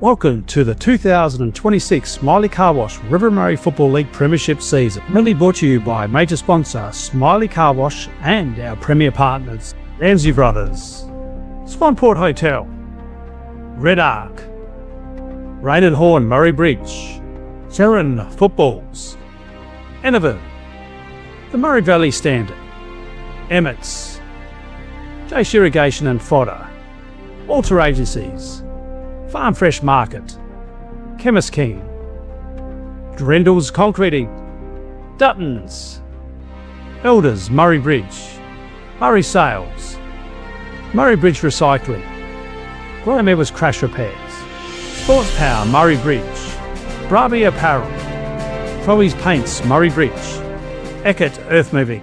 Welcome to the 2026 Smiley Car Wash River Murray Football League Premiership season. Really brought to you by major sponsor Smiley Car Wash and our premier partners, Ramsey Brothers, Swanport Hotel, Red Arc, Rain and Horn Murray Bridge, Sharon Footballs, Enover, the Murray Valley Standard, Emmett's, Jace Irrigation and Fodder, Walter Agencies, Farm Fresh Market, Chemist King, Drendle's Concreting, Dutton's, Elders Murray Bridge, Murray Sales, Murray Bridge Recycling, Graham Edwards Crash Repairs, Sports Power Murray Bridge, Bravi Apparel, Crowie's Paints Murray Bridge, Eckert Earth Moving.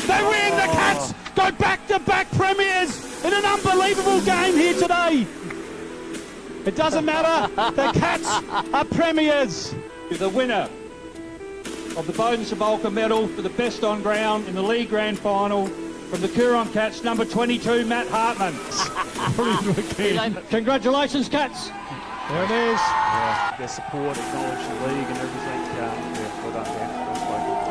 They win! The Cats go back-to-back premiers in an unbelievable game here today. It doesn't matter. The Cats are premiers. The winner of the Bowden Sabolka medal for the best on ground in the league grand final from the Coorong Cats, number 22, Matt Hartman. Congratulations, Cats. There it is. Yeah, their support, acknowledge the league and everything. Yeah, well done, Dan. Well spoken.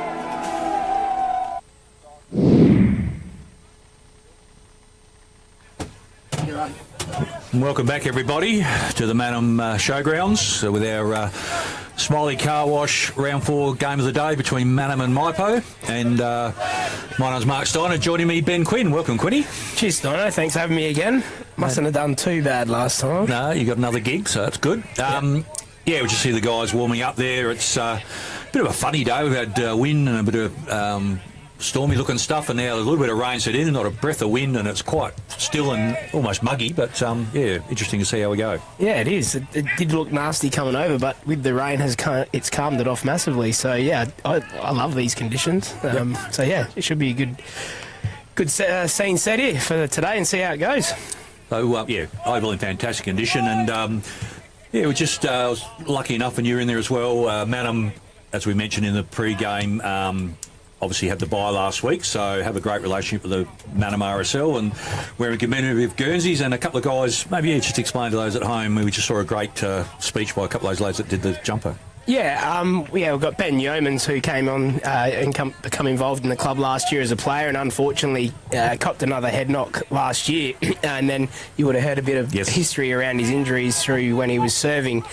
Welcome back, everybody, to the Mannum Showgrounds with our Smiley Car Wash Round 4 game of the day between Mannum and Mypo. And my name's Mark Steiner. Joining me, Ben Quinn. Welcome, Quinny. Cheers, Steiner. Thanks for having me again. Mustn't have done too bad last time. No, you got another gig, so that's good. Yeah, we just see the guys warming up there. It's a bit of a funny day. We've had wind and a bit of stormy looking stuff, and now there's a little bit of rain set in and not a breath of wind, and it's quite still and almost muggy, but yeah, interesting to see how we go. Yeah, it is. It did look nasty coming over, but with the rain, it's calmed it off massively. So yeah, I love these conditions. So yeah, it should be a good scene set here for today and see how it goes. So yeah, oval in fantastic condition, and yeah, we just I was lucky enough, and you're in there as well. Mannum, as we mentioned in the pre-game, obviously had the bye last week, so have a great relationship with the Mannum RSL, and we're a community of Guernseys, and a couple of guys, maybe just explain to those at home, we just saw a great speech by a couple of those lads that did the jumper. Yeah, we've got Ben Yeomans, who came on and become involved in the club last year as a player, and unfortunately copped another head knock last year. And then you would have heard a bit of history around his injuries through when he was serving.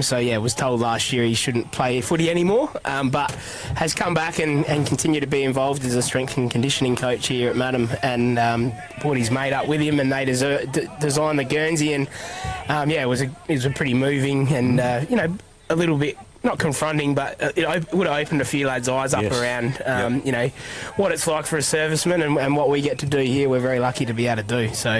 So yeah, was told last year he shouldn't play footy anymore, but has come back and continued to be involved as a strength and conditioning coach here at Mannum, and brought his mate up with him, and they designed the Guernsey, and yeah, it was a pretty moving and a little bit. Not confronting, but it would have opened a few lads' eyes up around, what it's like for a serviceman and what we get to do here. We're very lucky to be able to do. So,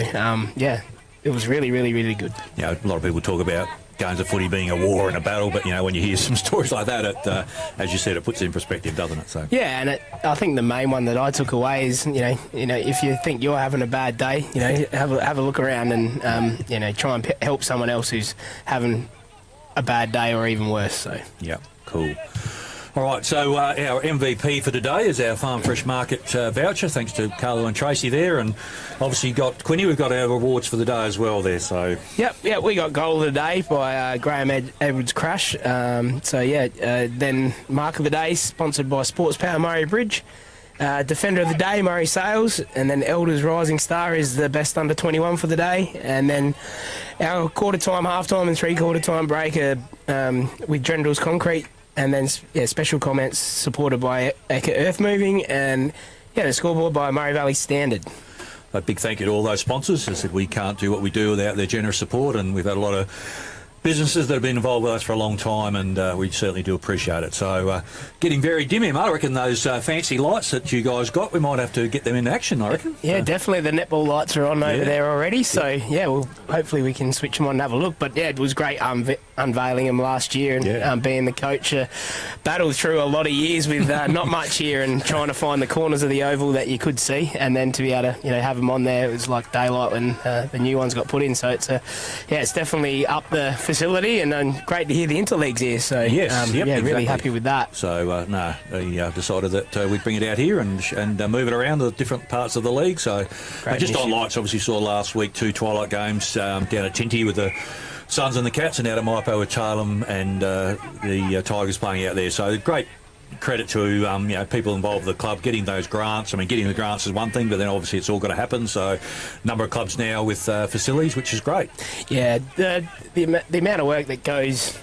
yeah, it was really, really, really good. You know, a lot of people talk about games of footy being a war and a battle, but, when you hear some stories like that, it, as you said, it puts it in perspective, doesn't it? So yeah, and I think the main one that I took away is, if you think you're having a bad day, have a look around and, try and help someone else who's having a bad day or even worse. So yeah, cool. All right, so our MVP for today is our Farm Fresh Market voucher, thanks to Carlo and Tracy there, and obviously Quinny, we've got our awards for the day as well there. So yep, we got goal of the day by Graham Edwards Crash. Then Mark of the Day sponsored by Sports Power Murray Bridge. Defender of the Day, Murray Sales, and then Elders Rising Star is the best under 21 for the day, and then our quarter time, half time and 3/4 time break with Drendle's Concrete, and then special comments supported by Eckert Earth Moving, and the scoreboard by Murray Valley Standard. A big thank you to all those sponsors. As I said, we can't do what we do without their generous support, and we've had a lot of businesses that have been involved with us for a long time, and we certainly do appreciate it. So getting very dim here, mate. I reckon those fancy lights that you guys got, we might have to get them into action, I reckon. Yeah, so. Definitely the netball lights are on over there already, so yeah, well, hopefully we can switch them on and have a look. But yeah, it was great unveiling them last year, and being the coach, battled through a lot of years with not much here and trying to find the corners of the oval that you could see, and then to be able to have them on there, it was like daylight when the new ones got put in. So it's it's definitely up the facility, and great to hear the interleagues here. So exactly. Really happy with that. So they decided that we'd bring it out here and move it around the different parts of the league. So just on lights, obviously saw last week 2 twilight games down at Tinty with the Suns and the Cats, and out at Mypo with Tailem and the Tigers playing out there. So great credit to people involved with the club getting those grants. I mean, getting the grants is one thing, but then obviously it's all got to happen. So number of clubs now with facilities, which is great. Yeah, the amount of work that goes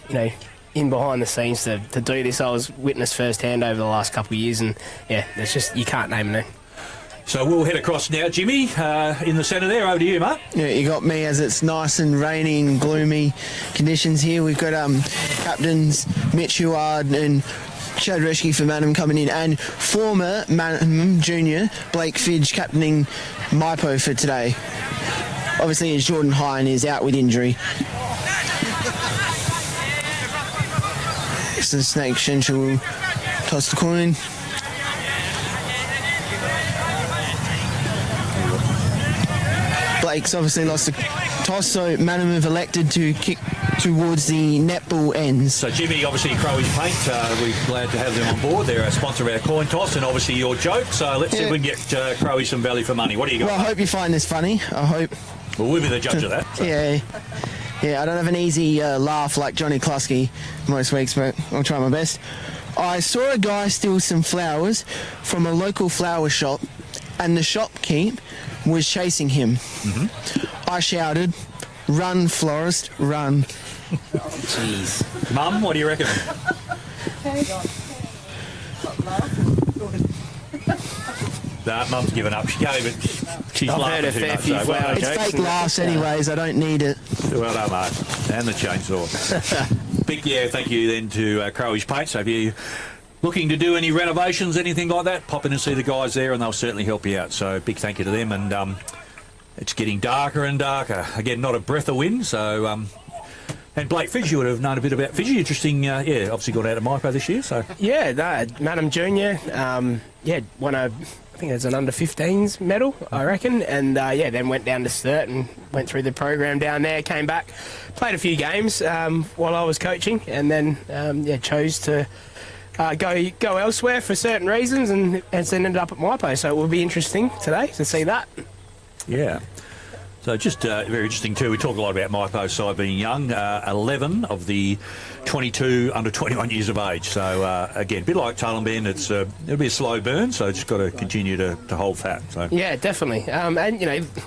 in behind the scenes to do this, I was witness firsthand over the last couple of years, and it's just, you can't name it. So we'll head across now, Jimmy, in the centre there. Over to you, mate. Yeah, you got me as it's nice and rainy and gloomy conditions here. We've got captains Mitch Huard and Chad Reschke for Mannum coming in, and former Mannum junior Blake Fidge captaining Mypo for today. Obviously, as Jordan Hine is out with injury. So Snake Shenshua will toss the coin. Blake's obviously lost the toss, so Mannum have elected to kick towards the netball ends. So Jimmy, obviously Crowy's Paint, we're glad to have them on board. They're a sponsor of our coin toss, and obviously your joke. So let's see if we can get Crowy some value for money. What do you got? Well, I hope you find this funny. I hope. Well, we'll be the judge of that. So. Yeah, I don't have an easy laugh like Johnny Klusky most weeks, but I'll try my best. I saw a guy steal some flowers from a local flower shop, and the shopkeep was chasing him. Mm-hmm. I shouted, "Run, florist, run." Jeez. Mum, what do you reckon? Mum's given up. She gave it. She's I've heard a fair few flower jokes. It's fake laughs anyways, I don't need it. Well done, mate. And the chainsaw. Big thank you then to Crowy's Paint. So if you're looking to do any renovations, anything like that, pop in and see the guys there, and they'll certainly help you out. So big thank you to them. And it's getting darker and darker. Again, not a breath of wind, so... And Blake Fidge, you would have known a bit about Fidge. Interesting, obviously got out of Mypo this year. So Mannum Junior, won I think it was an under-15s medal, I reckon. And then went down to Sturt and went through the program down there. Came back, played a few games while I was coaching, and then chose to go elsewhere for certain reasons, and then ended up at Mypo. So it will be interesting today to see that. Yeah. So just very interesting too. We talk a lot about Mypo's side being young. 11 of the 22 under 21 years of age. So again, a bit like Tailem Bend, it'll be a slow burn. So just got to continue to hold fat. So yeah, definitely. And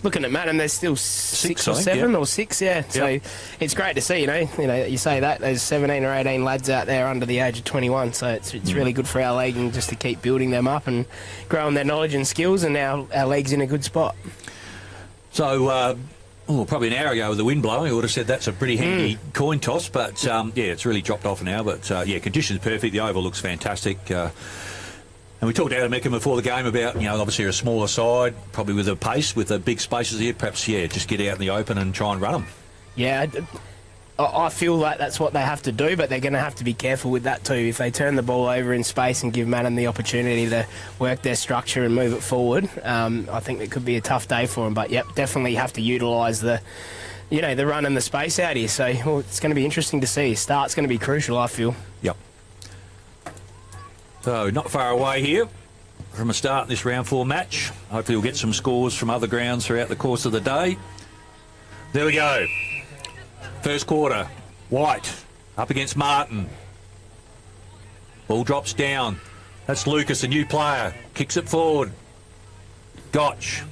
looking at Mannum, there's still six or seven or six. Yeah. So it's great to see. You say that there's 17 or 18 lads out there under the age of 21. So it's really good for our league, and just to keep building them up and growing their knowledge and skills. And now our league's in a good spot. So, probably an hour ago with the wind blowing, I would have said that's a pretty handy coin toss, but it's really dropped off now. But conditions perfect. The oval looks fantastic. And we talked out of Meckham before the game about, obviously a smaller side, probably with a pace, with the big spaces here. Perhaps, just get out in the open and try and run them. Yeah, I feel like that's what they have to do, but they're going to have to be careful with that too. If they turn the ball over in space and give Mannum the opportunity to work their structure and move it forward, I think it could be a tough day for them. But definitely have to utilise the run and the space out here. So it's going to be interesting to see. Start's going to be crucial, I feel. Yep. So not far away here from a start in this round 4 match. Hopefully we'll get some scores from other grounds throughout the course of the day. There we go. First quarter, White up against Martin. Ball drops down. That's Lucas, a new player. Kicks it forward. Gotch.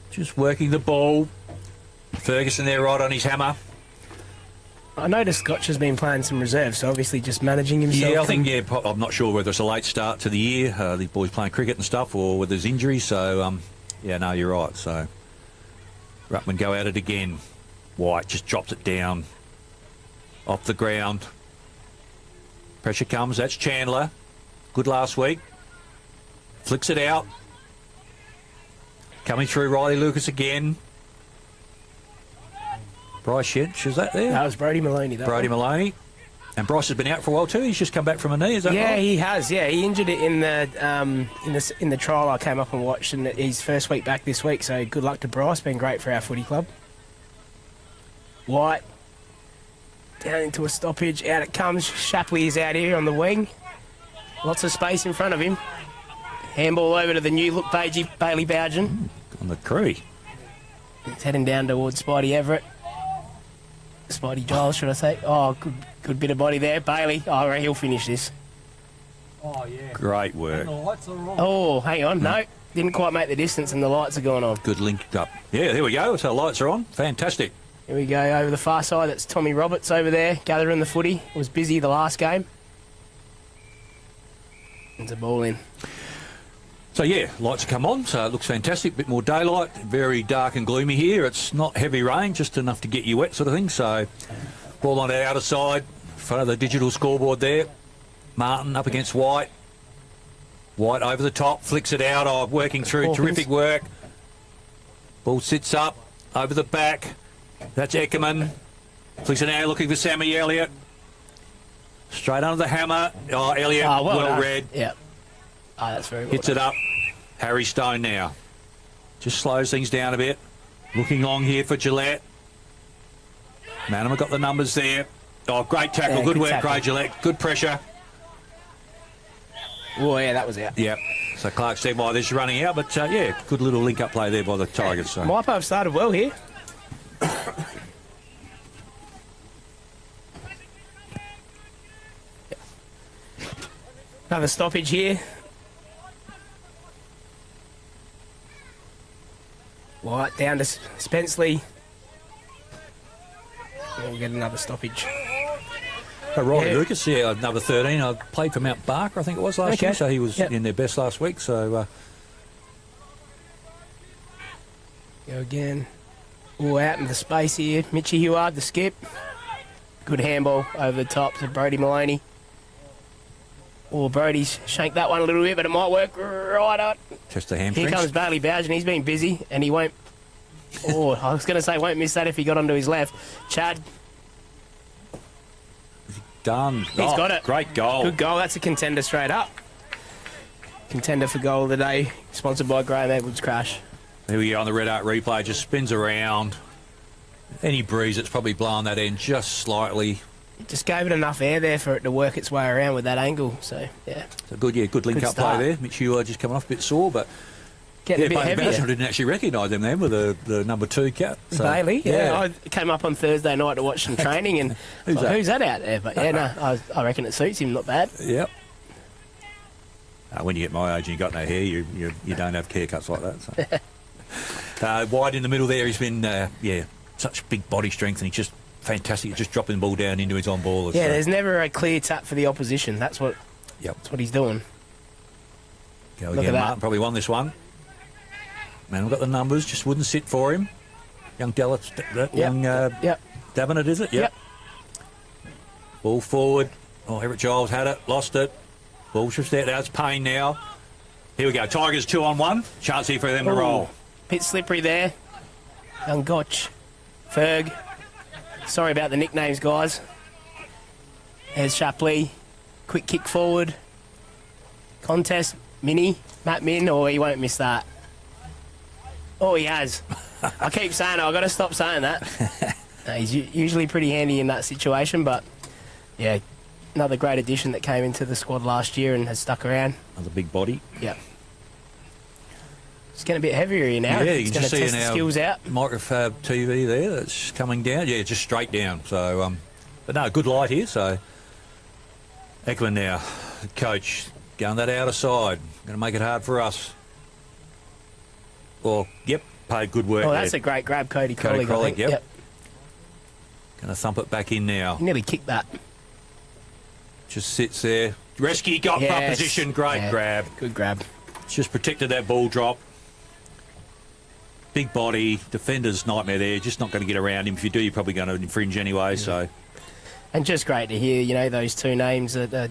Just working the ball. Ferguson there right on his hammer. I noticed Gotch has been playing some reserves, so obviously just managing himself. Yeah, I think, I'm not sure whether it's a late start to the year, the boys playing cricket and stuff, or whether there's injuries. So, no, you're right. So, Ruttman go at it again. White just drops it down. Off the ground. Pressure comes. That's Chandler. Good last week. Flicks it out. Coming through, Riley Lucas again. Bryce Shench, is that there? That was Brody Maloney. Brody Maloney. And Bryce has been out for a while too. He's just come back from a knee, is that right? Yeah, he has. Yeah, he injured it in the trial I came up and watched, and his first week back this week. So good luck to Bryce. Been great for our footy club. White down into a stoppage. Out it comes. Shapley is out here on the wing. Lots of space in front of him. Handball over to the new look Bailey Bowden. On the Cree. He's heading down towards Spidey Everett. Spidey Giles, should I say? Oh, good bit of body there. Bailey. Oh, he'll finish this. Oh, yeah. Great work. And the lights are on. Oh, hang on. No, didn't quite make the distance and the lights are going on. Good link up. Yeah, there we go. So the lights are on. Fantastic. Here we go over the far side. That's Tommy Roberts over there gathering the footy. Was busy the last game. There's a ball in. So yeah, lights come on, so it looks fantastic. Bit more daylight, very dark and gloomy here. It's not heavy rain, just enough to get you wet sort of thing. So ball on the outer side, in front of the digital scoreboard there. Martin up against White. White over the top, flicks it out, working through, terrific work. Ball sits up, over the back. That's Eckerman. Flicks it out, looking for Sammy Elliott. Straight under the hammer. Oh, Elliott, well read. Yeah. Oh, that's very well Hits done. it up. Harry Stone now. Just slows things down a bit. Looking long here for Gillette. Mannum got the numbers there. Oh, great tackle. Yeah, good good work, tackle. Craig Gillette. Good pressure. Oh, yeah, that was out. Yep. So Clark said why this is running out, but yeah, good little link-up play there by the Tigers. So. Mypo have started well here. Another stoppage here. White down to Spenceley. We'll get another stoppage. Riley Lucas, yeah, number 13. I played for Mount Barker, I think it was last year, so he was in their best last week. So go again. All out in the space here. Mitchie Heward, the skip. Good handball over the top to Brody Maloney. Oh, Brody's shanked that one a little bit, but it might work right out. Just the hamstrings. Here comes Bailey Bowden. He's been busy, and he won't... Oh, I was going to say won't miss that if he got onto his left. Chad. Done. He's got it. Great goal. Good goal. That's a contender straight up. Contender for goal of the day, sponsored by Graham Edwards Crash. Here we go on the Red Art replay. Just spins around. Any breeze, it's probably blowing that end just slightly. Just gave it enough air there for it to work its way around with that angle. So, yeah. So good link-up play there. Mitch Heward just coming off a bit sore, but... Getting a bit heavier. I didn't actually recognise him then with the number 2 cat. So, Bailey, yeah. I came up on Thursday night to watch some training and who's that out there? But yeah, no, I reckon it suits him, not bad. Yep. When you get my age and you got no hair, you don't have haircuts like that. So. Wide in the middle there, he's been, such big body strength and he's just fantastic. He's just dropping the ball down into his on ball. Yeah, there's never a clear tap for the opposition. That's what he's doing. Go again, Martin probably won this one. Man, we've got the numbers, just wouldn't sit for him. Young Davenant, is it? Yep. Ball forward. Oh, Everett Giles had it, lost it. Ball shifts out. That's Payne now. Here we go. Tigers 2-on-1. Chance here for them to roll. Bit slippery there. Young Gotch. Ferg. Sorry about the nicknames, guys. There's Shapley. Quick kick forward. Contest. Mini. Matt Min. Or he won't miss that. Oh, he has. I keep saying it. I've got to stop saying that. He's usually pretty handy in that situation, but yeah, another great addition that came into the squad last year and has stuck around. Another big body. Yeah. It's getting a bit heavier here now. Yeah, you can see in our skills out. Microfab TV there that's coming down. Yeah, just straight down. So, but no, good light here. So, Ekman now, coach, going that outer side. Going to make it hard for us. Well, paid good work. Oh, that's a great grab, Cody Crollick. Yep. Going to thump it back in now. He nearly kicked that. Just sits there. Rescue got front position. Great grab. Good grab. Just protected that ball drop. Big body. Defender's nightmare there. Just not going to get around him. If you do, you're probably going to infringe anyway. So, And just great to hear, those two names that are,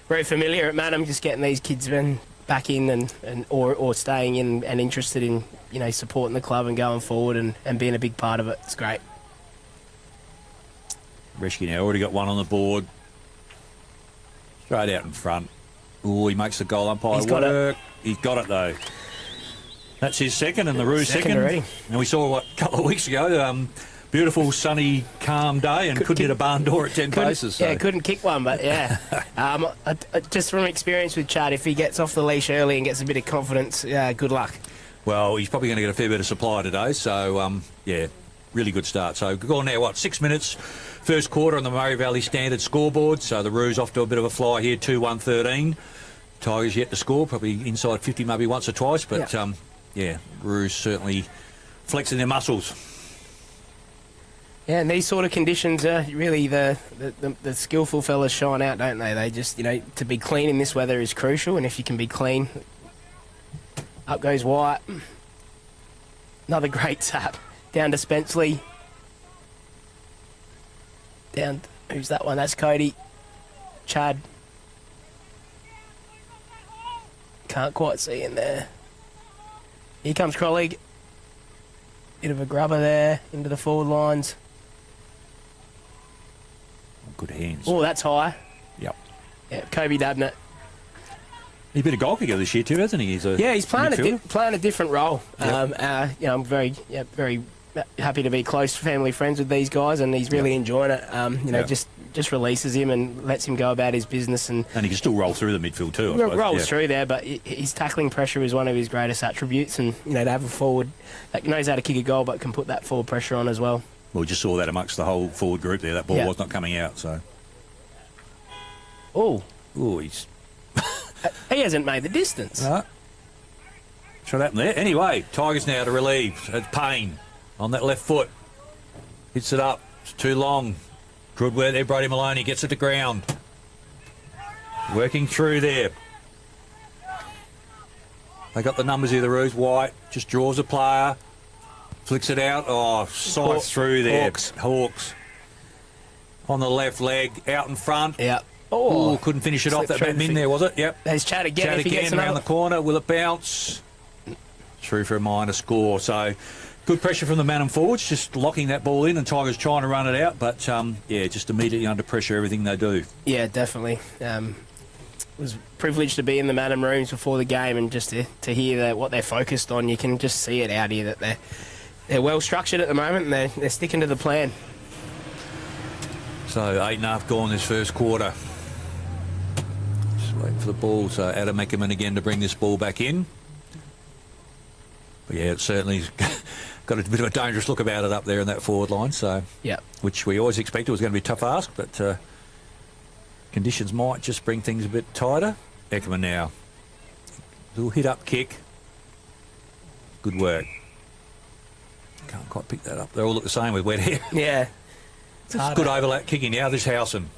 very familiar at Mannum, just getting these kids back in or staying in and interested in, supporting the club and going forward and being a big part of it. It's great. Reschke now already got one on the board. Straight out in front. Oh, he makes the goal umpire work. He's got it, though. That's his second and the Roos second. Already. And we saw, a couple of weeks ago, beautiful, sunny, calm day and couldn't hit a barn door at 10 paces. So. Yeah, couldn't kick one, but yeah. Just from experience with Chad, if he gets off the leash early and gets a bit of confidence, good luck. Well, he's probably going to get a fair bit of supply today. So, really good start. So, gone now, 6 minutes? First quarter on the Murray Valley Standard scoreboard. So, the Roos off to a bit of a fly here, 2-1-13. Tigers yet to score, probably inside 50 maybe once or twice. But, Roos certainly flexing their muscles. Yeah, and these sort of conditions are really the skillful fellas shine out, don't they? They just, to be clean in this weather is crucial, and if you can be clean, up goes White. Another great tap. Down to Spenceley. Down, who's that one? That's Cody. Chad. Can't quite see in there. Here comes Crollig. Bit of a grubber there into the forward lines. Good hands. Oh, that's high. Yep. Yeah, Kobe Dabnett. He's been a goal kicker this year too, hasn't he? He's playing a different role. Yep. I'm very happy to be close family friends with these guys, and he's really enjoying it. Just releases him and lets him go about his business, and he can still roll through the midfield too. Rolls through there, but his tackling pressure is one of his greatest attributes, and to have a forward that knows how to kick a goal but can put that forward pressure on as well. Well, we just saw that amongst the whole forward group there. That ball was not coming out, so. Oh, he's. He hasn't made the distance. No. What happened there? Anyway, Tigers now to relieve. It's Payne on that left foot. Hits it up. It's too long. Good work there, Brody Maloney. Gets it to ground. Working through there. They got the numbers here, the Roos. White just draws a player. Flicks it out. Oh, scythes through there. Hawks. On the left leg. Out in front. Yeah. Oh, couldn't finish it off. That went in there, was it? Yep. There's Chad again. If he gets around the corner. Will it bounce? Through for a minor score. So good pressure from the Mannum forwards, just locking that ball in, and Tigers trying to run it out. But just immediately under pressure, everything they do. Yeah, definitely. Was privileged to be in the Mannum rooms before the game, and just to hear what they're focused on. You can just see it out here that they're well structured at the moment, and they're sticking to the plan. So 8.5 gone this first quarter. Just waiting for the ball. So Adam Eckerman again to bring this ball back in. But it's certainly got a bit of a dangerous look about it up there in that forward line. So which we always expected was going to be a tough ask, but conditions might just bring things a bit tighter. Eckerman now. Little hit up kick. Good work. Can't quite pick that up. They all look the same with wet hair. Yeah. It's good overlap kicking now, this Howson.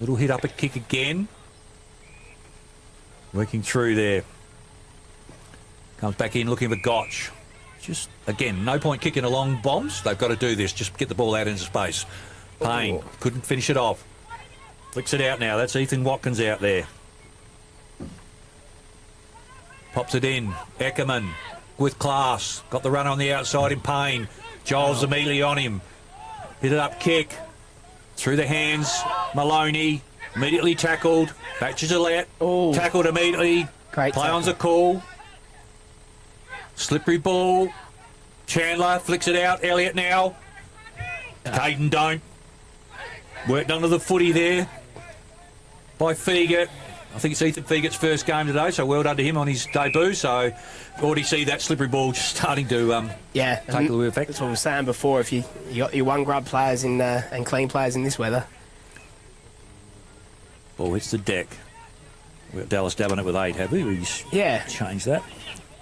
Little hit up a kick again. Working through there. Comes back in looking for Gotch. Just, again, no point kicking along bombs. They've got to do this. Just get the ball out into space. Payne couldn't finish it off. Flicks it out now. That's Ethan Watkins out there. Pops it in. Eckerman with class. Got the run on the outside in Payne. Giles immediately on him. Hit it up kick. Through the hands. Maloney. Immediately tackled. Back to Gillette. Tackled immediately. Great Play on's a call. Slippery ball. Chandler flicks it out. Elliott now. Caden don't. Worked under the footy there by Feegert. I think it's Ethan Feegert's first game today, so well done to him on his debut. So already see that slippery ball just starting to take a little effect. That's what I was saying before. If you got your one grub players in and clean players in this weather. Ball hits the deck. We've got Dallas dabbing it with 8, have we? He's changed that.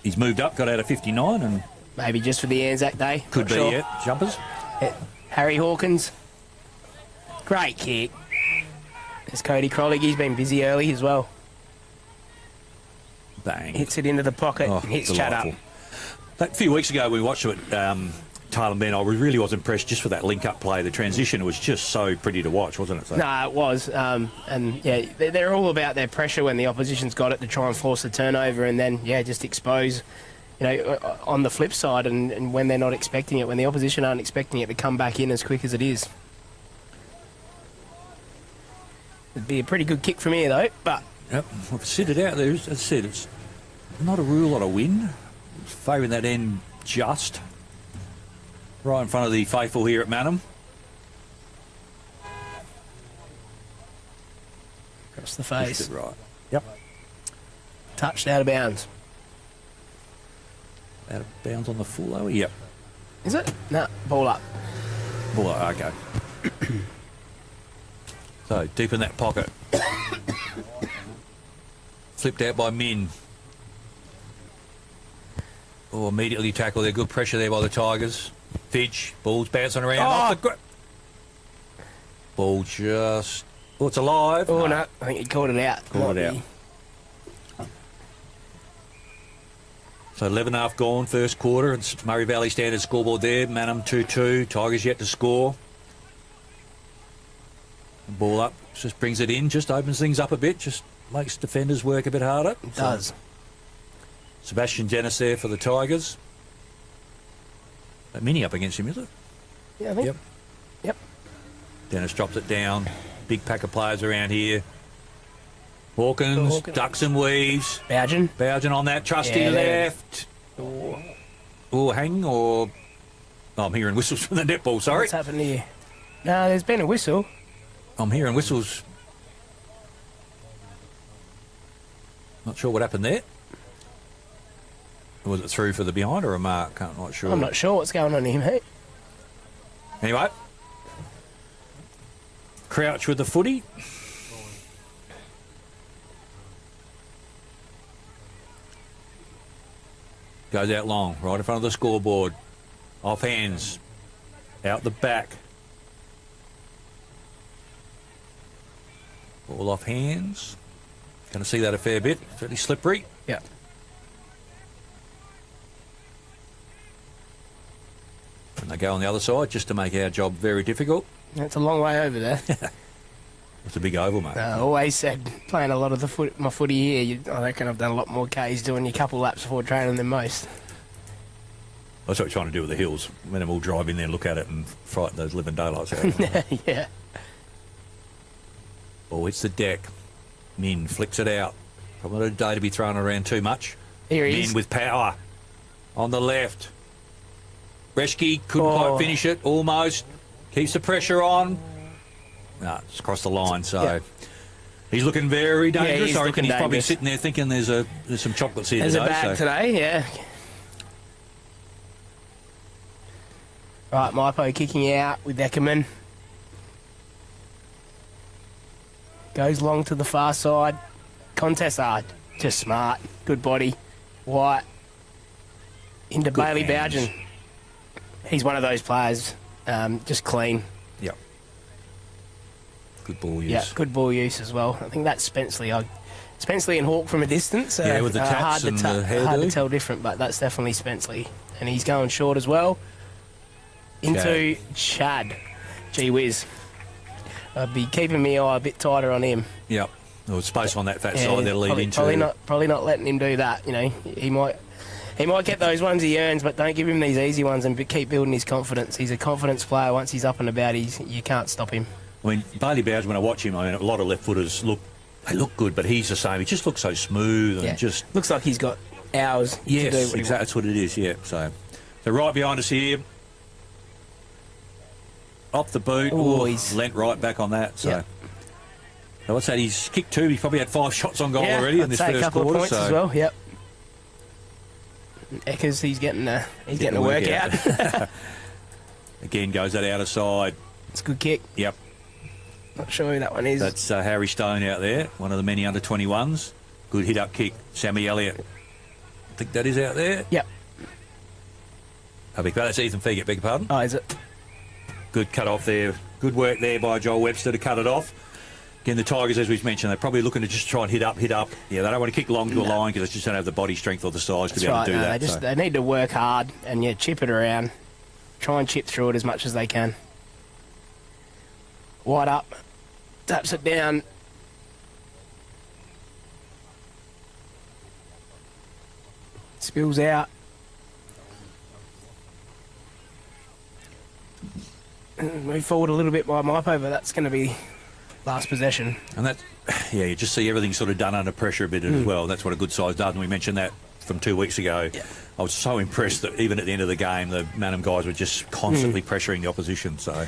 He's moved up, got out of 59, and maybe just for the Anzac Day. Could be, sure. Jumpers. Harry Hawkins. Great kick. There's Cody Crollig. He's been busy early as well. Bang. Hits it into the pocket and hits Chad up. A few weeks ago we watched it, Tailem Ben, I really was impressed just with that link-up play. The transition was just so pretty to watch, wasn't it? So. No, it was. And, yeah, they're all about their pressure when the opposition's got it to try and force the turnover and then, yeah, just expose, on the flip side and when they're not expecting it, when the opposition aren't expecting it to come back in as quick as it is. It'd be a pretty good kick from here, though, but... Yep, I've set it out there. As I said, it's not a real lot of wind. It's favouring that end just. Right in front of the faithful here at Mannum. Across the face. Pushed it right. Yep. Touched out of bounds. Out of bounds on the full, are we? Yep. Is it? No, ball up. Ball up, okay. So, deep in that pocket. Flipped out by Min. Oh, immediately tackled there. Good pressure there by the Tigers. Fidge, ball's bouncing around. Off the ball just... Oh, it's alive. Oh, no. I think he caught it out. Caught it out. So 11.5 gone, first quarter. It's Murray Valley Standard scoreboard there. Mannum 2-2. Tigers yet to score. Ball up. Just brings it in. Just opens things up a bit. Just makes defenders work a bit harder. It does. Sebastian Dennis there for the Tigers. Mini up against him, is it? Yeah, I think. Yep. Dennis drops it down. Big pack of players around here. Hawkins, ducks and weaves. Bougen on that. Trusty left. Or hang or... Oh, I'm hearing whistles from the netball, sorry. What's happened here? No, there's been a whistle. I'm hearing whistles. Not sure what happened there. Was it through for the behind or a mark? I'm not sure. I'm not sure what's going on here, mate. Anyway. Crouch with the footy. Goes out long, right in front of the scoreboard. Off hands. Out the back. Ball off hands. Going to see that a fair bit. Fairly slippery. Yeah. And they go on the other side just to make our job very difficult. It's a long way over there. It's a big oval, mate. I always said, playing a lot of my footy here, I reckon I've done a lot more Ks doing a couple laps before training than most. That's what we're trying to do with the hills. Let them all drive in there, look at it and frighten those living daylights out of them. Yeah. Ball hits the deck. Min flicks it out. Probably not a day to be throwing around too much. Here he is. Min with power. On the left. Reschke couldn't quite finish it. Almost. Keeps the pressure on. No, it's across the line, so... He's looking very dangerous. Yeah, I reckon he's probably sitting there thinking there's some chocolates here today. There's a bag so. today, yeah. Right, Mypo kicking out with Eckerman. Goes long to the far side. Contest just smart. Good body. White. Into good Bailey Bougen. He's one of those players. Just clean. Yep. Good ball use. Yeah, good ball use as well. I think that's Spenceley. Spenceley and Hawke from a distance. Yeah, with the tats and the hairdo. Hard to tell different, but that's definitely Spenceley. And he's going short as well. Into Chad. Gee whiz. I'd be keeping my eye a bit tighter on him. Yep. There was space on that fat side that'll lead into... Probably not letting him do that. He might get those ones he earns, but don't give him these easy ones and keep building his confidence. He's a confidence player. Once he's up and about, you can't stop him. I mean, Bailey Bougen, when I watch him, a lot of left footers look good, but he's the same. He just looks so smooth and just... Looks like he's got hours to do what exactly. That's what it is, yeah. So right behind us here. Off the boot. He's lent right back on that. So, so what's that? He's kicked 2. He's probably had 5 shots on goal already in this first quarter. A couple of points as well, yep. Eckers, he's getting a workout. Again, goes that outer side. It's a good kick. Yep. Not sure who that one is. That's Harry Stone out there, one of the many under-21s. Good hit-up kick. Sammy Elliott. I think that is out there. Yep. That's Ethan Feegate, beg your pardon. Oh, is it? Good cut off there. Good work there by Joel Webster to cut it off. Again, the Tigers, as we've mentioned, they're probably looking to just try and hit up. Yeah, they don't want to kick long to a line because they just don't have the body strength or the size to be able to do that. They need to work hard and chip it around. try and chip through it as much as they can. Wide up, taps it down. Spills out. Move forward a little bit by Mypo, but that's going to be last possession. And that, yeah, you just see everything sort of done under pressure a bit as well. That's what a good side does. And we mentioned that from 2 weeks ago. Yeah. I was so impressed that even at the end of the game, the Mannum guys were just constantly pressuring the opposition. So,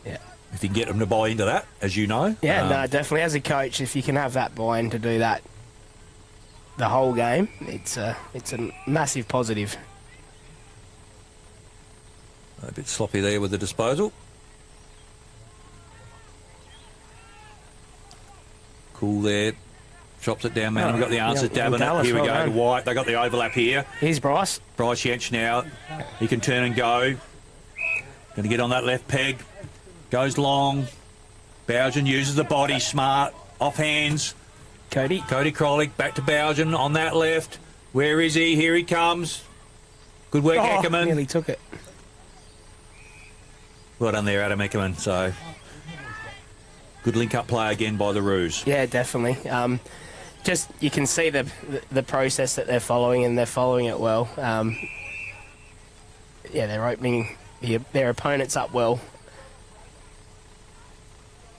Yeah. if you can get them to buy into that, as you know. Yeah, no, definitely. As a coach, if you can have that buy-in to do that the whole game, it's a massive positive. A bit sloppy there with the disposal. Cool there. Chops it down, man. We've got the answers. yeah, Dabbing it. Dallas, Here we well go to done. White. They got the overlap here. Here's Bryce. Bryce Yench now. He can turn and go. Going to get on that left peg. Goes long. Bowden uses the body. Smart. Off hands. Cody. Cody Krolik back to Bowden on that left. Where is he? Here he comes. Good work, Eckerman. Nearly took it. Well done there, Adam Eckerman. So, good link-up play again by the Roos. Yeah, definitely. Just you can see the process that they're following, and they're following it well. Yeah, they're opening their opponents up well.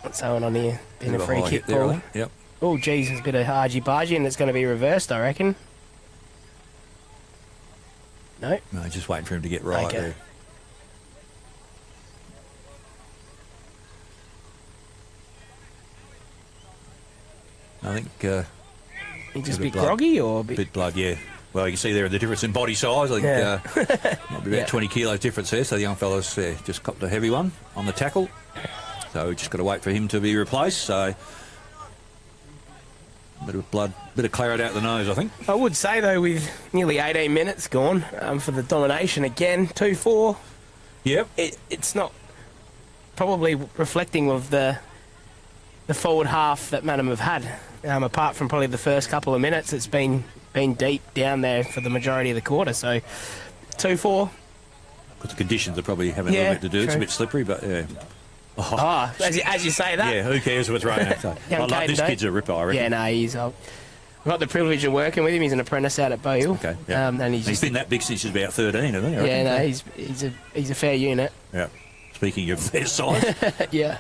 What's going on here? Been a free kick there, ball. Yep. Oh, geez, there's a bit of argy-bargy, and it's going to be reversed, I reckon. No. No, just waiting for him to get right Okay. there. I think He just a bit bit blood. groggy or a a bit... bit blood, yeah. Well, you can see there the difference in body size. I think Yeah. might be about Yeah. 20 kilos difference there. So the young fella's just copped a heavy one on the tackle. So we just got to wait for him to be replaced. So bit of blood, bit of claret out the nose, I think. I would say, though, with nearly 18 minutes gone for the domination again, 2-4, Yep. it's not probably reflecting of the forward half that Mannum have had. Apart from probably the first couple of minutes, it's been deep down there for the majority of the quarter. So 2-4. Because the conditions are probably having a Yeah, little bit to do. It's a true. bit slippery, but yeah. As you say that. Yeah, who cares if it's raining? So, I Young love Caden, this don't- kid's a ripper, I reckon. Yeah, no, he's... I've got the privilege of working with him. He's an apprentice out at Bow Hill. Okay, yeah. And he's He's been that big since he's about 13, hasn't he? I yeah, reckon? no, he's a fair unit. Yeah. Speaking of their size, Yeah.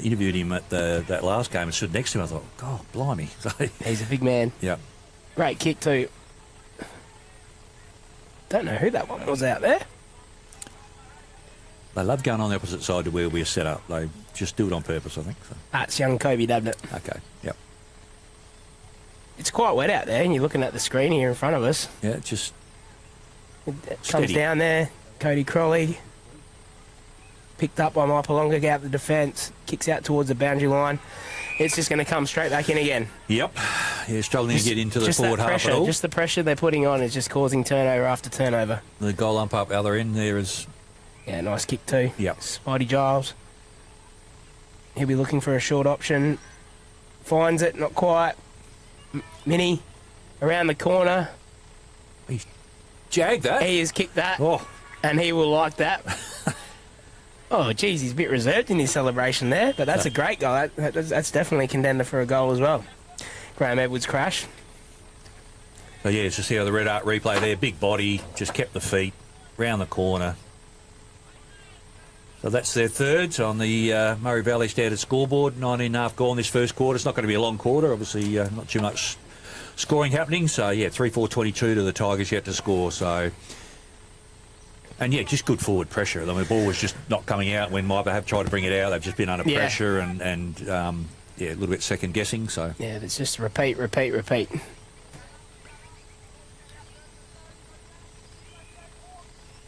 interviewed him at that last game and stood next to him. I thought, God, blimey. So, He's a big man. yeah. Great kick too. Don't know who that one was out there. They love going on the opposite side to where we're set up. They just do it on purpose, I think. So, That's young Kobe Dabnett. okay, yep. It's quite wet out there, and you're looking at the screen here in front of us. Yeah, just It comes Steady. down there. Cody Crowley. Picked up by Mypolonga, out the defence, kicks out towards the boundary line. It's just going to come straight back in again. Yep. Yeah, struggling to get into the Just forward that half pressure, at all. just the pressure they're putting on is just causing turnover after turnover. The goal ump up other end there is, Yeah, nice kick too. Yep. Spidey Giles. He'll be looking for a short option. Finds it, not quite. Minnie around the corner. jagged that. He has kicked that, Oh, and he will like that. Oh, geez, he's a bit reserved in his celebration there, but that's a great goal. That's definitely a contender for a goal as well. Graham Edwards crash. so yeah, it's just how the red art replay there. Big body, just kept the feet round the corner. So that's their thirds on the Murray Valley Standard scoreboard. 19.5 gone this first quarter. It's not going to be a long quarter. Obviously, not too much scoring happening. So, yeah, 3-4-22 to the Tigers yet to score. So, and, yeah, just good forward pressure. I mean, the ball was just not coming out when Mypa have tried to bring it out. They've just been under Yeah. pressure and yeah, a little bit second-guessing. So, Yeah, it's just repeat.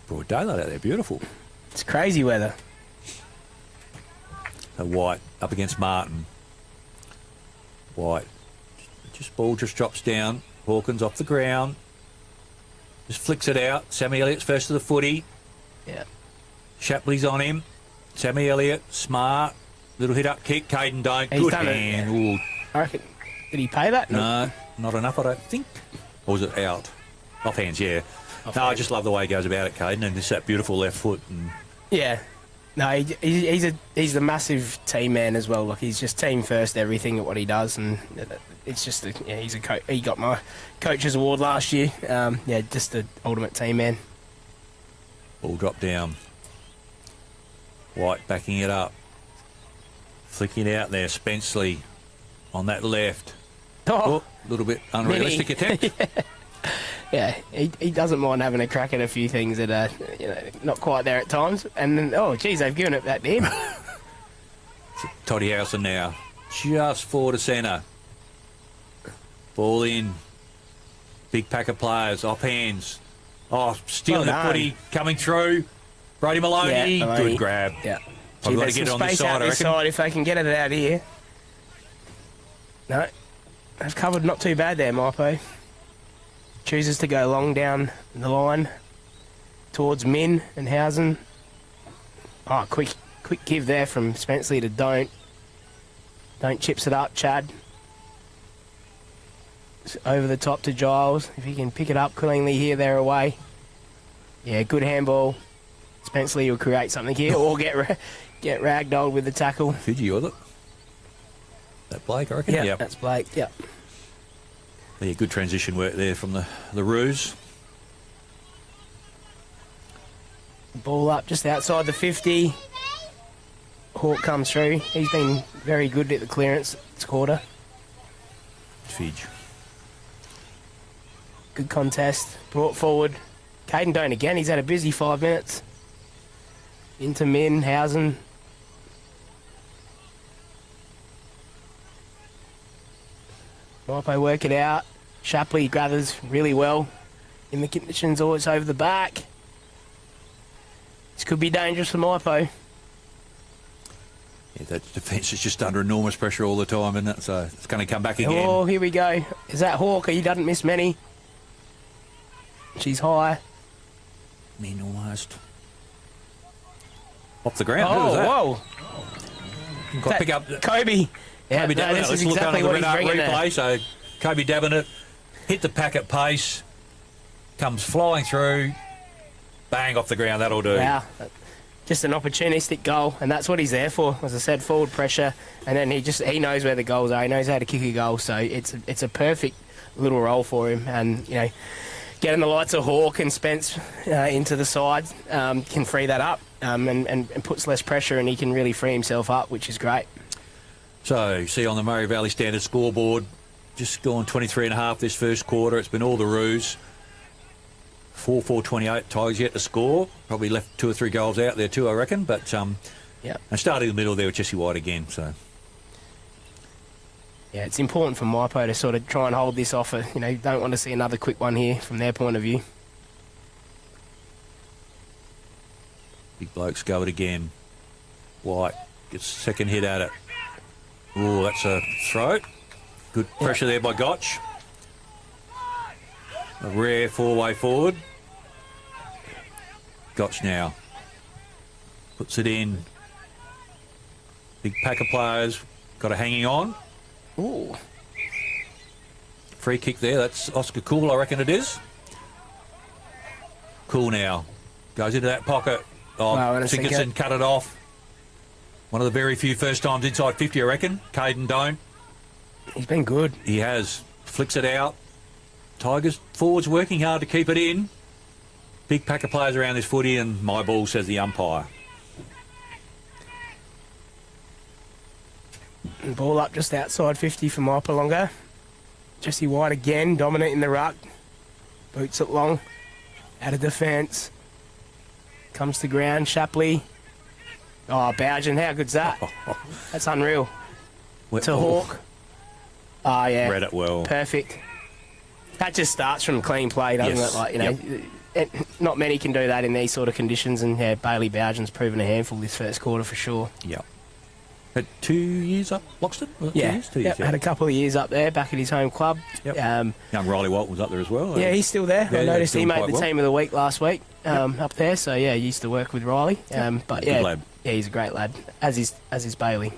broad daylight out there. Beautiful. It's crazy weather. So White up against Martin. White. Ball just drops down. Hawkins off the ground. Just flicks it out. Sammy Elliott's first to the footy. Yeah. Shapley's on him. Sammy Elliott, smart. Little hit up kick. Caden don't. He's Good done it. hand. Ooh, I reckon. Did he pay that? no, not enough, I don't think. Or was it out? Off hands, yeah. No, I just love the way he goes about it, Caden, and just that beautiful left foot. And Yeah. No, he's a massive team man as well. Like, he's just team first, everything at what he does, and it's just he's a he got my coach's award last year. Just the ultimate team man. ball dropped down. White backing it up. Flicking out there, Spenceley on that left. Oh, A little bit unrealistic attempt. yeah, he doesn't mind having a crack at a few things that are not quite there at times. And then, geez, they've given it back to him. Toddy Howson now, just forward to centre. Ball in. Big pack of players, off hands. Oh, stealing the footy, coming through. Brody Maloney, Yeah, Maloney. good grab. Yeah. I've got to get it on this side, I reckon. Side if they can get it out here. No, they've covered not too bad there, Mypo. Chooses to go long down the line towards Min and Housen. Oh, quick give there from Spenceley to Don't. Don't chips it up, Chad. It's over the top to Giles. If he can pick it up cleanly here, they're away. Yeah, good handball. Spenceley will create something here or get ragdolled with the tackle. Fiji, was it? That Blake, I reckon? Yeah, Yep. that's Blake, yeah. Yeah, good transition work there from the Roos. Ball up just outside the 50. Hawk comes through. He's been very good at the clearance this quarter. Fiji. Good contest. Brought forward. Caden Don't again. He's had a busy 5 minutes. Into Min, Housen. Mypo work it out. Shapley gathers really well in the conditions, always over the back. This could be dangerous for Mypo. Yeah, that defence is just under enormous pressure all the time, isn't it? So it's going to come back again. Oh, here we go. Is that Hawk? He doesn't miss many. She's high. Min almost. Off the ground. Who Oh, was that? whoa. Got to pick up. Kobe. Yeah, Kobe no, dabbing it. this Let's is look exactly under what the he's radar bringing there. replay. So Kobe dabbing it. Hit the pack at pace. Comes flying through. Bang off the ground. That'll do. Wow. Just an opportunistic goal, and that's what he's there for. As I said, forward pressure, and then he knows where the goals are. He knows how to kick a goal, so it's a perfect little role for him. And getting the likes of Hawk and Spence into the side can free that up and puts less pressure, and he can really free himself up, which is great. So, see on the Murray Valley Standard scoreboard, just gone 23.5 this first quarter. It's been all the Roos. 4-4-28 Tigers yet to score. Probably left 2 or 3 goals out there too, I reckon. But and starting in the middle there with Jesse White again. So yeah, it's important for Mypo to sort of try and hold this off. Don't want to see another quick one here from their point of view. big blokes go it again. White gets second hit at it. Oh, that's a throw. Good pressure there by Gotch. A rare 4-way forward. Gotch now. Puts it in. Big pack of players. Got a hanging on. Ooh. Free kick there. That's Oscar Cool, I reckon it is. Cool now. Goes into that pocket. Oh, Wow, Sinkerson cut it off. One of the very few first times inside 50, I reckon. Caden Don't. He's been good. He has. Flicks it out. Tigers forwards working hard to keep it in. Big pack of players around this footy, and my ball, says the umpire. Ball up just outside 50 for Mypolonga. Jesse White again, dominating the ruck. Boots it long. Out of defence. Comes to ground, Shapley. Oh, Bougen, how good's that? That's unreal. To Hawk. Oh, yeah. Read it well. Perfect. That just starts from clean play, doesn't Yes. it? Not many can do that in these sort of conditions, and Bailey Bougen's proven a handful this first quarter for sure. Yeah. Had 2 years up, Loxton? Was it 2 Yeah, years? 2 years, had a couple of years up there, back at his home club. Yep. Young Riley Walton was up there as well. Yeah, he's still there. Yeah, I noticed he doing made quite the well. team of the week last week up there. So yeah, he used to work with Riley. But Good lad. yeah, he's a great lad. As is Bailey.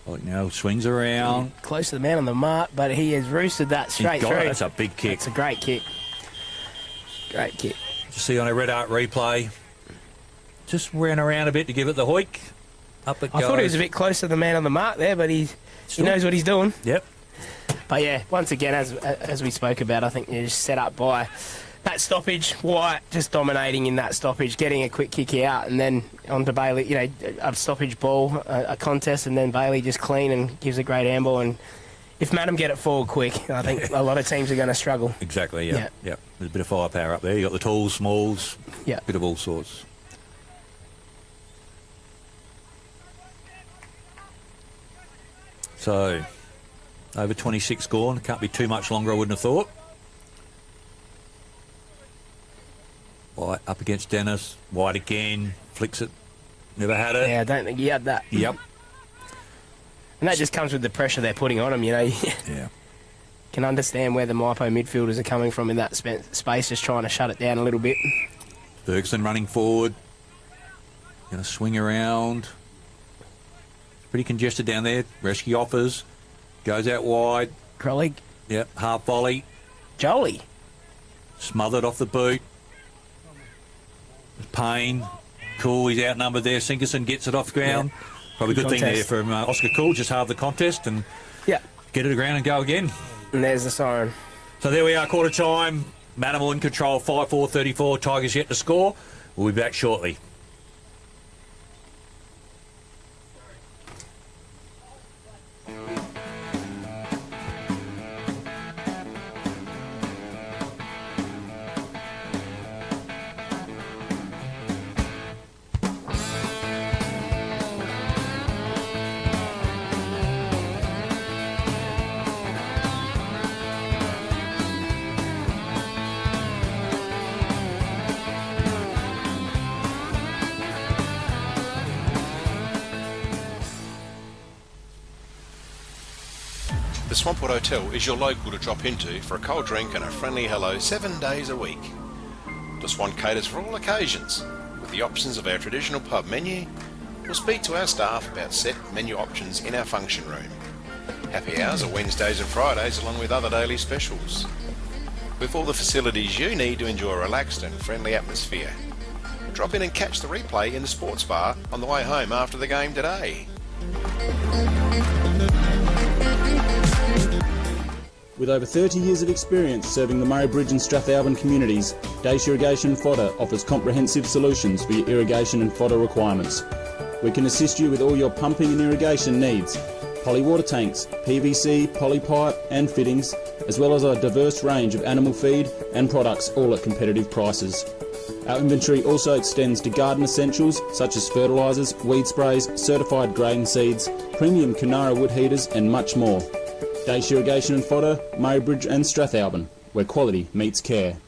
I Like now, swings around. Close to the man on the mark, but he has roosted that straight through. That's a big kick. It's a great kick. Great kick. Just see on a Red Art replay. Just ran around a bit to give it the hoik. Up it goes. I thought he was a bit close to the man on the mark there, but he knows what he's doing. Yep. But yeah, once again, as we spoke about, I think you're just set up by that stoppage. White just dominating in that stoppage, getting a quick kick out, and then on to Bailey. You know, a stoppage ball, a contest, and then Bailey just clean and gives a great handball. And if Mannum get it forward quick, I think a lot of teams are going to struggle. Exactly. Yeah. Yep. There's a bit of firepower up there. You got the talls, smalls. Yeah. Bit of all sorts. So, over 26 gone. Can't be too much longer, I wouldn't have thought. White up against Dennis. White again. Flicks it. Never had it. Yeah, I don't think he had that. Yep. And that just comes with the pressure they're putting on him, you know. Yeah. Can understand where the Mypo midfielders are coming from in that space, just trying to shut it down a little bit. Ferguson running forward. Going to swing around. Pretty congested down there. Rescue offers. Goes out wide. Crowley. Yep. Half volley. Jolie. Smothered off the boot. Payne. Cool. He's outnumbered there. Sinkerson gets it off the ground. Yeah. Probably a good thing Contest. there from Oscar Cool. Just halve the contest and Yeah. get it to ground and go again. And there's the siren. So there we are, quarter time. Mannum in control, 5-4-34. Tigers yet to score. We'll be back shortly. The Swampwood Hotel is your local to drop into for a cold drink and a friendly hello 7 days a week. The Swan caters for all occasions with the options of our traditional pub menu. We'll speak to our staff about set menu options in our function room. Happy hours are Wednesdays and Fridays along with other daily specials. With all the facilities you need to enjoy a relaxed and friendly atmosphere. Drop in and catch the replay in the sports bar on the way home after the game today. With over 30 years of experience serving the Murray Bridge and Strathalbyn communities, Dace Irrigation and Fodder offers comprehensive solutions for your irrigation and fodder requirements. We can assist you with all your pumping and irrigation needs, poly water tanks, PVC, poly pipe and fittings, as well as a diverse range of animal feed and products, all at competitive prices. Our inventory also extends to garden essentials such as fertilisers, weed sprays, certified grain seeds, premium Canara wood heaters and much more. Dace Irrigation and Fodder, Murray Bridge and Strathalbyn, where quality meets care.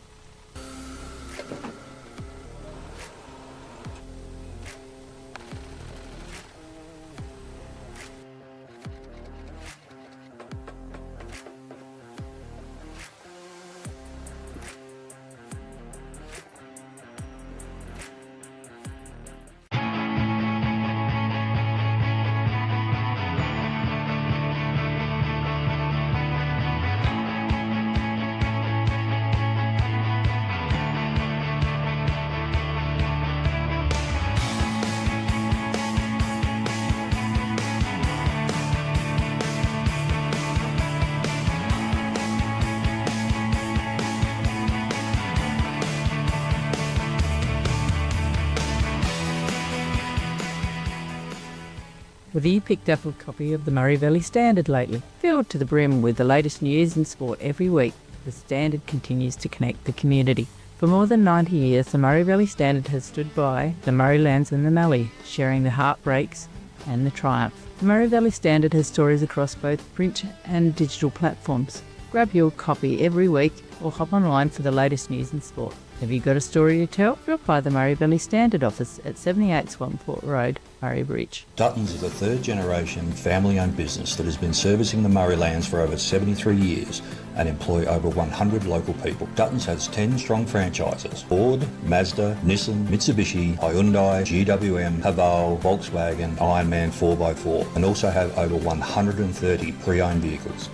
Whether you picked up a copy of the Murray Valley Standard lately, filled to the brim with the latest news and sport every week, the Standard continues to connect the community. For more than 90 years, the Murray Valley Standard has stood by the Murraylands and the Mallee, sharing the heartbreaks and the triumph. The Murray Valley Standard has stories across both print and digital platforms. Grab your copy every week or hop online for the latest news and sport. Have you got a story to tell? Drop by the Murray Valley Standard office at 78 Swanport Road, Murray Bridge. Duttons is a third-generation family-owned business that has been servicing the Murraylands for over 73 years and employ over 100 local people. Duttons has 10 strong franchises: Ford, Mazda, Nissan, Mitsubishi, Hyundai, GWM, Haval, Volkswagen, Ironman 4x4, and also have over 130 pre-owned vehicles.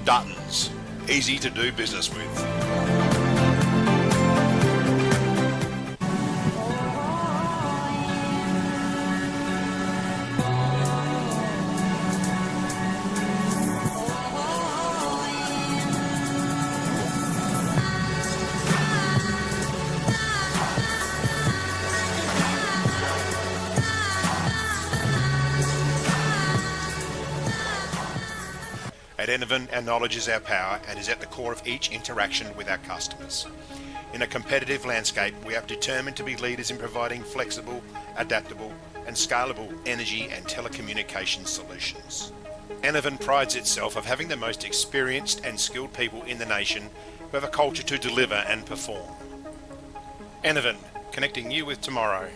Duttons, easy to do business with. At Enervin, our knowledge is our power and is at the core of each interaction with our customers. In a competitive landscape, we are determined to be leaders in providing flexible, adaptable and scalable energy and telecommunications solutions. Enervin prides itself of having the most experienced and skilled people in the nation who have a culture to deliver and perform. Enervin, connecting you with tomorrow.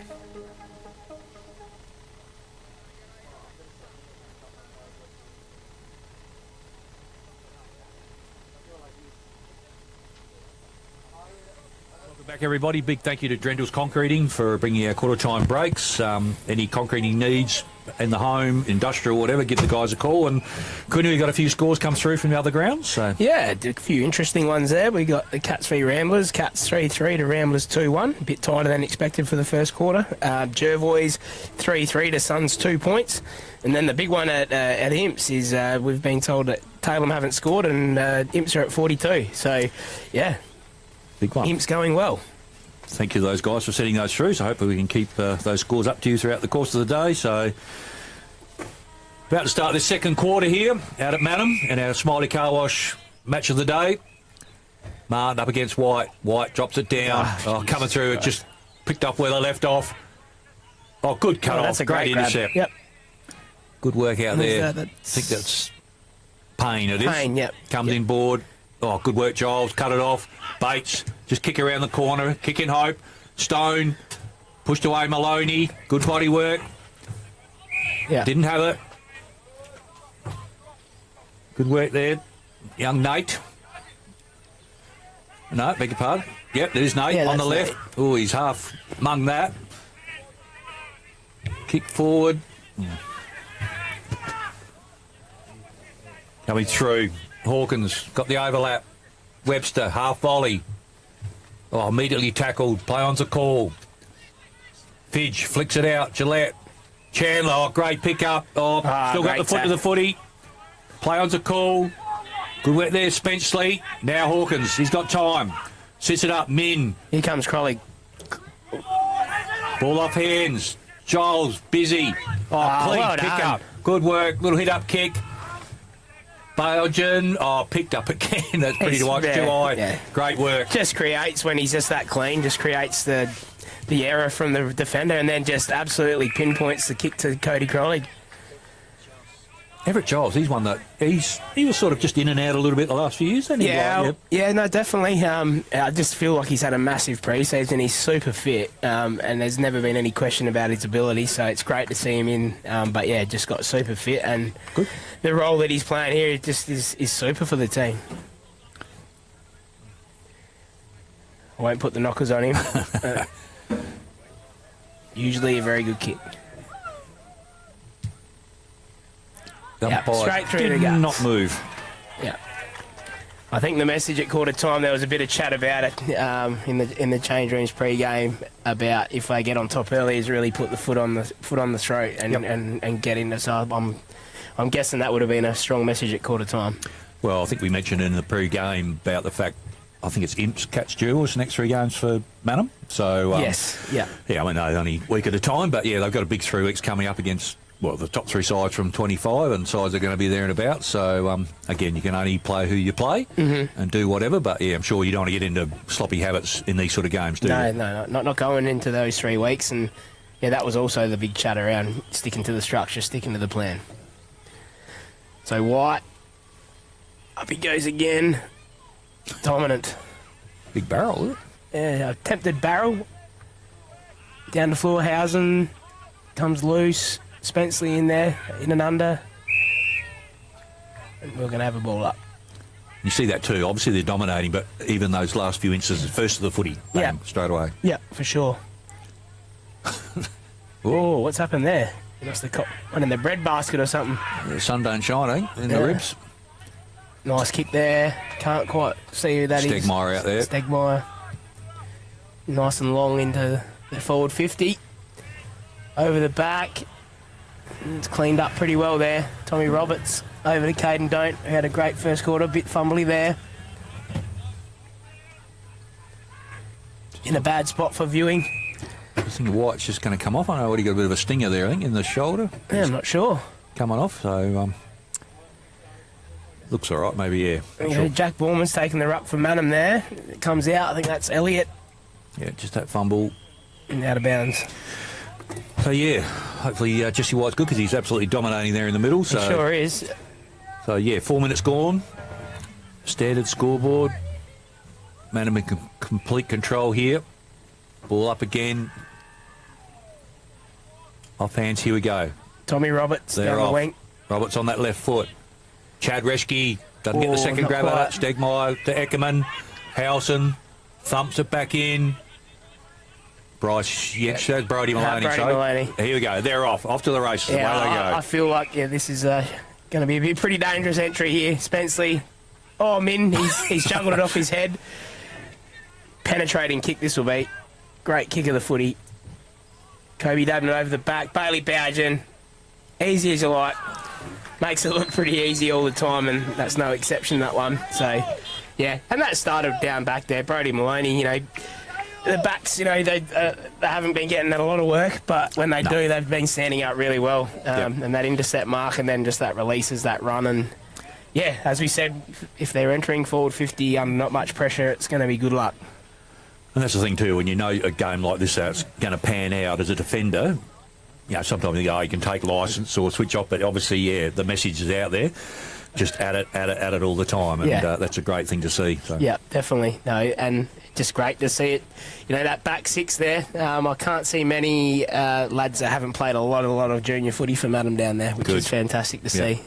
Back everybody, big thank you to Drendel's Concreting for bringing our quarter time breaks. Any concreting needs in the home, industrial, whatever, give the guys a call. And Kunu, you got a few scores come through from the other grounds. So Yeah, a few interesting ones there. We got the Cats v Ramblers, Cats 3-3 to Ramblers 2-1, a bit tighter than expected for the first quarter. Jervois 3-3 to Suns 2 points. And then the big one at Imps is we've been told that Tailem haven't scored and Imps are at 42. So, yeah. Big one. Imps going well. Thank you to those guys for setting those through. So hopefully we can keep those scores up to you throughout the course of the day. So about to start this second quarter here out at Mannum in our Smiley Car Wash match of the day. Martin up against White. White drops it down. Coming through. It just picked up where they left off. Oh, good cut off. That's a great intercept. Grab. Yep. Good work out there. That? I think that's Payne, it is. Payne, yep. Comes in board. Oh, good work, Giles. Cut it off. Bates, just kick around the corner. Kick in Hope. Stone, pushed away Maloney. Good body work. Yeah. Didn't have it. Good work there. Young Nate. No, beg your pardon. Yep, there's Nate on the left. Oh, he's half mung that. Kick forward. Coming through. Hawkins got the overlap. Webster, half volley. Oh, immediately tackled. Play on's a call. Fidge flicks it out. Gillette. Chandler, oh, great pick-up. Oh, still got the foot to the footy. Play on's a call. Good work there, Spenceley. Now Hawkins, he's got time. Sits it up, Min. Here comes Crowley. Ball off hands. Giles, busy. Oh, clean well pick-up. Good work. Little hit-up kick. Belgian, picked up again. That's pretty to watch. Too high. Yeah. Great work. Just creates, when he's just that clean, just creates the error from the defender and then just absolutely pinpoints the kick to Cody Crowley. Everett Giles, he's one that he was sort of just in and out a little bit the last few years, hasn't he? Yeah, no, definitely. I just feel like he's had a massive pre-season. He's super fit, and there's never been any question about his ability, so it's great to see him in. But yeah, just got super fit, and good. The role that he's playing here just is super for the team. I won't put the knockers on him. Usually a very good kick. Straight through the guts. Not move. Yeah. I think the message at quarter time, there was a bit of chat about it in the change rooms pre-game about if they get on top early, is really put the foot on the throat and get in. So I'm guessing that would have been a strong message at quarter time. Well, I think we mentioned in the pre-game about the fact I think it's Imps, Cats, Jewels, the next 3 games for Mannum. So yes, yeah. I mean, they're only a week at a time, but yeah, they've got a big 3 weeks coming up against. Well, the top 3 sides from 25 and sides are going to be there and about. So, again, you can only play who you play and do whatever. But, yeah, I'm sure you don't want to get into sloppy habits in these sort of games, do you? No, not going into those 3 weeks. And, yeah, that was also the big chat around sticking to the structure, sticking to the plan. So, White, Up he goes again. Dominant. Big barrel, isn't it? Yeah, attempted barrel. Down to Floorhausen. Comes loose. Spenceley in there, in and under. And we're going to have a ball up. You see that too. Obviously they're dominating, but even those last few instances, first of the footy, bang, straight away. Yeah, for sure. Oh, what's happened there? He must have caught one in the bread basket or something. The sun don't shine, eh? In the ribs. Nice kick there. Can't quite see who that is. Stegmaier out there. Stegmaier. Nice and long into the forward 50. Over the back. It's cleaned up pretty well there. Tommy Roberts over to Caden Don't, who had a great first quarter, a bit fumbly there. In a bad spot for viewing. I think White's just going to come off. I know what he got a bit of a stinger there, I think, in the shoulder. Yeah, I'm not sure. Coming off, so looks all right, maybe, yeah. Sure. Jack Borman's taking the ruck from Mannum there. It comes out, I think that's Elliott. Yeah, just that fumble. And out of bounds. So, yeah, hopefully Jesse White's good because he's absolutely dominating there in the middle. So, he sure is. So, yeah, 4 minutes gone. Standard scoreboard. Mannum in complete control here. Ball up again. Off hands, here we go. Tommy Roberts They're down off. the wing. Roberts on that left foot. Chad Reschke doesn't get the second grab at it. Stegmaier to Eckerman. Howson thumps it back in. Bryce, that's Brody Maloney. Maloney. Here we go. They're off. Off to the races. Yeah, Away they go. I feel like this is going to be a pretty dangerous entry here. Spenceley. Oh, Min, he's juggled it off his head. Penetrating kick this will be. Great kick of the footy. Kobe Dabney over the back. Bailey Bowden. Easy as you like. Makes it look pretty easy all the time, and that's no exception, that one. So, yeah. And that started down back there. Brody Maloney, the backs, they haven't been getting a lot of work, but when they do, they've been standing out really well. And that intercept mark and then just that releases that run. And, yeah, as we said, if they're entering forward 50 under not much pressure, it's going to be good luck. And that's the thing too, when you know a game like this, how it's going to pan out as a defender, sometimes you go, you can take licence or switch off, but obviously, yeah, the message is out there. Just add it all the time, and that's a great thing to see. So. Yeah, definitely. No, and just great to see it. That back six there. I can't see many lads that haven't played a lot of junior footy for Mannum down there, which is fantastic to see.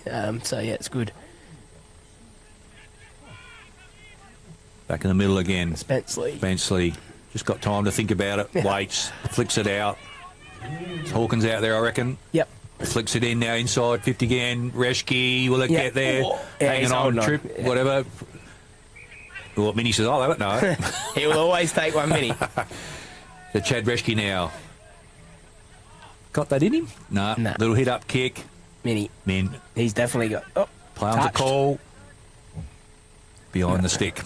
So yeah, it's good. Back in the middle again. Spenceley. Just got time to think about it. Yeah. Waits, flicks it out. Hawkins out there, I reckon. Yep. Flicks it in now inside 50 again. Reschke, will it get there? Hanging on, trip, whatever. Well, Minnie says, I'll have it. No. He will always take one, Minnie. So Chad Reschke now. Got that in him? No. Little hit up kick. Min. He's definitely got. Play on the call. Behind the stick.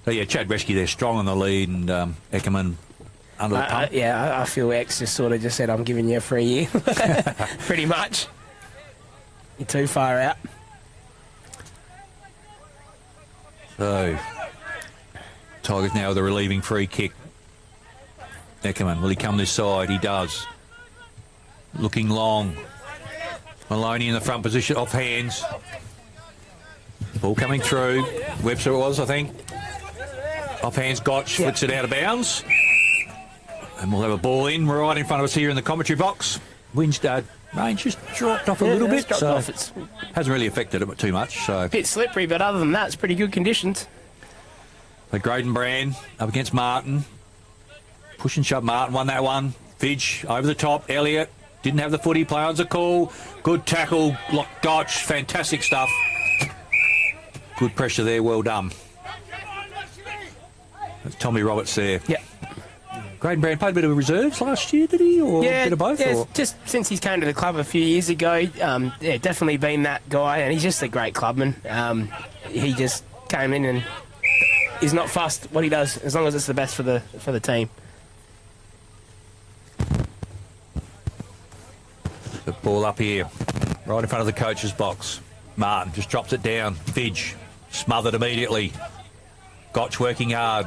So, yeah, Chad Reschke there, strong on the lead, and Eckerman under the pump. I feel X just sort of just said, I'm giving you a free year. Pretty much. You're too far out. So, Tigers now with a relieving free kick. Eckerman, will he come this side? He does. Looking long. Maloney in the front position, off hands. Ball coming through. Webster it was, I think. Off hands, Gotch flicks it out of bounds. And we'll have a ball in right in front of us here in the commentary box. Range just dropped off a little bit, so it hasn't really affected it too much. So a bit slippery, but other than that, it's pretty good conditions. But Graydon Brand up against Martin. Push and shove. Martin won that one. Fidge over the top. Elliott didn't have the footy. Play on's a call. Good tackle. Gotch. Fantastic stuff. Good pressure there. Well done. That's Tommy Roberts there. Yeah. Graydon Brand played a bit of reserves last year, did he? Or a bit of both? Yeah, just since he's came to the club a few years ago, definitely been that guy, and he's just a great clubman. He just came in and he's not fussed what he does, as long as it's the best for the team. The ball up here, right in front of the coach's box. Martin just drops it down. Fidge smothered immediately. Gotch working hard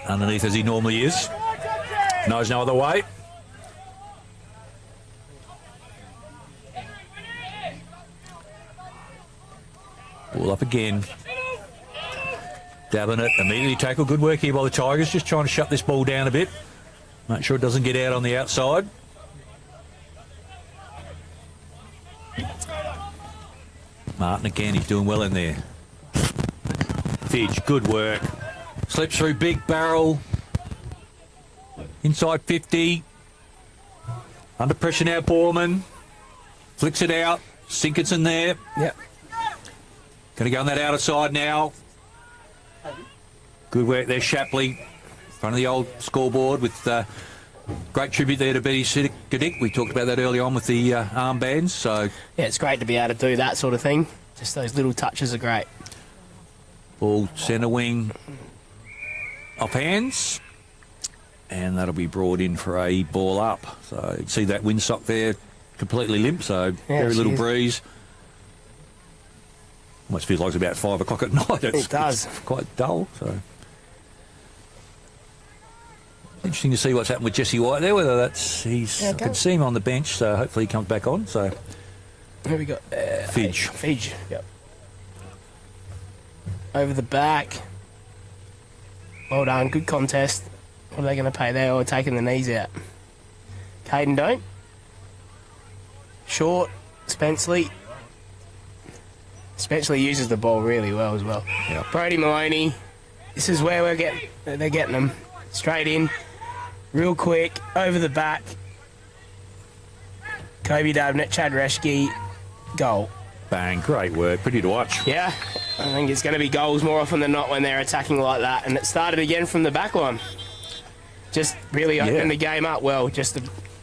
underneath as he normally is. Knows no other way. Ball up again. Dabbing it, immediately tackle. Good work here by the Tigers, just trying to shut this ball down a bit. Make sure it doesn't get out on the outside. Martin again, he's doing well in there. Fidge, good work. Slips through big barrel. Inside 50. Under pressure now, Borman. Flicks it out. Sinkerson there. Yep. Going to go on that outer side now. Good work there, Shapley. Front of the old scoreboard with great tribute there to Betty Siddick. We talked about that early on with the armbands. So yeah, it's great to be able to do that sort of thing. Just those little touches are great. Ball centre wing off hands. And that'll be brought in for a ball up. So you can see that windsock there completely limp, so very little breeze. Almost feels like it's about 5 o'clock at night. It does. It's quite dull. So interesting to see what's happened with Jesse White there. Whether that's I can see him on the bench, so hopefully he comes back on. So here we go. Fidge. Fidge. Yep. Over the back. Well done. Good contest. What are they going to pay there? Or taking the knees out. Caden don't. Short. Spenceley. Spenceley uses the ball really well as well. Yep. Brody Maloney. This is where they're getting them. Straight in. Real quick. Over the back. Kobe Dabnett, Chad Reschke. Goal. Bang. Great work. Pretty to watch. Yeah. I think it's going to be goals more often than not when they're attacking like that. And it started again from the back line. Just really opened the game up well.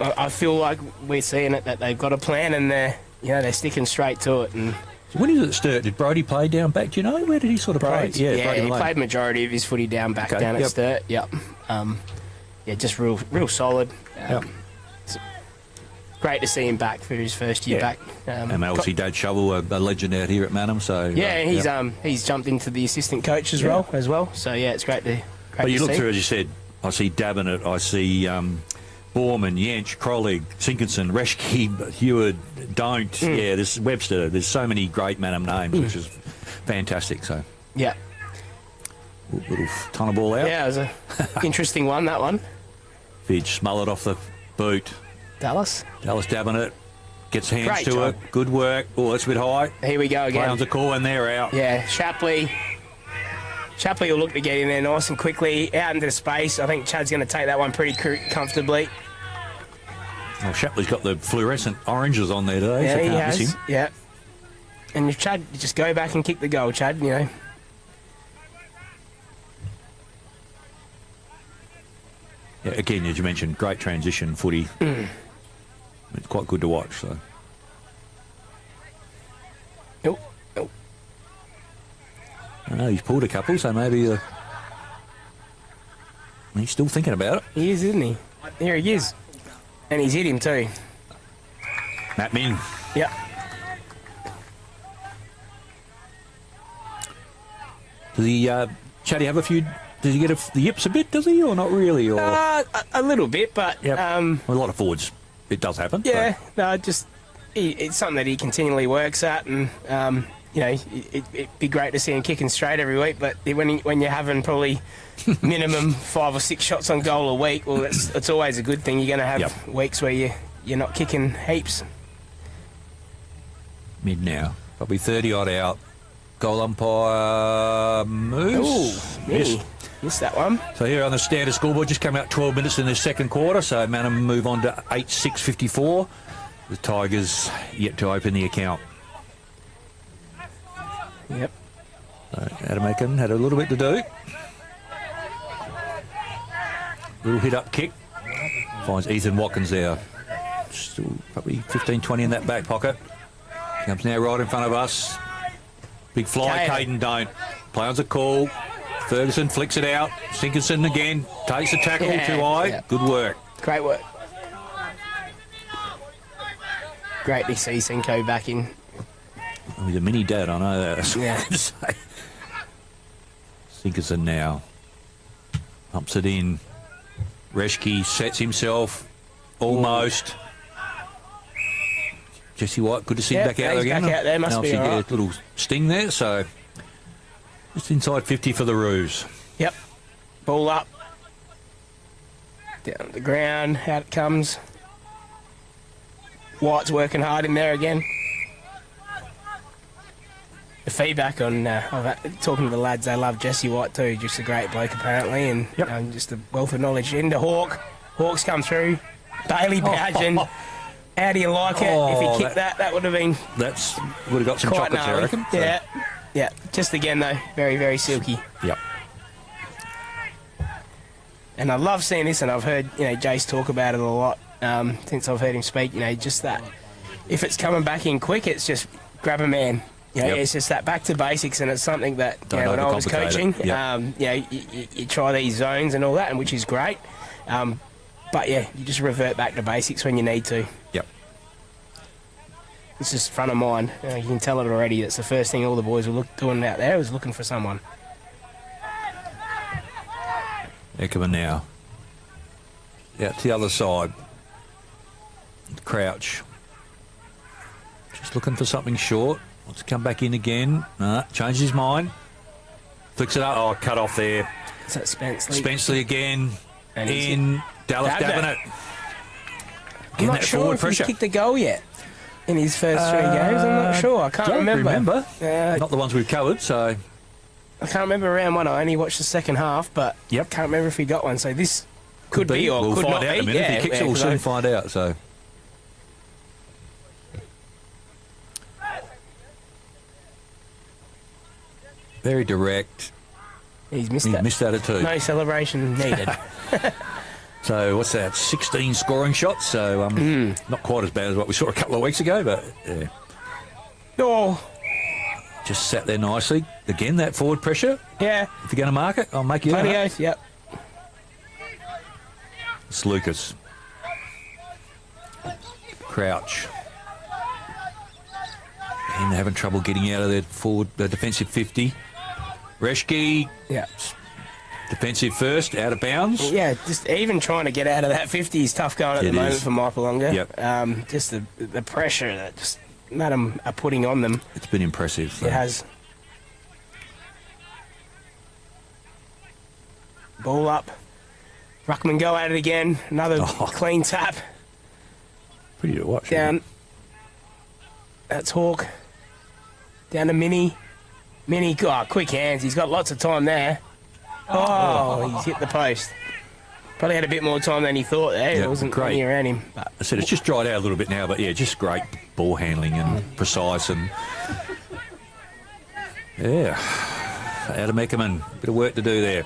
I feel like we're seeing it, that they've got a plan and they're sticking straight to it. And so when he was at Sturt, did Brody play down back? Do you know where did he sort of play? Yeah, he played majority of his footy down back down at Sturt. Yep. Just real solid. It's great to see him back for his first year back. And obviously Dad Shovel, a legend out here at Mannum. So he's jumped into the assistant coach's role as well. So it's great to. But you look through, as you said. I see Dabbinett, I see Borman, Yench, Krolig, Sinkinson, Reschke, Heward, Don't. There's Webster. There's so many great Mannum names, which is fantastic. So little ton of ball out. Yeah, it was an interesting one, that one. Fidge smell it off the boot. Dallas Dabbinett gets hands great to job. it. Good work. Oh, that's a bit high. Here we go again. Clowns a call and they're out. Yeah, Shapley will look to get in there nice and quickly, out into the space. I think Chad's going to take that one pretty comfortably. Well, Shapley's got the fluorescent oranges on there today, so he can't has. miss him. Yeah. And if Chad, just go back and kick the goal, Chad, Yeah, again, as you mentioned, great transition footy. It's quite good to watch. So. Oh. I know he's pulled a couple, so maybe he's still thinking about it. He is, isn't he? Here he is. And he's hit him too. Matt Min. Yep. Does he, Chatty, have a few... Does he get the yips a bit, does he, or not really? Or a little bit, but... a lot of forwards, it does happen. Yeah, it's something that he continually works at, and... it'd be great to see him kicking straight every week, but when you're having probably minimum 5 or 6 shots on goal a week, well, it's always a good thing. You're going to have weeks where you're not kicking heaps. Mid now, probably 30-odd out. Goal umpire moves. Missed that one. So here on the standard scoreboard, just came out 12 minutes in the second quarter, so Mannum move on to 8-6-54. The Tigers yet to open the account. Yep. Adamakin had a little bit to do. Little hit-up kick. Finds Ethan Watkins there. Still probably 15-20 in that back pocket. Comes now right in front of us. Big fly, Caden don't. Play on's a call. Ferguson flicks it out. Sinkerson again. Takes the tackle too high. Yeah. Good work. Great work. Great to see Senko back in. Oh, he's a mini dad, I know that. That's yeah. Sinkerson now. Pumps it in. Reschke sets himself. Almost. Jesse White, good to see him back out there again. Back out there, must be all right. A little sting there, so Just inside 50 for the Roos. Yep. Ball up. Down the ground. Out it comes. White's working hard in there again. The feedback on talking to the lads, they love Jesse White too. Just a great bloke apparently, and just a wealth of knowledge. Into Hawk. Hawks come through. Bailey Bougen. How do you like it? If he kicked that would have been. Would have got some chocolates, I reckon. Yeah. Yeah. Just again though, very, very silky. Yep. And I love seeing this, and I've heard Jace talk about it a lot since I've heard him speak. Just that if it's coming back in quick, it's just grab a man. It's just that back to basics, and it's something that when I was coaching, you try these zones and all that, and which is great. But you just revert back to basics when you need to. Yep. It's just front of mind. You can tell it already. That's the first thing all the boys were doing out there was looking for someone. Eckerman now. Out to the other side. Crouch. Just looking for something short. Wants to come back in again. Changed his mind. Flicks it up. Oh, cut off there. Is that Spenceley? Spenceley again. And in. Dallas dabbing it. I'm not sure if he's kicked a goal yet in his first 3 games. I'm not sure. I can't remember. Not the ones we've covered, so... I can't remember round 1. I only watched the second half, but can't remember if he got one. So this could be or we'll could find not out be. in a minute. If he kicks it, we'll soon find out, so... Very direct. He's missed that at too. No celebration needed. So what's that? 16 scoring shots. So not quite as bad as what we saw a couple of weeks ago, but yeah. Oh. Just sat there nicely. Again, that forward pressure. Yeah. If you're going to mark it, I'll make you. Plenty oath, yep. It's Lucas. Crouch. And they're having trouble getting out of their forward, defensive 50. Reschke. Yeah. Defensive first, out of bounds. Yeah, just even trying to get out of that 50 is tough going at the moment for Mypolonga. Yep. Just the pressure that just Mannum are putting on them. It's been impressive. So. It has. Ball up. Ruckman go at it again. Another clean tap. Pretty to watch. Down. That's Hawk. Down to Minnie. Minnie, quick hands. He's got lots of time there. Oh, he's hit the post. Probably had a bit more time than he thought there. It wasn't great around him. But I said it's just dried out a little bit now, but yeah, just great ball handling and precise and Adam Eckerman, bit of work to do there.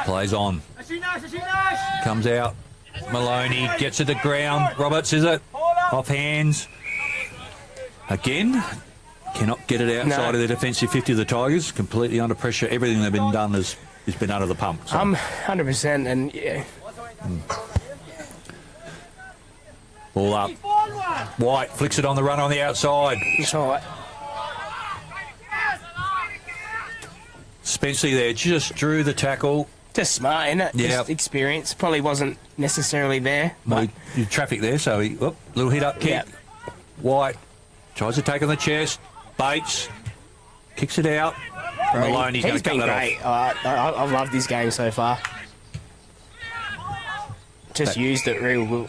Plays on. Comes out. Maloney gets it to ground. Roberts, is it? Off hands. Again. Cannot get it outside of the defensive 50 of the Tigers. Completely under pressure. Everything they've been done has been under the pump. So. 100%. And yeah. Ball up. White flicks it on the run on the outside. That's right. Spenceley there just drew the tackle. Just smart, isn't it? Just experience. Probably wasn't necessarily there. Well, traffic there, so he, little hit up kick. Yep. White tries to take on the chest. Bates kicks it out. Maloney's going to cut that off. I've loved this game so far. Just used it real well.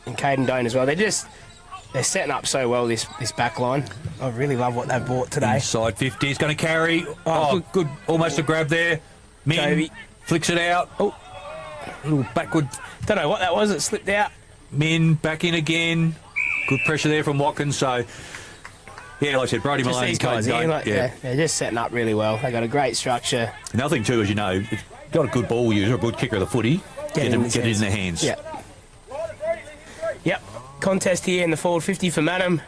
And Caden Doan as well. They're setting up so well this back line. I really love what they've bought today. Inside 50. He's going to carry. Good. Almost a grab there. Min flicks it out. Oh. A little backward. Don't know what that was. It slipped out. Min back in again. Good pressure there from Watkins. So, yeah, like I said, Brody Maloney. These guys here, they're just setting up really well. They've got a great structure. Another thing, too, as you know, if you've got a good ball user, a good kicker of the footy, get it in their hands. Yep. Contest here in the forward 50 for Mannum.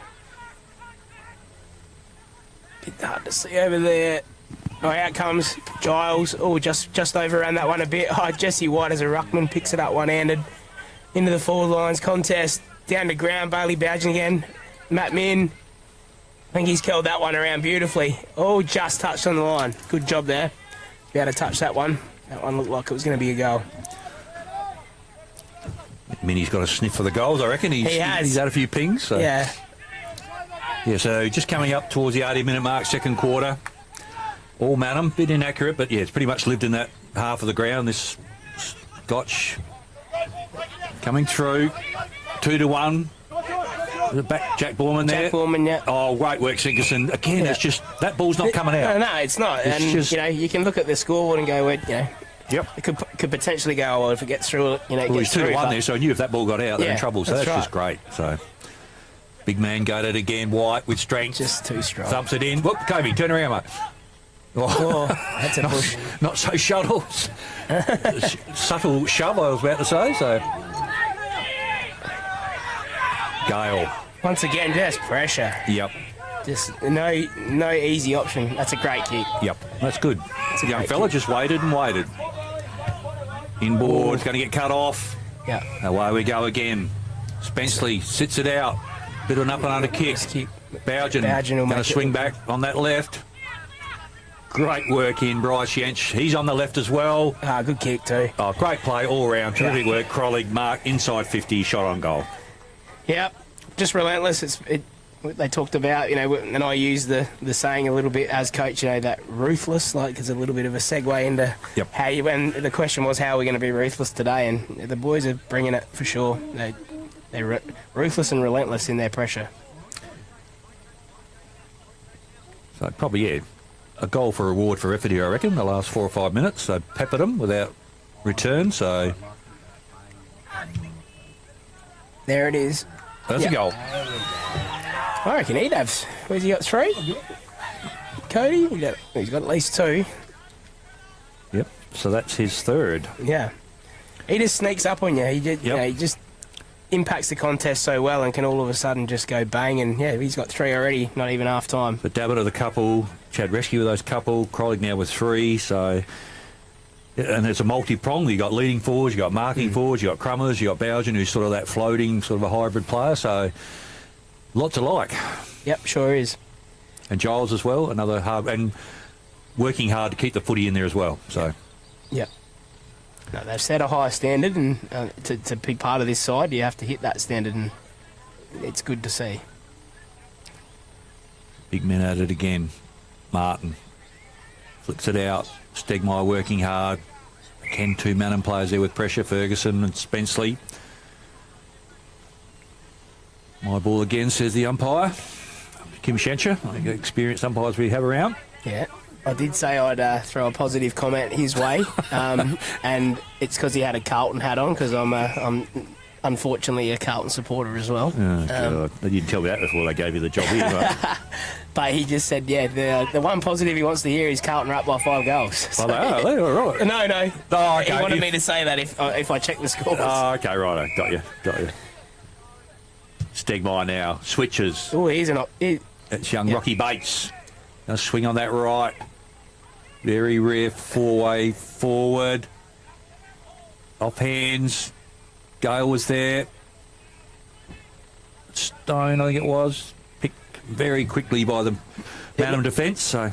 Bit hard to see over there. Oh, out comes Giles. Oh, just overran that one a bit. Oh, Jesse White as a ruckman picks it up one-handed. Into the forward lines. Contest. Down to ground. Bailey Bougen again. Matt Min. I think he's killed that one around beautifully. Oh, just touched on the line. Good job there. Be able to touch that one. That one looked like it was going to be a goal. Minnie's got a sniff for the goals, I reckon. He has. He's had a few pings. So. Yeah. Yeah, so just coming up towards the 80-minute mark, second quarter. All Mannum, bit inaccurate, but yeah, it's pretty much lived in that half of the ground. This Scotch coming through, 2-1. The back, Jack Borman there. Jack Borman, yeah. Oh, great work, Sinkerson. Again, it's just, that ball's not coming out. No, it's not. It's and, just, you can look at the scoreboard and go, well, yep. It could potentially go, well, if it gets through, it Well, gets he's 2-1 through. there, so I knew if that ball got out, they're in trouble. So that's right. just great. So, big man got it again. White with strength. Just too strong. Thumps it in. Whoop, Kobe, turn around, mate. Oh, that's a push. Not so subtle. Subtle shove, I was about to say. So, Gale. Once again, just pressure. Yep. Just no easy option. That's a great kick. Yep. That's good. That's a Young great fella kick. just waited and waited. Inboard, going to get cut off. Yeah. Away we go again. Spenceley sits it out. Bit of an up and under kick. Bowden will going to make swing back on that left. Great work in Bryce Yench. He's on the left as well. Good kick too. Oh, great play all round. Terrific work. Crollig, mark inside 50, shot on goal. Yep. Just relentless. They talked about, and I use the saying a little bit as coach, that ruthless, like it's a little bit of a segue into how you. And the question was, how are we going to be ruthless today? And the boys are bringing it for sure. They're ruthless and relentless in their pressure. So probably a goal for reward for effort here, I reckon. The last 4 or 5 minutes, so peppered them without return. So there it is. That's a goal. I reckon he'd have. Where's he got 3? Cody? He's got at least 2. Yep. So that's his 3rd. Yeah. He just sneaks up on you. He just impacts the contest so well and can all of a sudden just go bang. And he's got 3 already. Not even half time. The Dabbit of the couple. Chad Rescue with those couple. Crollig now with 3. So. And it's a multi-pronged. You got leading forwards, you got marking forwards, you got Crummers, you got Bowden, who's sort of that floating, sort of a hybrid player. So, lots to like. Yep, sure is. And Giles as well, another hard, and working hard to keep the footy in there as well. So, yep. No, they've set a high standard, and to be part of this side, you have to hit that standard, and it's good to see. Big men at it again. Martin flicks it out. Stegmaier working hard. Again, 2 Mannum players there with pressure, Ferguson and Spenceley. My ball again, says the umpire. Kim Shencher, experienced umpires we have around. Yeah, I did say I'd throw a positive comment his way, and it's because he had a Carlton hat on, because I'm unfortunately a Carlton supporter as well. Oh, God. They didn't tell me that before they gave you the job here, right? But he just said, the one positive he wants to hear is Carlton are up by 5 goals. So, they are right. No. Oh, okay. He wanted me to say that if I check the scores. Oh, okay, right. Got you. Stegmaier now. Switches. Oh, he's It's young Rocky Bates. Now swing on that right. Very rare 4-way forward. Off hands. Gale was there. Stone, I think it was. Picked very quickly by the Mannum defence. So.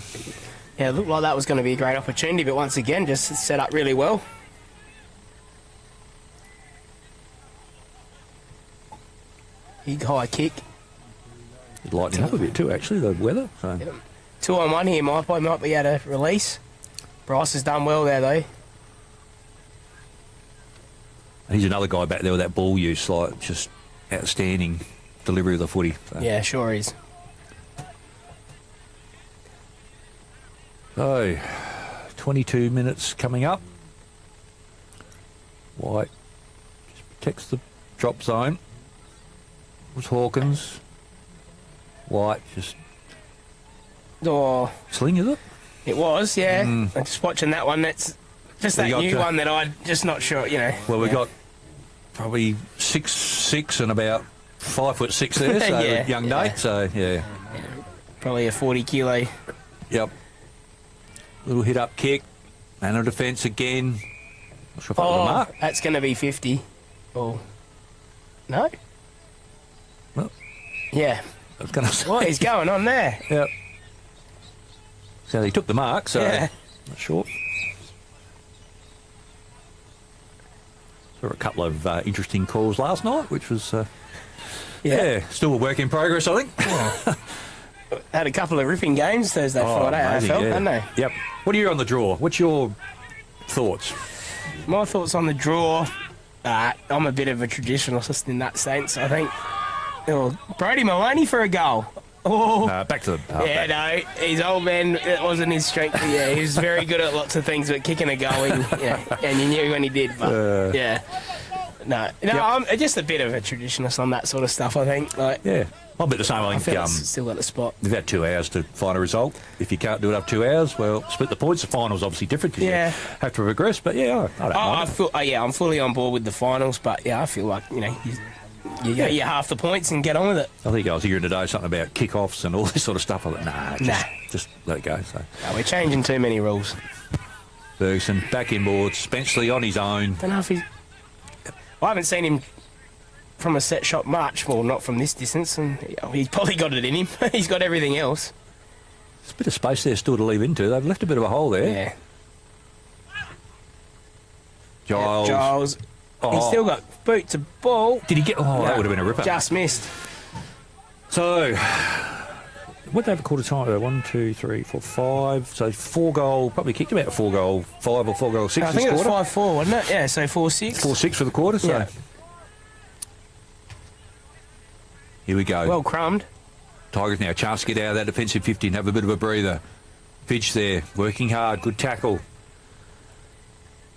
Yeah, it looked like that was going to be a great opportunity, but once again, just set up really well. Big high kick. It lightened up a bit too, actually, the weather. So. Yep. 2-on-1 here, might be able to release. Bryce has done well there, though. He's another guy back there with that ball use, like just outstanding delivery of the footy. So. Yeah, sure is. So, 22 minutes coming up. White just protects the drop zone. It was Hawkins. White just... Oh, sling, is it? It was, yeah. I'm just watching that one. That's just that new one that I'm just not sure, Well, we got probably 6'6" and about 5'6" there, so young Nate, so yeah. Probably a 40 kilo. Yep. Little hit up kick. Man of defence again. Not sure if that was a mark. That's going to be 50. Oh. No? Well, yeah. I was going to say. What is going on there? Yep. So he took the mark, so not sure. There were a couple of interesting calls last night, which was Yeah, still a work in progress, I think. Had a couple of ripping games Thursday, Friday, amazing, AFL, yeah. hadn't they? Yep. What are you on the draw? What's your thoughts? My thoughts on the draw, I'm a bit of a traditionalist in that sense, I think. Oh, Brody Maloney for a goal. Oh, Back to the yeah, no, his old man, it wasn't his strength. Yeah, he was very good at lots of things, but kicking a goal, and you knew when he did. But yeah, no, Yep. I'm just a bit of a traditionalist on that sort of stuff. I think, like, Yeah. I'm a bit the same. I I think feel it's still got the spot. we've had 2 hours to find a result. If you can't do it up 2 hours, well, split the points. The final's obviously different because Yeah. you have to progress. But yeah, I don't I mind. feel, I'm fully on board with the finals, but yeah, I feel like you get your half the points and get on with it. I think I was hearing today something about kick-offs and all this sort of stuff. I thought, just let it go. So No, we're changing too many rules. Ferguson back inboard, Spenceley on his own. Don't know if I haven't seen him from a set shot much, well, not from this distance, and he's probably got it in him. He's got everything else. There's a bit of space there still to leave into. They've left a bit of a hole there. Yeah. Giles. Giles. Oh. He's still got boot to ball. Did he get... Oh, that would have been a ripper. Just missed. So, what did they have a quarter time? 1, 2, 3, 4, 5. So 4 goal, probably kicked about 4 goal 5 or 4 goal 6 I this think it was quarter. 5-4, wasn't it? Yeah, so 4-6. 4-6 for the quarter, so... Yeah. Here we go. Well crumbed. Tigers now a chance to get out of that defensive 50 and have a bit of a breather. Fidge there, working hard, good tackle.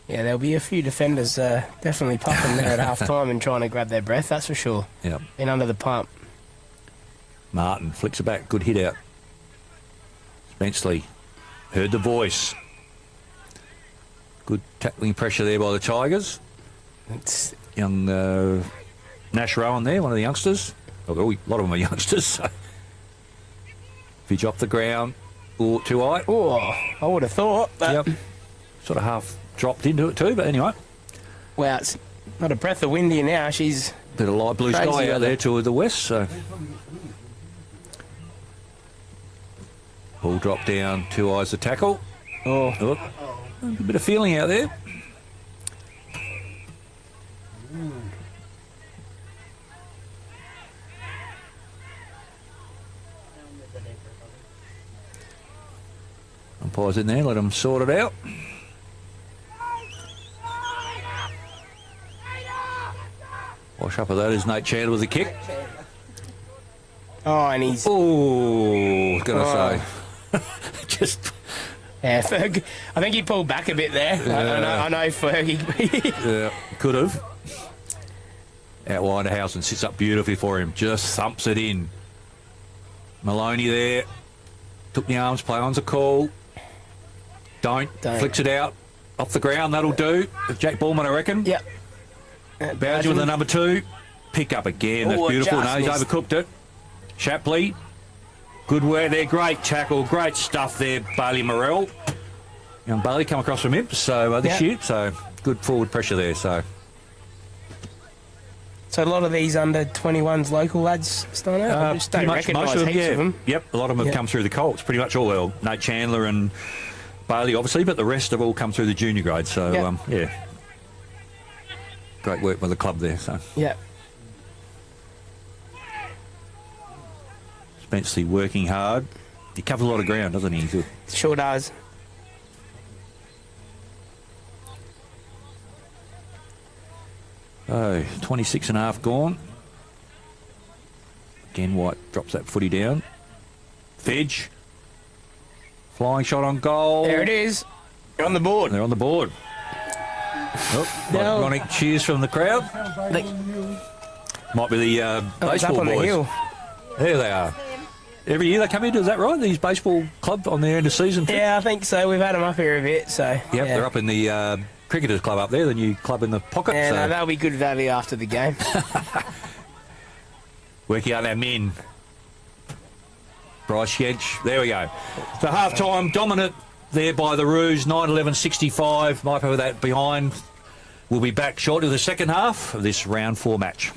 Yeah, there'll be a few defenders definitely puffing there at half time and trying to grab their breath, that's for sure. Yep. Been under the pump. Martin flicks it back, good hit out. Spenceley heard the voice. Good tackling pressure there by the Tigers. It's, Young Nash Rowan there, one of the youngsters. Oh, a lot of them are youngsters. So. Fidge off the ground. Ooh, too high. oh, I would have thought. But Yep. Sort of half dropped into it too, but anyway. Well, it's not a breath of wind here now. She's Bit of light blue Crazy sky out weather. there to the west, so. Ball dropped down, Two Eyes the tackle. oh, A bit of feeling out there. Umpires in there, let them sort it out. Wash up of that is Nate Chandler with the kick. oh, and he's Oh, gonna say. Just, yeah, Ferg. I think he pulled back a bit there. I know Fergie. yeah, could have. Out Winterhausen sits up beautifully for him, just thumps it in. Maloney there, took the arms play on's a call. Don't. Flicks it out off the ground, that'll do. Jack Ballman, I reckon. Yep. Bowser with the number 2. Pick up again, that's Oh, beautiful. just No, he's missed. overcooked it. Shapley, good work there, great tackle, great stuff there, Bailey Morrell. Young Bailey come across from Imps so this Yep. year, so good forward pressure there. So So a lot of these under 21s local lads starting out. I just don't recognise heaps of them. Yep, a lot of them have come through the Colts. Pretty much all. Well, Nate Chandler and Bailey, obviously, but the rest have all come through the junior grade. So Yep. yeah, great work by the club there. So Yeah. Spenceley working hard. He covers a lot of ground, doesn't he? Good. Sure does. Oh, 26 and a half gone. Again, White drops that footy down. Fidge. Flying shot on goal. There it is. On the board. They're on the board. Oh, No. ironic cheers from the crowd. Might be the It's baseball up on boys. the hill. There they are. Every year they come into, is that right? These baseball club on their end of season? Yeah, I think so. We've had them up here a bit, so. Yep, yeah. they're up in the cricketers club up there, the new club in the pocket. Yeah, so. no, that'll be good value after the game. Working out our men. Bryce Yench. There we go. So half-time, dominant there by the Roos, 9-11-65. Might have that behind. We'll be back shortly with the second half of this round 4 match.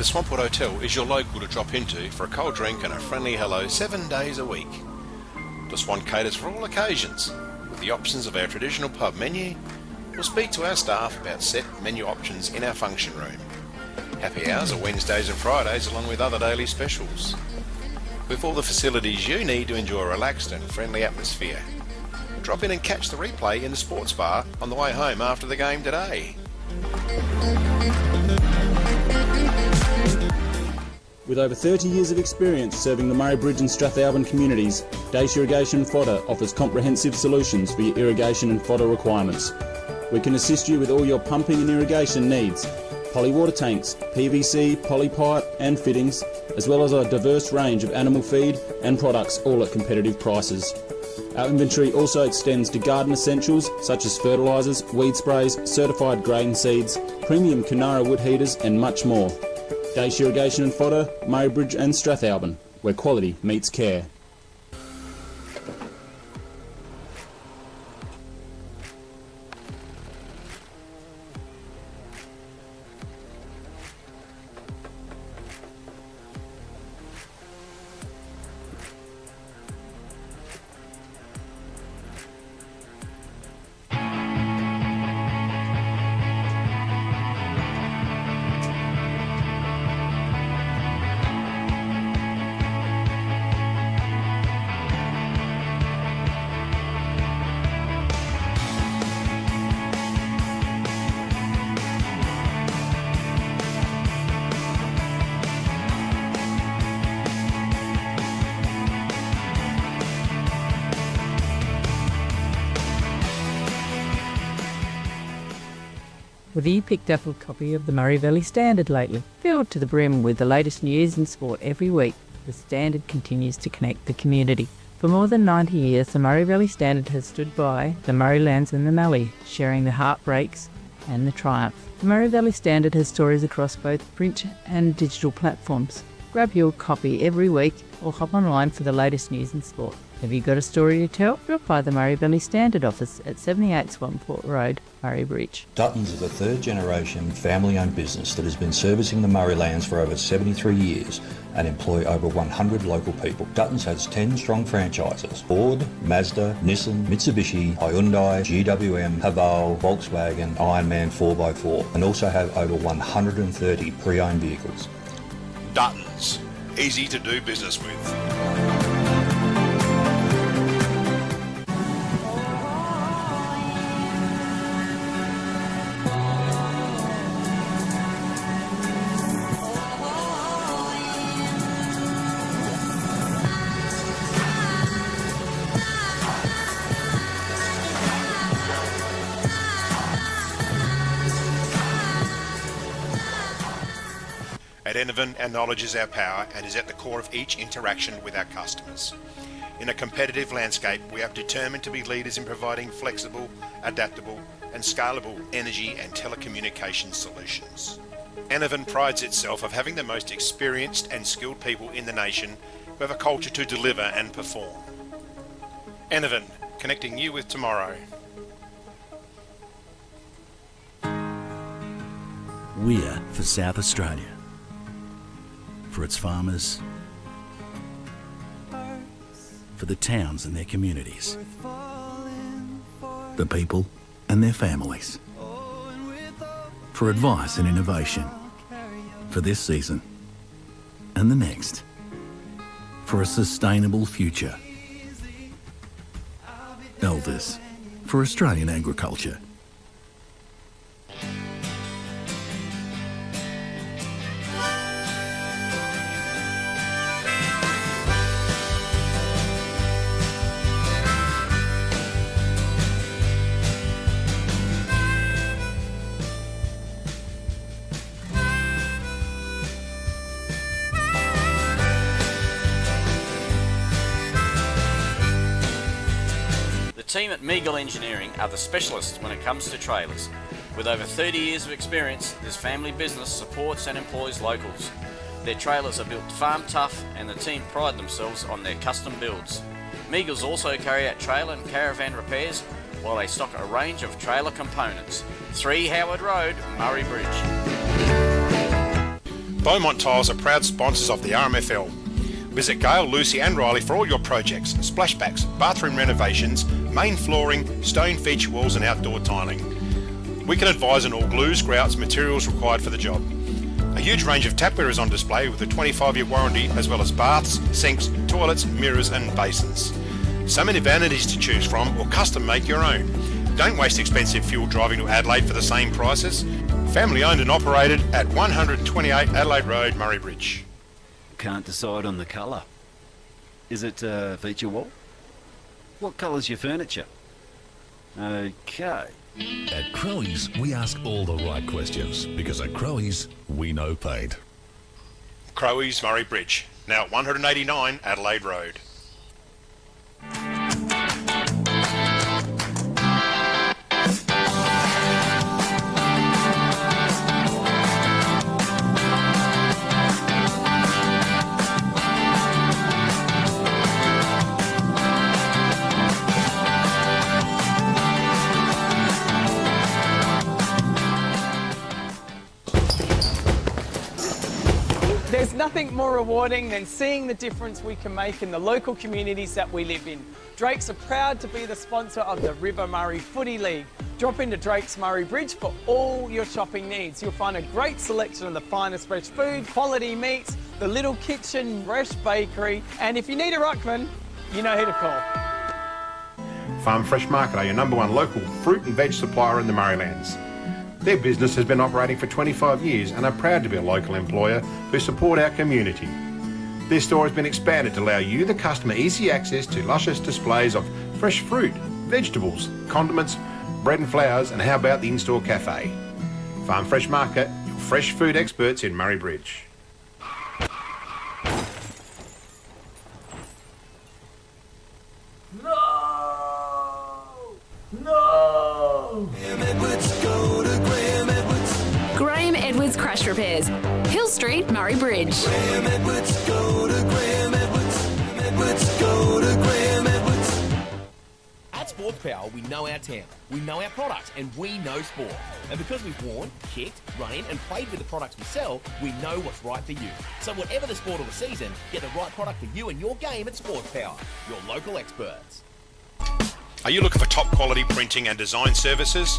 Swampwood Hotel is your local to drop into for a cold drink and a friendly hello 7 days a week. The Swan caters for all occasions, with the options of our traditional pub menu. We'll speak to our staff about set menu options in our function room. Happy hours are Wednesdays and Fridays along with other daily specials. With all the facilities you need to enjoy a relaxed and friendly atmosphere. Drop in and catch the replay in the sports bar on the way home after the game today. With over 30 years of experience serving the Murray Bridge and Strathalbyn communities, Dace Irrigation and Fodder offers comprehensive solutions for your irrigation and fodder requirements. We can assist you with all your pumping and irrigation needs, poly water tanks, PVC, poly pipe and fittings, as well as a diverse range of animal feed and products, all at competitive prices. Our inventory also extends to garden essentials such as fertilisers, weed sprays, certified grain seeds, premium Canara wood heaters and much more. Dace Irrigation and Fodder, Murray Bridge and Strathalbyn, where quality meets care. Whether you picked up a copy of the Murray Valley Standard lately, filled to the brim with the latest news and sport every week, the Standard continues to connect the community. For more than 90 years, the Murray Valley Standard has stood by the Murraylands and the Mallee, sharing the heartbreaks and the triumph. The Murray Valley Standard has stories across both print and digital platforms. Grab your copy every week or hop online for the latest news and sport. Have you got a story to tell? Drop by the Murray Valley Standard office at 78 Swanport Road, Murray Bridge. Duttons is a third-generation family-owned business that has been servicing the Murraylands for over 73 years and employ over 100 local people. Duttons has 10 strong franchises: Ford, Mazda, Nissan, Mitsubishi, Hyundai, GWM, Haval, Volkswagen, Ironman 4x4, and also have over 130 pre-owned vehicles. Duttons, easy to do business with. At Enervin, our knowledge is our power and is at the core of each interaction with our customers. In a competitive landscape, we are determined to be leaders in providing flexible, adaptable and scalable energy and telecommunications solutions. Enervin prides itself of having the most experienced and skilled people in the nation who have a culture to deliver and perform. Enervin, connecting you with tomorrow. We're for South Australia. For its farmers, for the towns and their communities, the people and their families, for advice and innovation, for this season and the next, for a sustainable future. Elders, for Australian agriculture. The team at Meagle Engineering are the specialists when it comes to trailers. With over 30 years of experience, this family business supports and employs locals. Their trailers are built farm tough and the team pride themselves on their custom builds. Meagles also carry out trailer and caravan repairs while they stock a range of trailer components. 3 Howard Road, Murray Bridge. Beaumont Tiles are proud sponsors of the RMFL. Visit Gail, Lucy and Riley for all your projects, splashbacks, bathroom renovations, main flooring, stone feature walls and outdoor tiling. We can advise on all glues, grouts, materials required for the job. A huge range of tapware is on display with a 25-year warranty, as well as baths, sinks, toilets, mirrors and basins. So many vanities to choose from, or custom make your own. Don't waste expensive fuel driving to Adelaide for the same prices. Family owned and operated at 128 Adelaide Road, Murray Bridge. Can't decide on the colour. Is it feature wall? What colour's your furniture? Okay. At Crowe's, we ask all the right questions, because at Crowe's, we know paid. Crowe's, Murray Bridge, now at 189 Adelaide Road. There's nothing more rewarding than seeing the difference we can make in the local communities that we live in. Drakes are proud to be the sponsor of the River Murray Footy League. Drop into Drake's Murray Bridge for all your shopping needs. You'll find a great selection of the finest fresh food, quality meats, the little kitchen, fresh bakery, and if you need a ruckman, you know who to call. Farm Fresh Market are your #1 local fruit and veg supplier in the Murraylands. Their business has been operating for 25 years and are proud to be a local employer who support our community. Their store has been expanded to allow you, the customer, easy access to luscious displays of fresh fruit, vegetables, condiments, bread and flowers, and how about the in-store cafe? Farm Fresh Market, your fresh food experts in Murray Bridge. Graham Edwards Crash Repairs, Hill Street, Murray Bridge. Graham Edwards, go to Graham Edwards. Edwards, go to Graham Edwards. At Sports Power, we know our town, we know our products, and we know sport. And because we've worn, kicked, run in, and played with the products we sell, we know what's right for you. So whatever the sport or the season, get the right product for you and your game at Sports Power, your local experts. Are you looking for top quality printing and design services?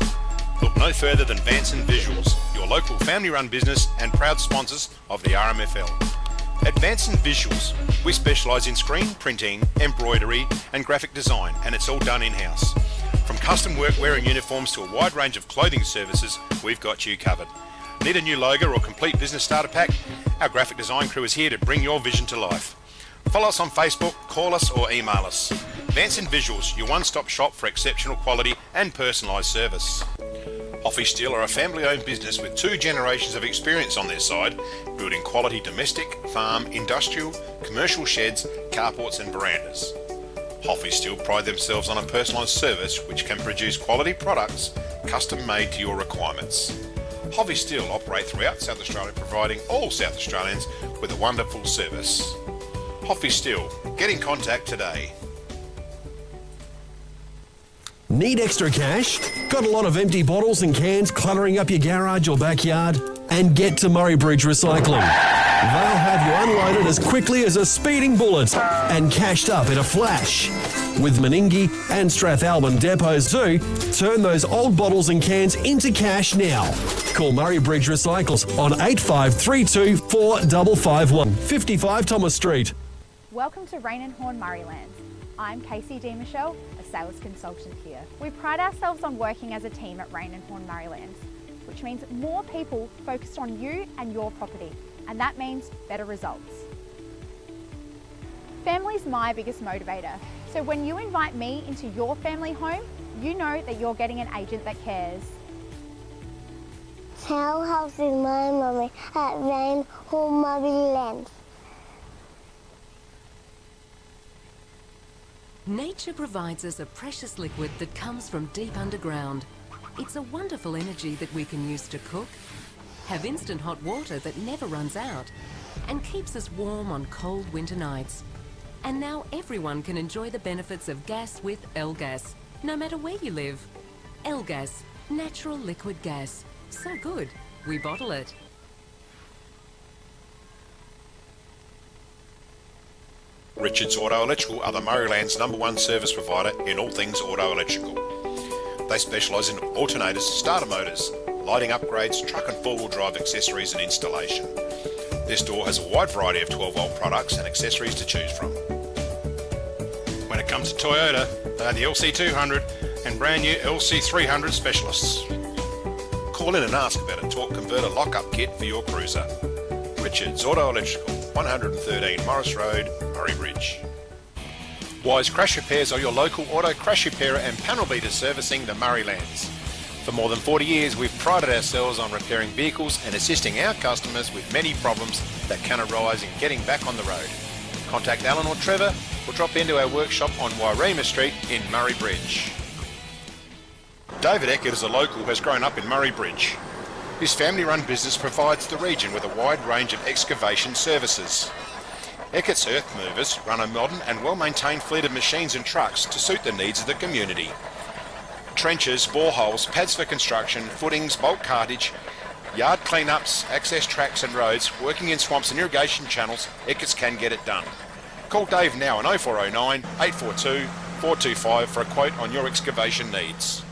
Look no further than Vanson Visuals, your local family-run business and proud sponsors of the RMFL. At Vanson Visuals, we specialise in screen printing, embroidery and graphic design, and it's all done in-house. From custom workwear and uniforms to a wide range of clothing services, we've got you covered. Need a new logo or complete business starter pack? Our graphic design crew is here to bring your vision to life. Follow us on Facebook, call us or email us. Vanson Visuals, your one-stop shop for exceptional quality and personalised service. Hoffy Steel are a family-owned business with 2 generations of experience on their side, building quality domestic, farm, industrial, commercial sheds, carports and verandas. Hoffy Steel pride themselves on a personalised service which can produce quality products custom-made to your requirements. Hoffy Steel operate throughout South Australia, providing all South Australians with a wonderful service. Hoffy Steel, get in contact today. Need extra cash? Got a lot of empty bottles and cans cluttering up your garage or backyard? And get to Murray Bridge Recycling. They'll have you unloaded as quickly as a speeding bullet and cashed up in a flash. With Meningie and Strathalbyn depots too, turn those old bottles and cans into cash now. Call Murray Bridge Recycles on 8532 4551, 55 Thomas Street. Welcome to Rain and Horn Murraylands. I'm Casey D. Michelle, a sales consultant here. We pride ourselves on working as a team at Rain and Horn Murraylands, which means more people focused on you and your property, and that means better results. Family's my biggest motivator, so when you invite me into your family home, you know that you're getting an agent that cares. How helps with my mummy at Rain Horn Murraylands? Nature provides us a precious liquid that comes from deep underground. It's a wonderful energy that we can use to cook, have instant hot water that never runs out, and keeps us warm on cold winter nights. And now everyone can enjoy the benefits of gas with L-Gas, no matter where you live. L-Gas, natural liquid gas. So good, we bottle it. Richards Auto Electrical are the Murrayland's #1 service provider in all things auto electrical. They specialise in alternators, starter motors, lighting upgrades, truck and four-wheel drive accessories and installation. This store has a wide variety of 12-volt products and accessories to choose from. When it comes to Toyota, they are the LC200 and brand new LC300 specialists. Call in and ask about a torque converter lock-up kit for your cruiser. Richards Auto Electrical, 113 Morris Road, Murray Bridge. Wise Crash Repairs are your local auto crash repairer and panel beater servicing the Murraylands. For more than 40 years, we've prided ourselves on repairing vehicles and assisting our customers with many problems that can arise in getting back on the road. Contact Alan or Trevor or drop into our workshop on Wairema Street in Murray Bridge. David Eckert is a local who has grown up in Murray Bridge. His family-run business provides the region with a wide range of excavation services. Eckert's Earth Movers run a modern and well-maintained fleet of machines and trucks to suit the needs of the community. Trenches, boreholes, pads for construction, footings, bulk cartage, yard cleanups, access tracks and roads, working in swamps and irrigation channels, Eckert's can get it done. Call Dave now on 0409 842 425 for a quote on your excavation needs.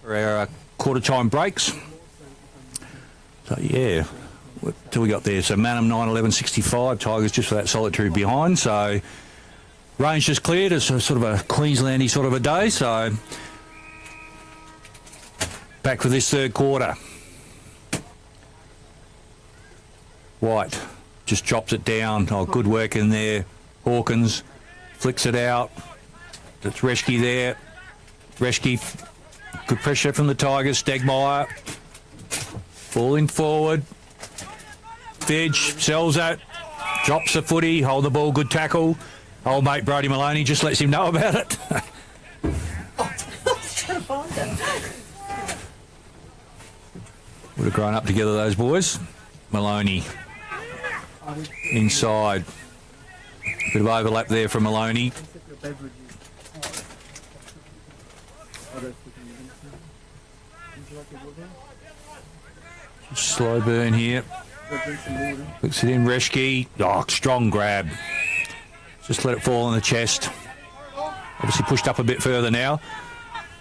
For our quarter time breaks. So yeah, what do we got there? So Mannum 9-11-65, Tigers just for that solitary behind. So range just cleared. It's a sort of a Queenslandy sort of a day. So back for this third quarter. White just drops it down. Oh, good work in there. Hawkins flicks it out. It's Reschke there. Reschke, good pressure from the Tigers. Stegmeyer falling forward. Fidge sells it. Drops the footy. Hold the ball. Good tackle. Old mate Brodie Maloney just lets him know about it. Would have grown up together, those boys. Maloney inside. Bit of overlap there from Maloney. Slow burn here. Puts it in Reschke. Oh, strong grab. Just let it fall in the chest. Obviously pushed up a bit further now.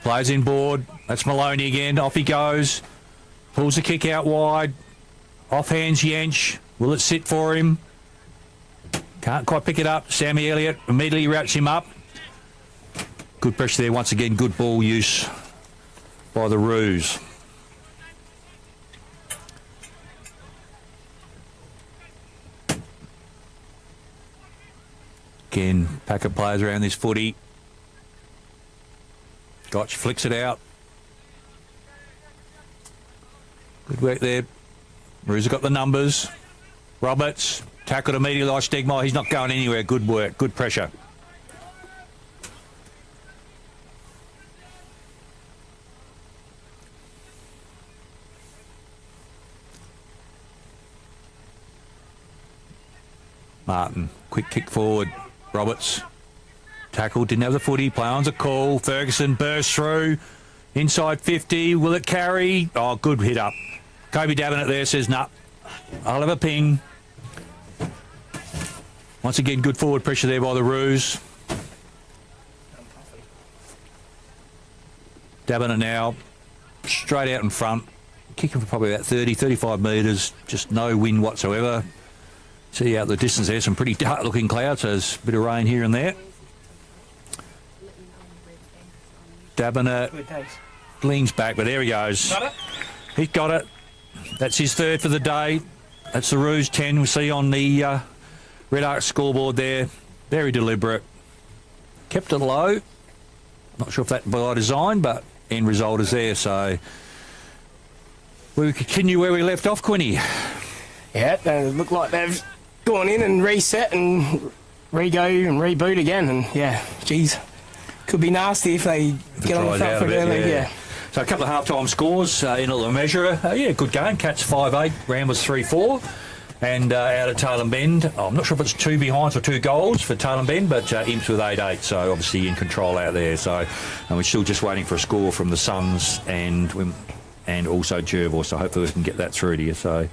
Plays in board. That's Maloney again. Off he goes. Pulls the kick out wide. Off hands Yench. Will it sit for him? Can't quite pick it up. Sammy Elliott immediately routes him up. Good pressure there once again. Good ball use by the Roos. Again, pack of players around this footy. Gotch flicks it out. Good work there. Roos got the numbers. Roberts tackled immediately like Stegmaier. He's not going anywhere. Good work. Good pressure. Martin, quick kick forward. Roberts tackled, didn't have the footy. Play on's a call. Ferguson bursts through. Inside 50. Will it carry? Oh, good hit up. Kobe Davenant there says, nah, I'll have a ping. Once again, good forward pressure there by the Roos. Davenant now straight out in front. Kicking for probably about 30, 35 metres. Just no wind whatsoever. See out the distance there, some pretty dark looking clouds, so there's a bit of rain here and there. Davenant leans back, but there he goes. Got it? He's got it. That's his third for the day. That's the Roos 10 we see on the Red Arc scoreboard there. Very deliberate. Kept it low. Not sure if that by design, but end result is there, so we continue where we left off, Quinny. Yeah, they look like they've gone in and reset and re-go and reboot again, and yeah, geez, could be nasty if they get on the front foot early. Yeah. So a couple of half-time scores in a measure. Yeah, good game. Cats 5-8, Ramblers 3-4, and out at Tailem Bend, I'm not sure if it's 2 behinds or 2 goals for Tailem Bend, but Imps with 8-8, so obviously in control out there. So, and we're still just waiting for a score from the Suns and also Jervor, so hopefully we can get that through to you. So.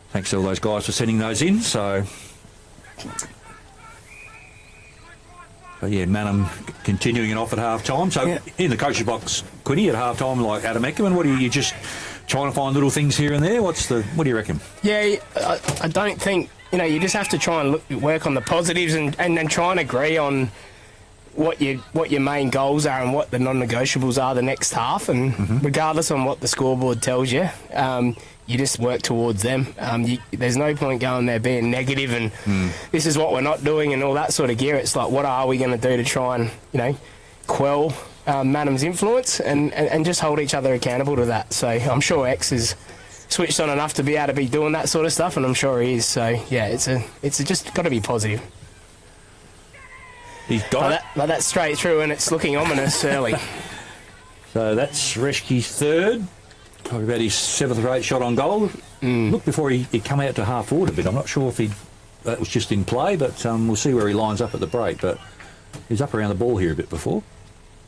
Thanks to all those guys for sending those in. So yeah, Mannum continuing it off at half time. So yeah. In the coach's box, Quinny, at half time, like Adam Eckerman, what are you just trying to find little things here and there? What do you reckon? Yeah, I don't think, you just have to try and work on the positives and try and agree on what your main goals are and what the non-negotiables are the next half, and regardless on what the scoreboard tells you, you just work towards them. There's no point going there being negative and this is what we're not doing and all that sort of gear. It's like, what are we going to do to try and, quell Mannum's influence and just hold each other accountable to that. So I'm sure X is switched on enough to be able to be doing that sort of stuff, and I'm sure he is. So yeah, it's just got to be positive. He's got it. Like that's straight through, and it's looking ominous early. So that's Reschke's third. Probably about his 7th or 8th shot on goal. Look, before he come out to half forward a bit. I'm not sure if that was just in play, but we'll see where he lines up at the break. But he was up around the ball here a bit before.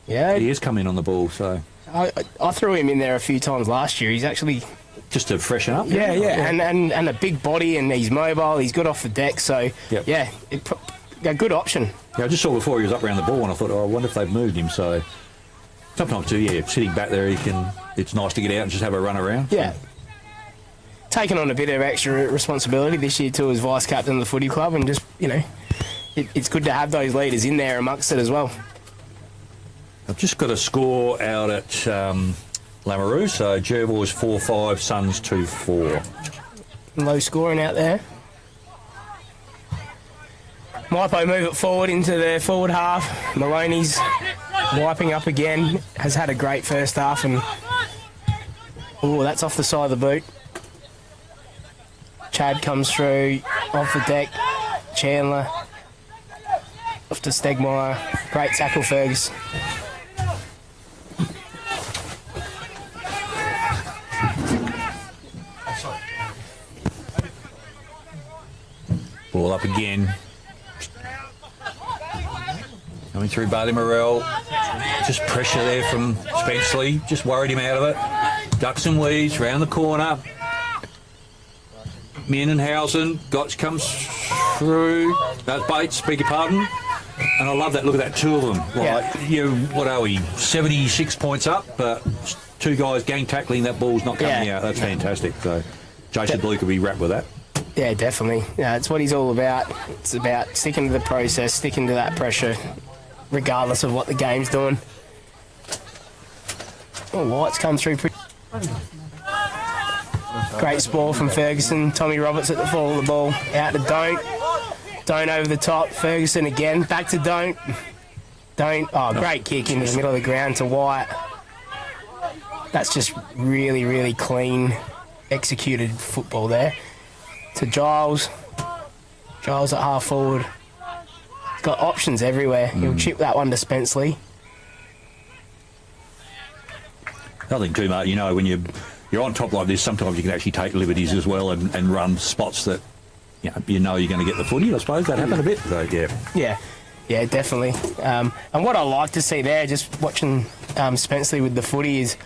Yeah. He has come in on the ball, so... I threw him in there a few times last year. He's actually... Just to freshen up? Yeah. And a big body, and he's mobile. He's good off the deck, so, yeah, a good option. Yeah, I just saw before he was up around the ball, and I thought, I wonder if they've moved him, so... Sometimes too, sitting back there, it's nice to get out and just have a run around. Yeah. Taking on a bit of extra responsibility this year too as vice captain of the footy club, and just, it's good to have those leaders in there amongst it as well. I've just got a score out at Lamoureux, so Jervor was 4-5, Suns 2-4. Low scoring out there. Mypo move it forward into the forward half. Maloney's wiping up again. Has had a great first half, and that's off the side of the boot. Chad comes through off the deck. Chandler off to Stegmeyer. Great tackle, Fergus. Ball up again. Coming through Barty Morell. Just pressure there from Spenceley. Just worried him out of it. Ducks and weaves round the corner. Menenhausen. Gotch comes through. That's Bates, beg your pardon. And I love that. Look at that, two of them. What are we? 76 points up, but two guys gang tackling. That ball's not coming out. That's fantastic. So Jason Blue could be wrapped with that. Yeah, definitely. Yeah, it's what he's all about. It's about sticking to the process, sticking to that pressure, regardless of what the game's doing. Oh, White's come through pretty... Great spoil from Ferguson. Tommy Roberts at the fall of the ball. Out to Don't. Don't over the top. Ferguson again. Back to Don't. Don't. Oh, great kick into the middle of the ground to White. That's just really, really clean, executed football there. To Giles. Giles at half forward. He's got options everywhere. He'll chip that one to Spenceley. Nothing too much. You know, when you're on top like this, sometimes you can actually take liberties as well and run spots that you know you're going to get the footy. I suppose that happened a bit. So Yeah, definitely. And what I like to see there, just watching Spenceley with the footy, is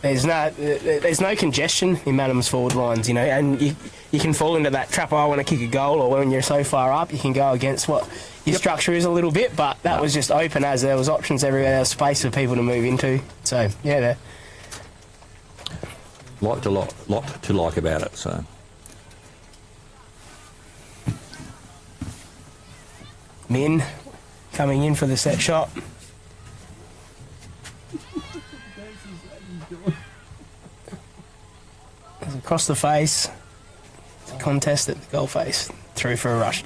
there's no congestion in Mannum's forward lines, and you can fall into that trap. I want to kick a goal, or when you're so far up, you can go against what your structure is a little bit. But that was just open as there was options everywhere. There was space for people to move into. So yeah, lot to like about it. So Min coming in for the set shot. Across the face. It's a contest at the goal face. Through for a rush.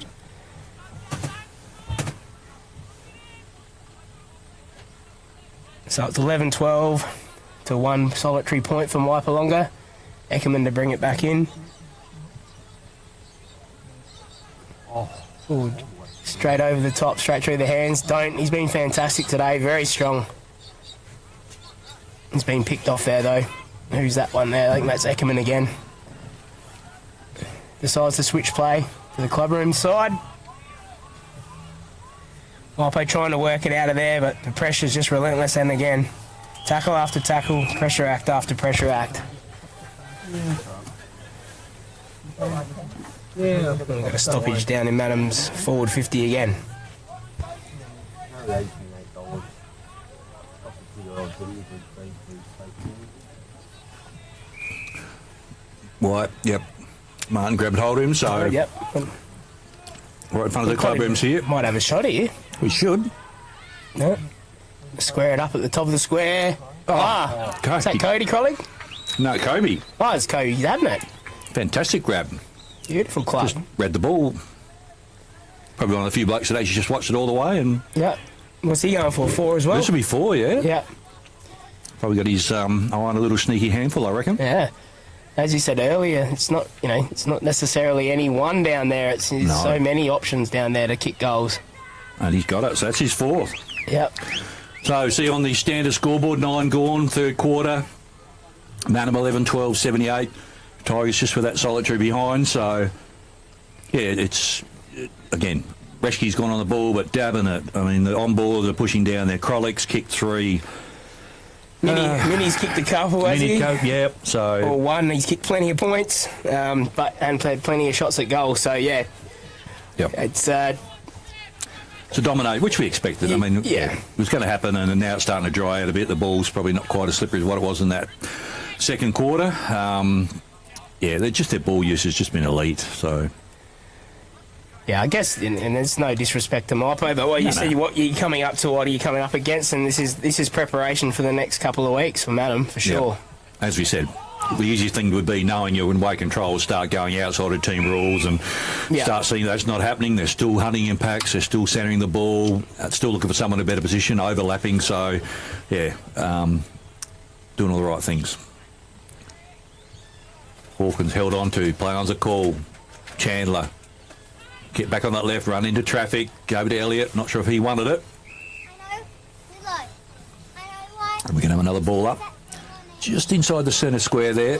So it's 11-12 to one solitary point for Mypolonga. Eckerman to bring it back in. Ooh, straight over the top, straight through the hands. He's been fantastic today, very strong. He's been picked off there though. Who's that one there? I think that's Eckerman again. Decides to switch play to the clubroom side. Mypo trying to work it out of there, but the pressure's just relentless. And again, tackle after tackle, pressure act after pressure act. We've got a stoppage down in Mannum's forward 50 again. White, yep. Martin grabbed hold of him, so... Yep. Right in front of the clubrooms here. Might have a shot here. We should. No. Square it up at the top of the square. Is that Cody Crowley? No, Kobe. Oh, it's Kobe having it. Fantastic grab. Beautiful club. Just read the ball. Probably one of the few blokes that actually just watched it all the way. And yeah. What's he going for? 4 as well? This will be 4, yeah. Yeah. Probably got his eye on a little sneaky handful, I reckon. Yeah. As you said earlier, it's not necessarily any one down there. It's so many options down there to kick goals. And he's got it, so that's his 4th. Yep. So, see on the standard scoreboard, 9 gone, third quarter. Mannum 11-12, 78. Tigers just with that solitary behind, so... Yeah, it's... Again, Reschke's gone on the ball, but dabbing it. I mean, the on-ball, they're pushing down there. Krolik's kicked 3. Minnie's kicked a couple, has he? Yep. So or one. He's kicked plenty of points, and played plenty of shots at goal. So yeah, yep. It's a dominate, which we expected. I mean, it was going to happen, and now it's starting to dry out a bit. The ball's probably not quite as slippery as what it was in that second quarter. Their ball use has just been elite. So. Yeah, I guess, and there's no disrespect to Mypo, but what you're coming up to, what are you coming up against, and this is preparation for the next couple of weeks for Mannum, for sure. Yeah. As we said, the easiest thing would be knowing you're in weight control, start going outside of team rules and start seeing that's not happening. They're still hunting impacts, they're still centering the ball, still looking for someone in a better position, overlapping, so, doing all the right things. Hawkins held on to, play on's a call, Chandler. Get back on that left, run into traffic, go over to Elliott. Not sure if he wanted it. And we're going to have another ball up. Just inside the centre square there.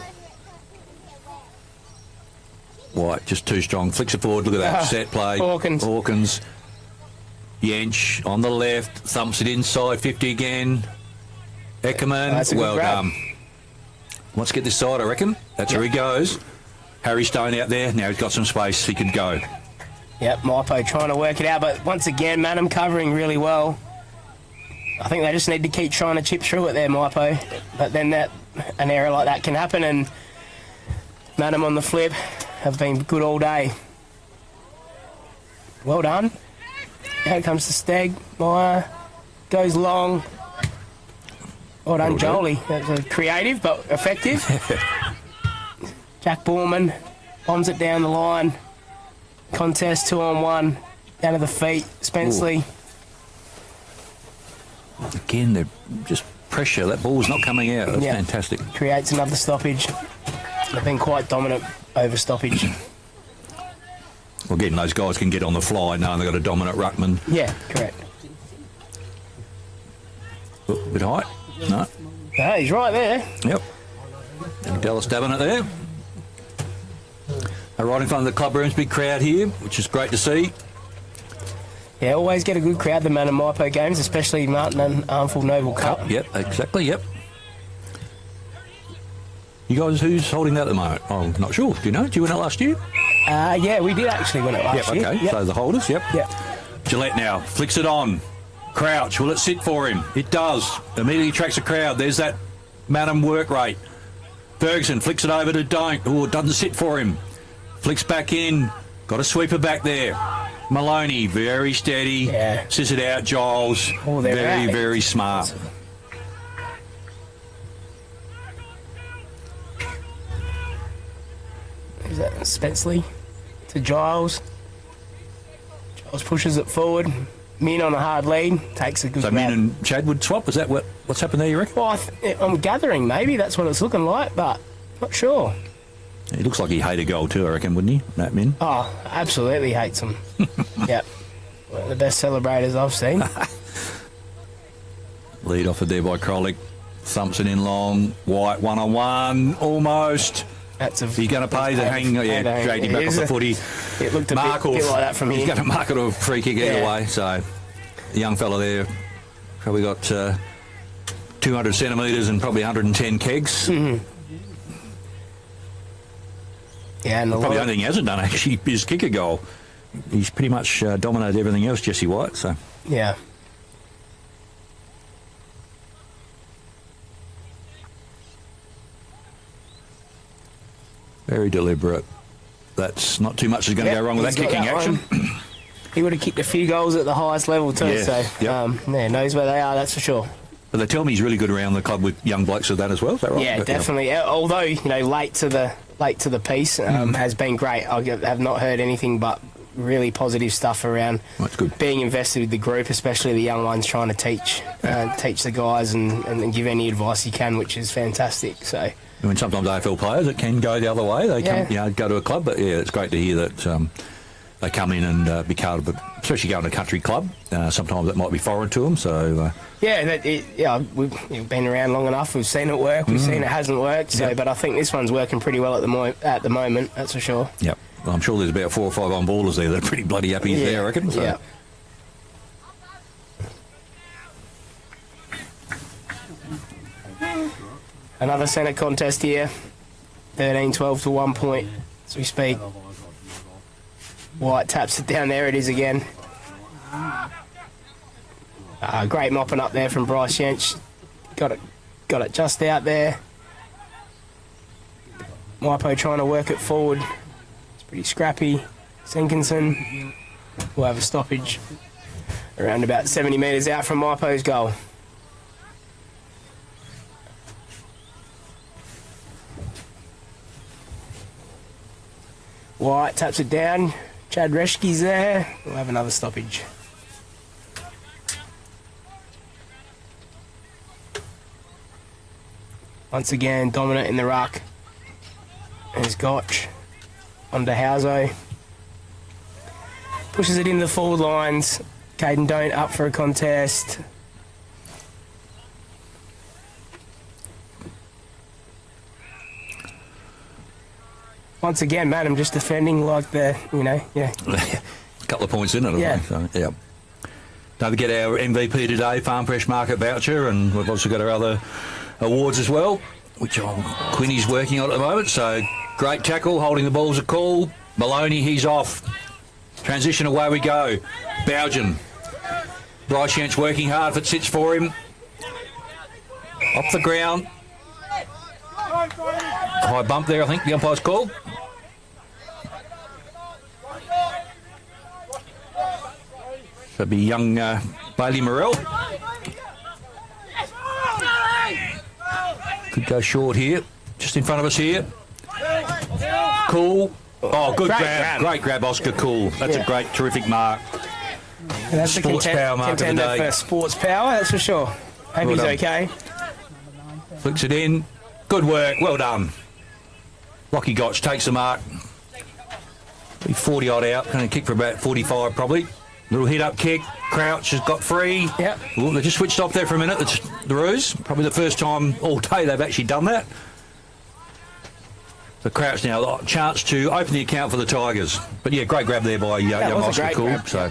White, just too strong. Flicks it forward. Look at that. Set play. Hawkins. Yench on the left. Thumps it inside. 50 again. Eckerman. Well done. Wants to get this side, I reckon. That's where he goes. Harry Stone out there. Now he's got some space. He can go. Yep, Mypo trying to work it out. But once again, Mannum covering really well. I think they just need to keep trying to chip through it there, Mypo. But then an error like that can happen. And Mannum on the flip have been good all day. Well done. Here comes the Steg. Meyer goes long. Well done, Jolie. That's creative but effective. Jack Borman bombs it down the line. Contest 2-on-1. Down to the feet. Spenceley. Again, they're just pressure. That ball's not coming out. That's fantastic. Creates another stoppage. They've been quite dominant over stoppage. Well, again, those guys can get on the fly knowing they've got a dominant ruckman. Yeah, correct. A bit high. No. No, he's right there. Yep. And Dallas dabbing it there. Right in front of the club rooms, big crowd here, which is great to see. Yeah, always get a good crowd, the Mannum Mypo games, especially Martin and Armful Noble Cup. Yep, exactly, yep. You guys, who's holding that at the moment? I'm not sure. Do you know? Did you win it last year? Yeah, we did actually win it last year. Okay, so the holders, yep. Yep. Gillette now, flicks it on. Crouch, will it sit for him? It does. Immediately tracks the crowd. There's that Mannum work rate. Ferguson flicks it over to Don't. Oh, it doesn't sit for him. Flicks back in. Got a sweeper back there. Maloney, very steady. Yeah. Sits it out, Giles. Oh, very smart. Who's that? Spenceley to Giles. Giles pushes it forward. Min on a hard lead. Takes a good grab. Min and Chad would swap? Is that what's happened there, you reckon? Well, I'm gathering maybe that's what it's looking like, but not sure. He looks like he hated goal too, I reckon, wouldn't he, Matt Min? Oh, absolutely hates them. Yep. One of the best celebrators I've seen. Lead offered there by Krolik. Thumps it in long. White one-on-one. Almost. He's going to pay the hang. Yeah, dragged him back off the footy. It looked a bit like that from here. He's going to mark it a free kick either way. So, the young fella there probably got 200 centimetres and probably 110 kegs. Mm-hmm. Yeah, and probably the only thing he hasn't done actually is kick a goal. He's pretty much dominated everything else, Jesse White. So yeah. Very deliberate. That's not too much is going to go wrong with that kicking action. He would have kicked a few goals at the highest level too. So knows where they are. That's for sure. But they tell me he's really good around the club with young blokes with that as well. Is that right? Yeah, definitely. Although late to the piece has been great. I have not heard anything but really positive stuff around being invested with the group, especially the young ones, trying to teach the guys and give any advice you can, which is fantastic. So. I mean, sometimes AFL players, it can go the other way. They come, go to a club, but yeah, it's great to hear that they come in and be part of it, especially going to a country club. Sometimes that might be foreign to them. So we've been around long enough. We've seen it work. We've seen it hasn't worked. So, but I think this one's working pretty well at the moment. That's for sure. Yep. Well, I'm sure there's about 4 or 5 on-ballers there that are pretty bloody happy there, I reckon. So. Yeah. Another centre contest here. 13-12 to 1 point as we speak. White taps it down. There it is again. Great mopping up there from Bryce Yench. Got it just out there. Mypo trying to work it forward. It's pretty scrappy. Senkinson will have a stoppage around about 70 metres out from Mypo's goal. White taps it down. Chad Reschke's there. We'll have another stoppage. Once again, dominant in the ruck. There's Gotch. On to Hauso. pushes it into the forward lines. Caden Don't up for a contest. Once again, Mannum just defending like the, A couple of points in it, Yeah. I think. So, yeah. Don't forget our MVP today, Farm Fresh Market voucher, and we've also got our other awards as well, which Quinny's working on at the moment. So great tackle, holding the ball's a call. Maloney, he's off. Transition, away we go. Bowden. Bryce Yent's working hard if it sits for him. Off the ground. High bump there, I think the umpire's called. That'd be young Bailey Morrell. Could go short here, just in front of us here. Cool. Oh, good grab. Great grab, Oscar Cool. That's a great, terrific mark. And that's Sports power mark of the contender day. for sports power, that's for sure. Hope he's done. okay. Flicks it in. Good work. Well done. Lockie Gotch takes the mark. Be 40 odd out. Going to kick for about 45 probably. Little hit up kick. Crouch has got free. Yep. Ooh, they just switched off there for a minute. It's the Roos. Probably the first time all day they've actually done that. The Crouch now a chance to open the account for the Tigers. But yeah, great grab there by young was a Oscar great Cool. grab. So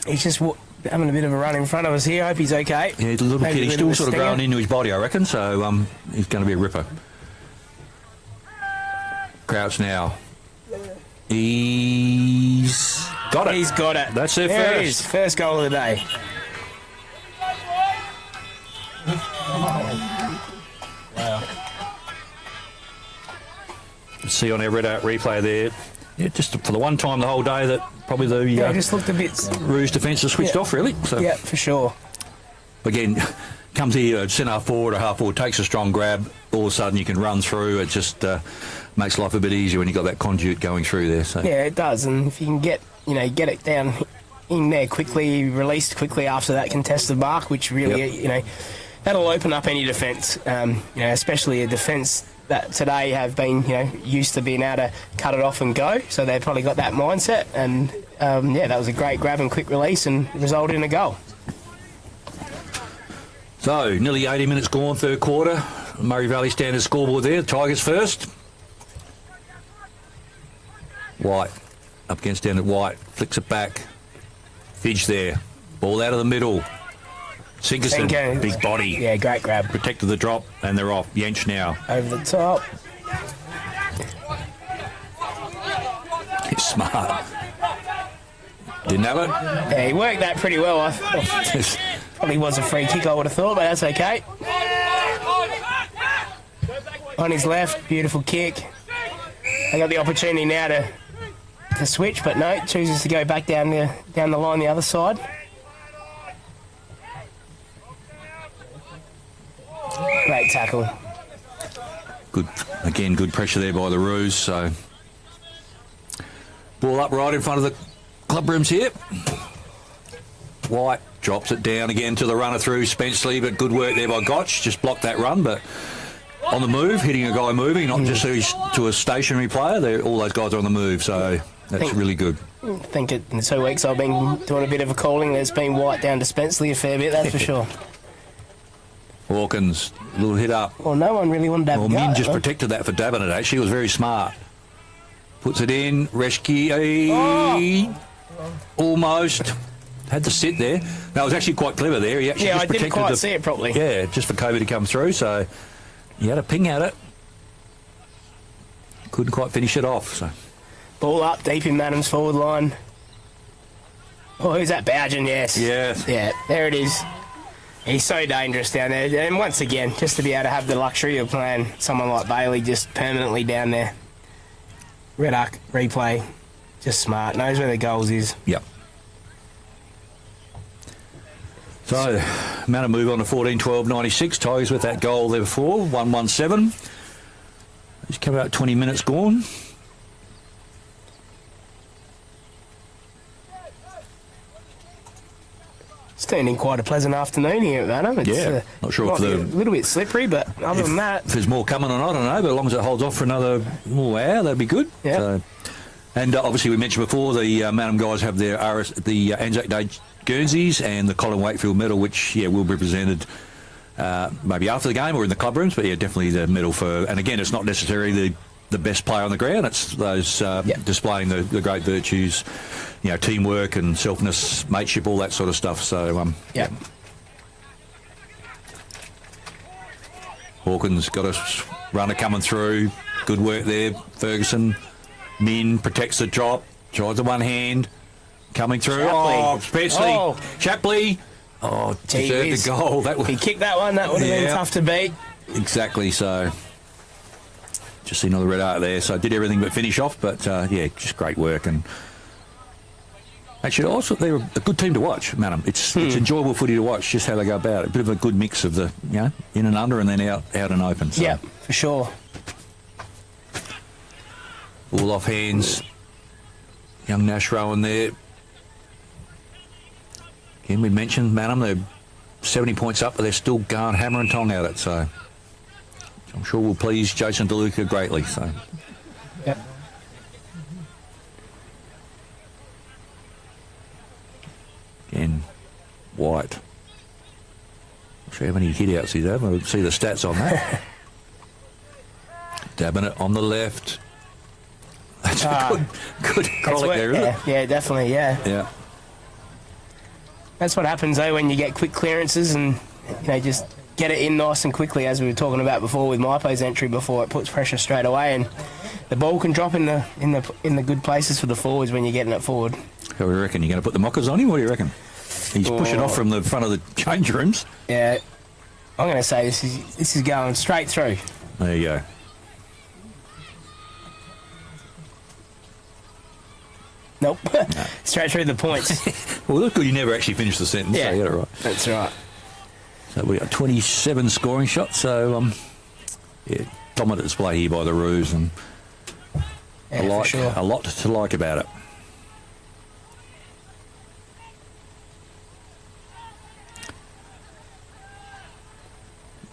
He's just having a bit of a run in front of us here. Hope he's okay. yeah, he's a little Maybe kid. He's bit still a sort of stinger. growing into his body, I reckon. So he's going to be a ripper. Crouch now. He's got it. He's got it. That's their There it first. is. First goal of the day. See on our red out replay there. Yeah, just for the one time the whole day that probably the Just looked a bit. Roos defence has switched off really. So Yeah, for sure. again, comes here centre half forward or half forward, takes a strong grab. All of a sudden you can run through. It just makes life a bit easier when you've got that conduit going through there. So Yeah, it does. And if you can get it down in there quickly, released quickly after that contested mark, which really, that'll open up any defence. Especially a defence that today have been, used to being able to cut it off and go. So they've probably got that mindset. And that was a great grab and quick release and resulted in a goal. So, nearly 80 minutes gone, third quarter. Murray Valley Standard scoreboard there. Tigers first. White up against down at White. Flicks it back. Fidge there. Ball out of the middle. Sinkerson, Sinker. big body. Yeah, great grab. Protected the drop, and they're off. Yench now. Over the top. He's smart. Didn't have it. Yeah, he worked that pretty well. I thought. Probably was a free kick, I would have thought, but that's okay. On his left, beautiful kick. They got the opportunity now to switch, but no, chooses to go back down the line the other side. Great tackle. Good, again, good pressure there by the Roos. So, ball up right in front of the club rooms here. White drops it down again to the runner through Spenceley, but good work there by Gotch. Just blocked that run, but on the move, hitting a guy moving, not just to a stationary player. All those guys are on the move, so that's really good. I think in 2 weeks I've been doing a bit of a calling. There's been White down to Spenceley a fair bit, that's for sure. Hawkins, little hit up. Well, no one really wanted to have Well, a go. Min just protected that for Davenant, actually. He was very smart. Puts it in. Reschke. Almost. Had to sit there. That was actually quite clever there. He actually Yeah, just I didn't protected quite see it properly. Yeah, just for Kobe to come through. So he had a ping at it. Couldn't quite finish it off. So Ball up deep in Mannum's forward line. Oh, who's that? Bowden, yes. Yes. Yeah, there it is. He's so dangerous down there. And once again, just to be able to have the luxury of playing someone like Bailey just permanently down there. Red Arc replay. Just smart. Knows where the goals is. Yep. So, Mannum move on to 14-12-96. Tigers with that goal there before, 1-1-7. He's come out 20 minutes gone. It's turned in quite a pleasant afternoon here at Mannum. It's, not sure might if be the... a little bit slippery, but other than that... If there's more coming on, I don't know, but as long as it holds off for another hour, that'd be good. Yeah. So, And obviously, we mentioned before the Mannum guys have their the Anzac Day Guernseys and the Colin Wakefield medal, which will be presented maybe after the game or in the club rooms. But definitely the medal for. And again, it's not necessarily the best player on the ground. It's those displaying the great virtues, teamwork and selfness, mateship, all that sort of stuff. So Hawkins got a runner coming through. Good work there, Ferguson. Min protects the drop, tries the one hand, coming through. Shapley. Oh, deserved the goal. He kicked that one. That would have been tough to beat. Exactly. So, just seen another red art there. So did everything but finish off. But just great work. And actually, also they're a good team to watch, Mannum. It's enjoyable footy to watch. Just how they go about it. A bit of a good mix of the in and under, and then out and open. So. Yeah, for sure. All off hands. Young Nash Rowan there. Again, we mentioned Mannum, they're 70 points up, but they're still going hammer and tong at it. So I'm sure will please Jason DeLuca greatly. So. Yep. Again, White. Not sure how many hit-outs he's had. We'll see the stats on that. Dabbing it on the left. That's a good colic there, isn't it? Yeah, definitely, Yeah. That's what happens, though, when you get quick clearances and, just get it in nice and quickly, as we were talking about before with Mypo's entry before. It puts pressure straight away, and the ball can drop in the good places for the forwards when you're getting it forward. How do you reckon? You going to put the mockers on him? What do you reckon? He's pushing off from the front of the change rooms. Yeah. I'm going to say this is going straight through. There you go. Nope. Straight through the points. Well, look good. You never actually finished the sentence. Yeah, so you got it right. That's right. So we got 27 scoring shots. So, dominant display here by the Roos, and a lot to like about it.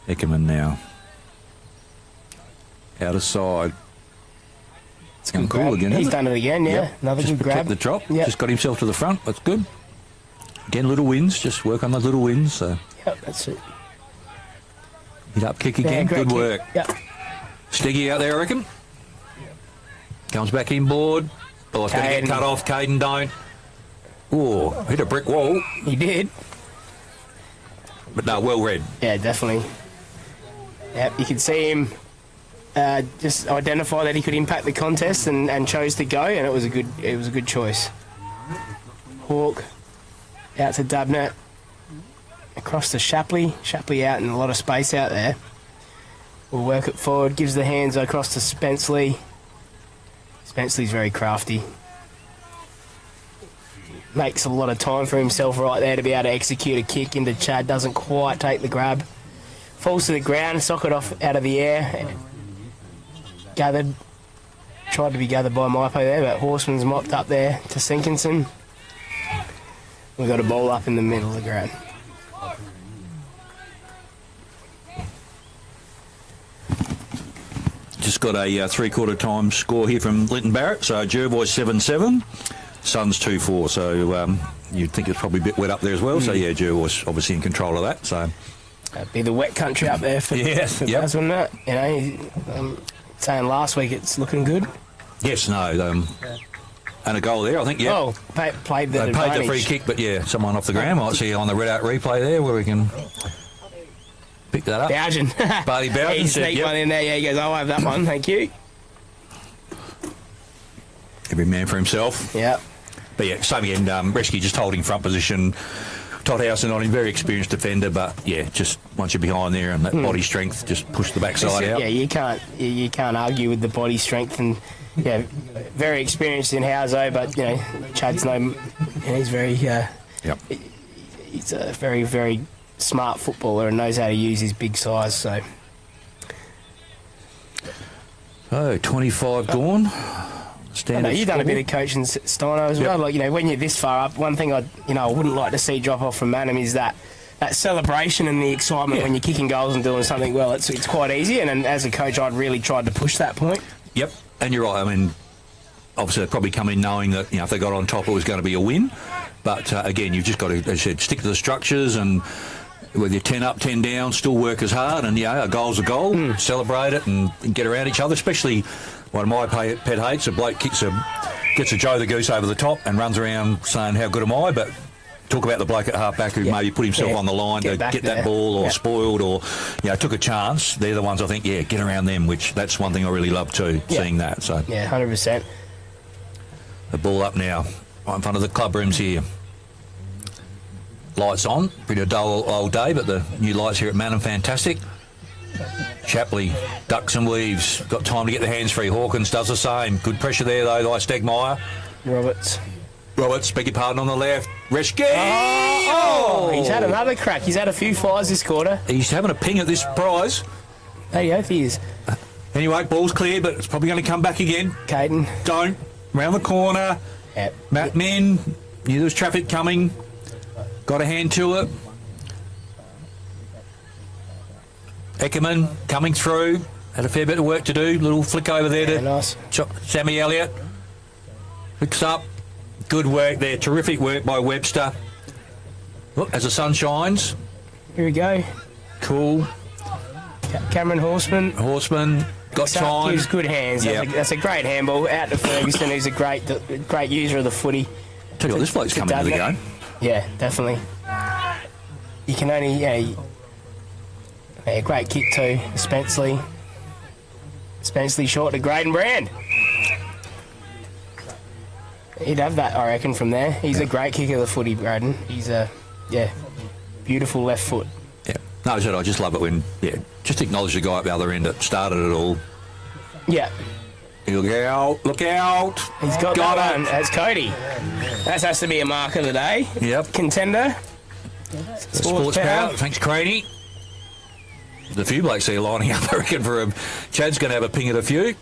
Eckerman now. Out of side. It's going cool again. He's done it again, yeah. Yep. Another just good grab. The drop. Yep. Just got himself to the front. That's good. Again, little wins. Just work on those little wins. So. Yep, that's it. Hit up kick again. Good work. Yep. Steggy out there, I reckon. Comes back inboard. Oh, it's going to get cut off. Caden don't. Oh, hit a brick wall. He did. But no, well read. Yeah, definitely. Yep, you can see him just identify that he could impact the contest and chose to go, and it was a good choice. Hawk out to Dubnett, across to Shapley. Shapley out in a lot of space out there. Will work it forward, gives the hands across to Spenceley. Spenceley's very crafty. Makes a lot of time for himself right there to be able to execute a kick into Chad. Doesn't quite take the grab. Falls to the ground, socket off out of the air. Gathered. Tried to be gathered by Mypo there, but Horseman's mopped up there to Sinkinson. We've got a ball up in the middle of the ground. Just got a three-quarter time score here from Linton Barrett. So Jervois 7-7, Suns 2-4. So you'd think it's probably a bit wet up there as well. So yeah, Jervois obviously in control of that. So that'd be the wet country up there for Baz, wouldn't it? You know, saying last week it's looking good. Yes, no, and a goal there, I think. Yeah. Oh, played the They paid the free kick, but yeah, someone off the ground. Might see on the red out replay there where we can pick that up. Bowden. Barty Bowden. He sneaked one in there. Yeah, he goes, I'll have that one. Thank you. Every man for himself. Yeah. But yeah, same again. Reschke just holding front position. Todd Howson on him, very experienced defender, but yeah, just once you're behind there and that body strength, just push the backside out. Yeah, you can't argue with the body strength, and yeah, very experienced in Howso, but you know, Chad's he's very he's a very, very smart footballer and knows how to use his big size. So 25 gone. Standard you've done a bit of coaching, Steino, as well. Like, you know, when you're this far up, one thing I wouldn't like to see drop off from Mannum is that celebration and the excitement when you're kicking goals and doing something well. It's quite easy, and as a coach, I'd really tried to push that point. Yep, and you're right. I mean, obviously they probably come in knowing that, if they got on top, it was going to be a win. But again, you've just got to, as I said, stick to the structures, and whether you're 10 up, 10 down, still work as hard. And a goal's a goal. Celebrate it and get around each other. Especially one of my pet hates, a bloke gets a Joe the Goose over the top and runs around saying how good am I, but. Talk about the bloke at half-back who maybe put himself on the line to get that ball or spoiled or, took a chance. They're the ones I think, get around them, which that's one thing I really love too, seeing that. So 100%. The ball up now, right in front of the club rooms here. Lights on. Pretty dull old day, but the new lights here at Mannum, fantastic. Shapley ducks and weaves. Got time to get the hands free. Hawkins does the same. Good pressure there, though, by Stegmeyer. Roberts, beg your pardon, on the left. Reschke! Oh, he's had another crack. He's had a few fires this quarter. He's having a ping at this prize. Hey, hope he is. Anyway, ball's clear, but it's probably going to come back again. Caden. Don't. Round the corner. Yep. Matt Min. Knew there was traffic coming. Got a hand to it. Eckerman coming through. Had a fair bit of work to do. Little flick over there to nice. Sammy Elliott. Hooks up. Good work there. Terrific work by Webster. Look, as the sun shines. Here we go. Cool. Cameron Horseman. Got time. Gives good hands. That's a great handball out to Ferguson, who's a great user of the footy. Tell you what, this bloke's coming to the game. Yeah, definitely. You can only... great kick too. Spenceley short to Graydon Brand. He'd have that, I reckon, from there. He's a great kicker of the footy, Braden. He's a, beautiful left foot. Yeah. No, I just love it when, just acknowledge the guy at the other end that started it all. Yeah. Look out. He's got that one. That's Cody. That has to be a mark of the day. Yep. Contender. Sports Power. Thanks, Craney. There's a few blokes here lining up, I reckon, for him. Chad's going to have a ping at a few.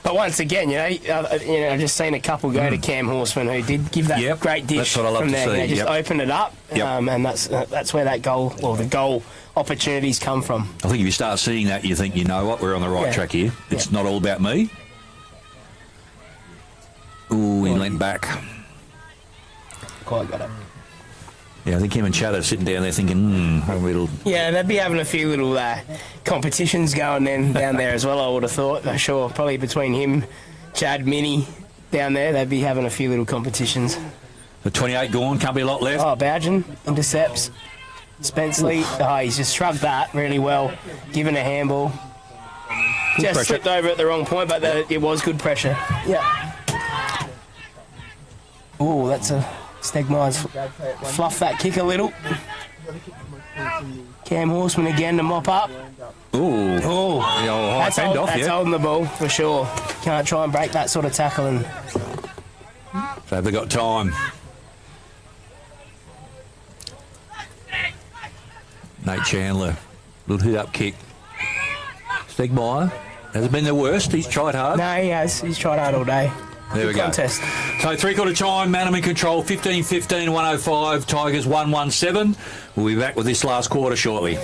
But once again, I've just seen a couple go to Cam Horseman who did give that great dish that's what I love from there. to see. Just opened it up, and that's where that goal, the goal opportunities come from. I think if you start seeing that, you think, you know what, we're on the right track here. It's not all about me. Ooh, he leant back. Quite got it. Yeah, I think him and Chad are sitting down there thinking, Yeah, they'd be having a few little competitions going down there as well, I would have thought. I'm sure, probably between him, Chad, Minnie, down there, they'd be having a few little competitions. The 28 gone, can't be a lot left. Oh, Bougen intercepts. Spenceley, he's just shrugged that really well, given a handball. Just slipped over at the wrong point, but it was good pressure. Yeah. Oh, that's a... Stegmeyer's fluff that kick a little. Cam Horseman again to mop up. Ooh. That's holding the ball for sure. Can't try and break that sort of tackling. So have they got time? Nate Chandler, little hit-up kick. Stegmeyer hasn't been the worst. He's tried hard. No, he has. He's tried hard all day. There we go. Contest. So three-quarter time, Mannum in control, 15-15, 105, Tigers 117. We'll be back with this last quarter shortly.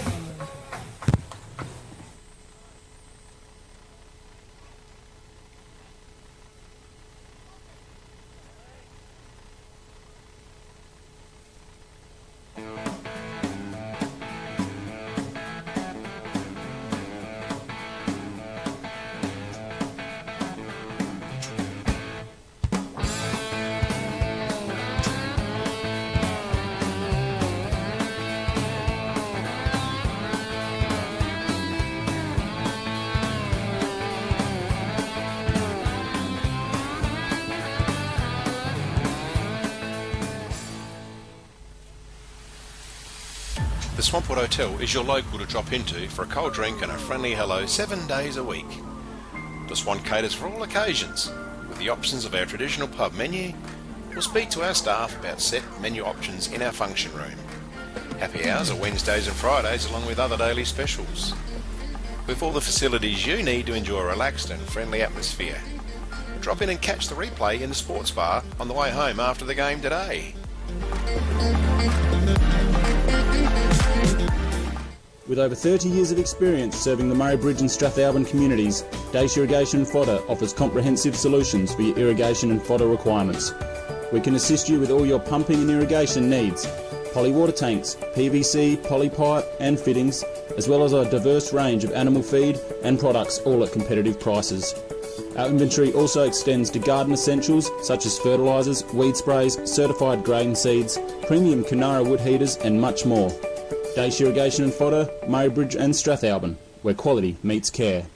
The Swampwood Hotel is your local to drop into for a cold drink and a friendly hello 7 days a week. The Swan caters for all occasions, with the options of our traditional pub menu. We'll speak to our staff about set menu options in our function room. Happy hours are Wednesdays and Fridays along with other daily specials. With all the facilities you need to enjoy a relaxed and friendly atmosphere. Drop in and catch the replay in the sports bar on the way home after the game today. With over 30 years of experience serving the Murray Bridge and Strathalbyn communities, Dace Irrigation and Fodder offers comprehensive solutions for your irrigation and fodder requirements. We can assist you with all your pumping and irrigation needs, poly water tanks, PVC, poly pipe and fittings, as well as a diverse range of animal feed and products, all at competitive prices. Our inventory also extends to garden essentials such as fertilisers, weed sprays, certified grain seeds, premium Canara wood heaters and much more. Dace Irrigation and Fodder, Murray Bridge and Strathalbyn, where quality meets care.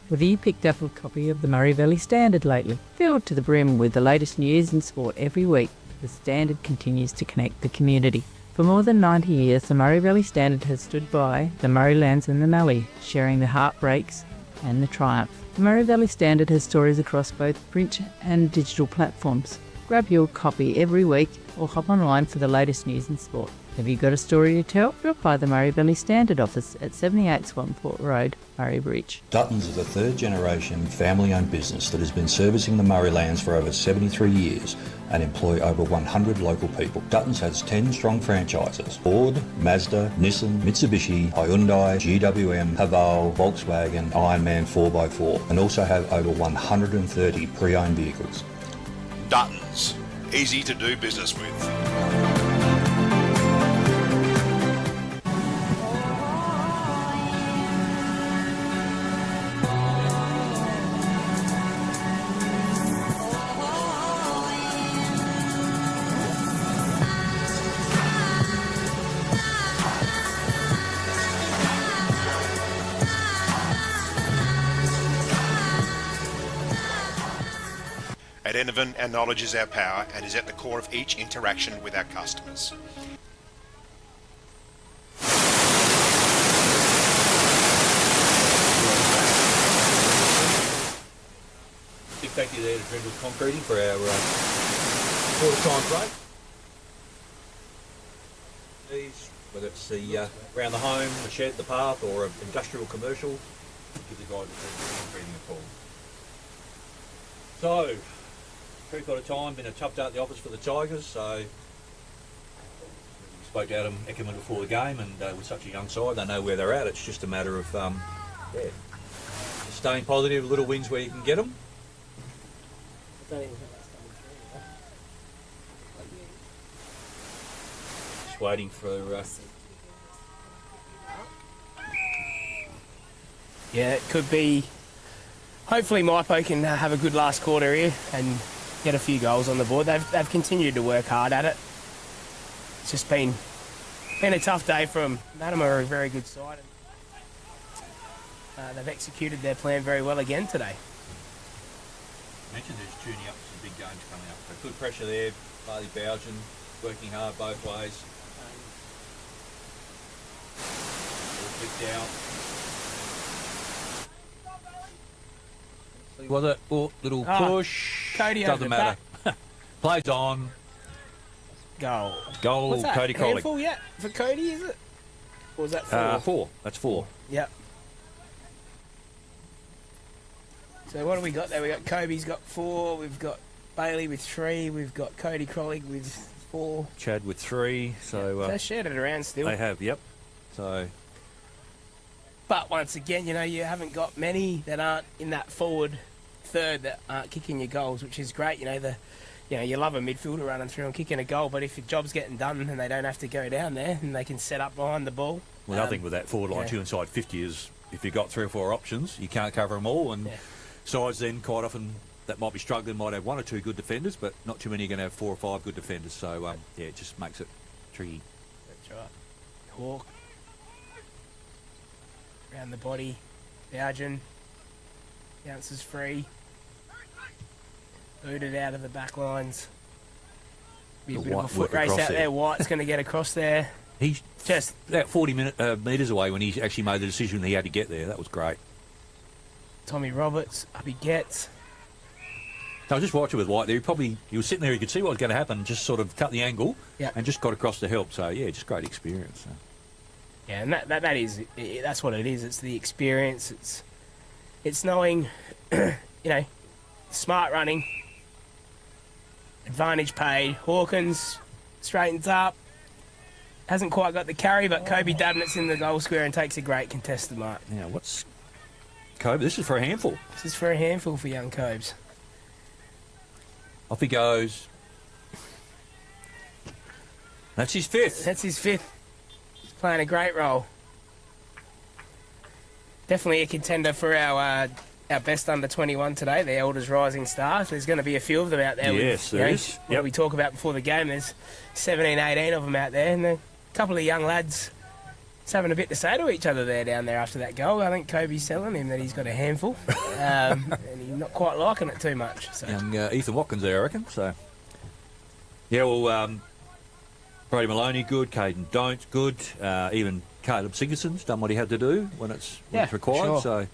Whether you picked up a copy of the Murray Valley Standard lately, filled to the brim with the latest news and sport every week, the Standard continues to connect the community. For more than 90 years, the Murray Valley Standard has stood by the Murray Lands and the Mallee, sharing the heartbreaks and the triumph. The Murray Valley Standard has stories across both print and digital platforms. Grab your copy every week or hop online for the latest news and sport. Have you got a story to tell? Drop by the Murray Valley Standard office at 78 Swanport Road, Murray Bridge. Duttons is a third-generation family-owned business that has been servicing the Murray Lands for over 73 years and employ over 100 local people. Duttons has 10 strong franchises: Ford, Mazda, Nissan, Mitsubishi, Hyundai, GWM, Haval, Volkswagen, Ironman 4x4, and also have over 130 pre-owned vehicles. Duttons, easy to do business with. At Enervin, our knowledge is our power and is at the core of each interaction with our customers. Big thank you there to Brindle Concreting for our quarter time break. These, whether it's the around the home, the shed, the path, or an industrial commercial, give the guys at Concreting a call. So, three-quarter time, been a tough day at the office for the Tigers, so we spoke to Adam Eckerman before the game, and with such a young side, they know where they're at. It's just a matter of staying positive, little wins where you can get them. Just waiting for... Yeah, it could be... Hopefully Mypo can have a good last quarter here and get a few goals on the board. They've continued to work hard at it. It's just been a tough day from Mannum, are a very good side. And, they've executed their plan very well again today. You mentioned there's tuning up some big games coming up. So good pressure there. Barley Bougen working hard both ways. All picked out. Was it? Oh, little push. Cody doesn't matter. Plays on. Goal. Goal. What's that? Cody Crowley. Handful yet for Cody? Is it? Or was that 4? 4. That's 4. Yep. So what do we got there? We got Kobe's got 4. We've got Bailey with 3. We've got Cody Crowley with 4. Chad with 3. So they shared it around still. They have. Yep. So. But once again, you know, you haven't got many that aren't in that forward third that aren't kicking your goals, which is great. You know, you love a midfielder running through and kicking a goal, but if your job's getting done and they don't have to go down there and they can set up behind the ball. Well, I think with that forward line, 2 inside 50 is if you've got 3 or 4 options, you can't cover them all, and sides then quite often that might be struggling might have 1 or 2 good defenders, but not too many are going to have 4 or 5 good defenders. So, yeah, it just makes it tricky. That's right. Hawk. Around the body. Bougen. Bounces free. Booted out of the back lines. Be a bit of a foot race out there. White's going to get across there. He's just about 40 metres away when he actually made the decision that he had to get there. That was great. Tommy Roberts, up he gets. I was just watching with White there. He was sitting there, he could see what was going to happen, just sort of cut the angle and just got across to help. So, yeah, just great experience. So. Yeah, and that's what it is. It's the experience. It's knowing, smart running, advantage paid. Hawkins straightens up. Hasn't quite got the carry, but Kobe Dabnett's in the goal square and takes a great contested mark. Now, what's Kobe? This is for a handful. This is for a handful for young Cobes. Off he goes. That's his 5th. That's his 5th. He's playing a great role. Definitely a contender for our best under 21 today, the Elders Rising Stars. There's going to be a few of them out there. Yes, there is. What we talk about before the game, there's 17, 18 of them out there, and a couple of young lads just having a bit to say to each other there down there after that goal. I think Kobe's telling him that he's got a handful, and he's not quite liking it too much. So. Young Ethan Watkins there, I reckon. So, yeah, well, Brody Maloney, good. Caden Don't, good. Even Caleb Sigerson's done what he had to do when it's required. Sure. So,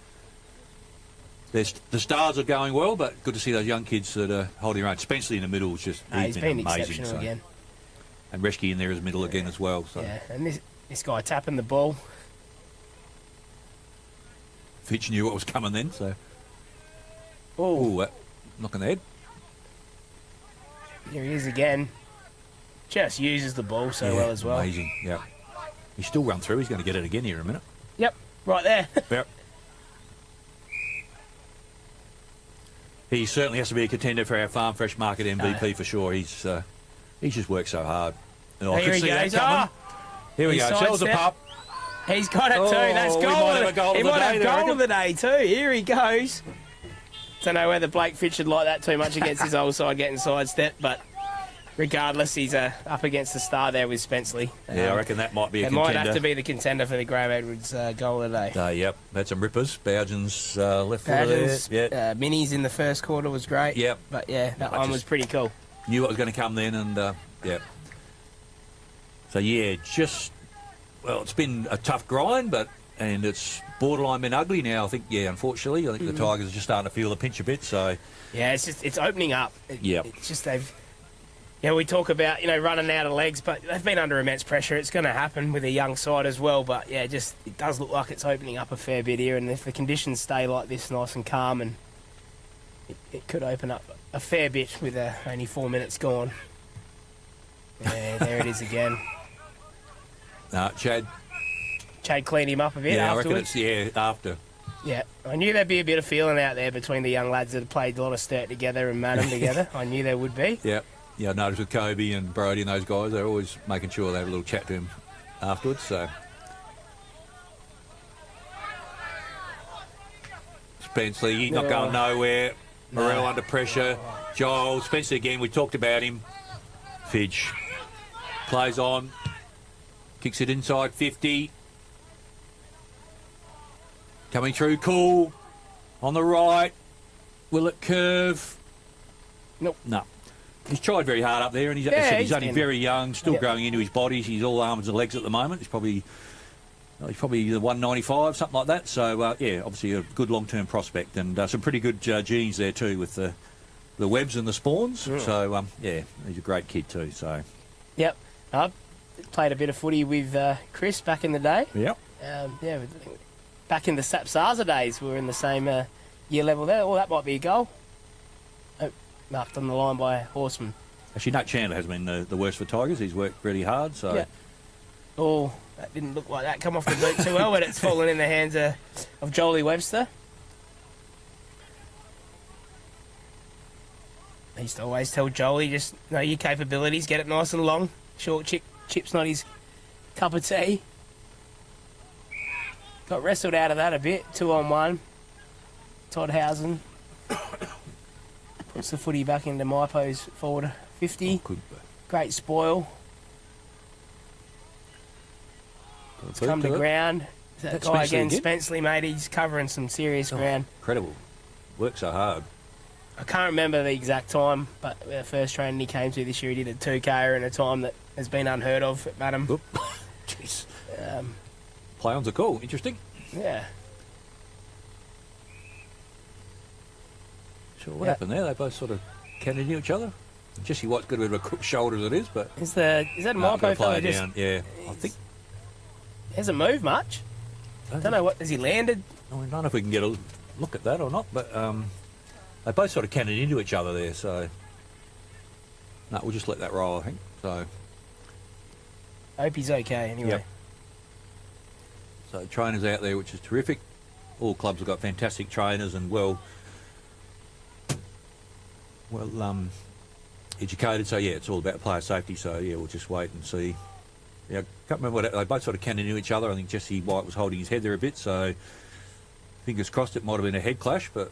the stars are going well, but good to see those young kids that are holding their own. Spencer in the middle is just he's been amazing. Exceptional again. And Reschke in there as middle again as well. So. Yeah, and this guy tapping the ball. Fitch knew what was coming then, so. Knock on the head. Here he is again. Just uses the ball so well as well. Amazing, yeah. He's still run through. He's going to get it again here in a minute. Yep, right there. Yep. He certainly has to be a contender for our Farm Fresh Market MVP for sure. He's just worked so hard. And I here could he see goes. that coming. Here we go. Sells a pup. He's got it too. That's goal. He might have goal of the day too. Here he goes. Don't know whether Blake Fitch would like that too much against his old side getting sidestepped, but regardless, he's up against the star there with Spenceley. Yeah, I reckon that might be a contender. It might have to be the contender for the Graham Edwards goal of the day. Yep, had some rippers. Bougen's left footer there. Yeah. Minis in the first quarter was great. Yep. But yeah, that one was pretty cool. Knew what was going to come then, and yeah. So yeah, it's been a tough grind, and it's borderline been ugly now. I think, unfortunately, I think the Tigers are just starting to feel the pinch a bit. So yeah, it's opening up. Yep. It's just we talk about running out of legs, but they've been under immense pressure. It's going to happen with a young side as well. But yeah, it does look like it's opening up a fair bit here. And if the conditions stay like this, nice and calm, and it could open up a fair bit with only 4 minutes gone. Yeah, there it is again. Chad cleaned him up a bit afterwards. I reckon it's, after. Yeah, I knew there'd be a bit of feeling out there between the young lads that had played a lot of Sturt together and Mannum together. I knew there would be. Yeah, I noticed with Kobe and Brody and those guys, they're always making sure they have a little chat to him afterwards. So Spencer, he's not going nowhere. Morel under pressure. Joel, Spencer again, we talked about him. Fidge plays on. Kicks it inside 50. Coming through, cool. On the right. Will it curve? Nope. No. He's tried very hard up there, and he's only very young, still growing into his body. He's all arms and legs at the moment. He's probably the 195, something like that. So, obviously a good long-term prospect, and some pretty good genes there too with the webs and the spawns. So, he's a great kid too. So, yep. Played a bit of footy with Chris back in the day. Yep. Back in the Sapsaza days, we were in the same year level there. That might be a goal. Marked on the line by Horseman. Actually, Nate Chandler has been the worst for Tigers. He's worked really hard. So. Yeah. Oh, that didn't look like that come off the boot too well, but it's fallen in the hands of Jolie Webster. I used to always tell Jolie, just know your capabilities, get it nice and long. Short chip's not his cup of tea. Got wrestled out of that a bit, 2-on-1. Todd Housen. Puts the footy back into Mypo's forward 50. Good. Great spoil. It's come to ground. That That's guy Spenceley again, again. Spenceley, mate, he's covering some serious ground. Incredible. Works so hard. I can't remember the exact time, but the first training he came to this year, he did a 2K in a time that has been unheard of at Mannum. Jeez. Um, Play-ons are cool. Interesting. yeah. Sure, what happened there? They both sort of cannoned into each other. Jesse White's got a bit of a crook shoulder as it is, but... Is that Mypo fella just... down. Yeah, I think... He hasn't moved much. Don't know what... Has he landed? I don't know if we can get a look at that or not, but they both sort of cannoned into each other there, so... No, we'll just let that roll, I think. So... Hope he's okay, anyway. Yep. So trainers out there, which is terrific. All clubs have got fantastic trainers and well educated. So yeah, it's all about player safety. So yeah, we'll just wait and see. Yeah, I can't remember what they both sort of cannoned into each other. I think Jesse White was holding his head there a bit. So fingers crossed, it might have been a head clash, but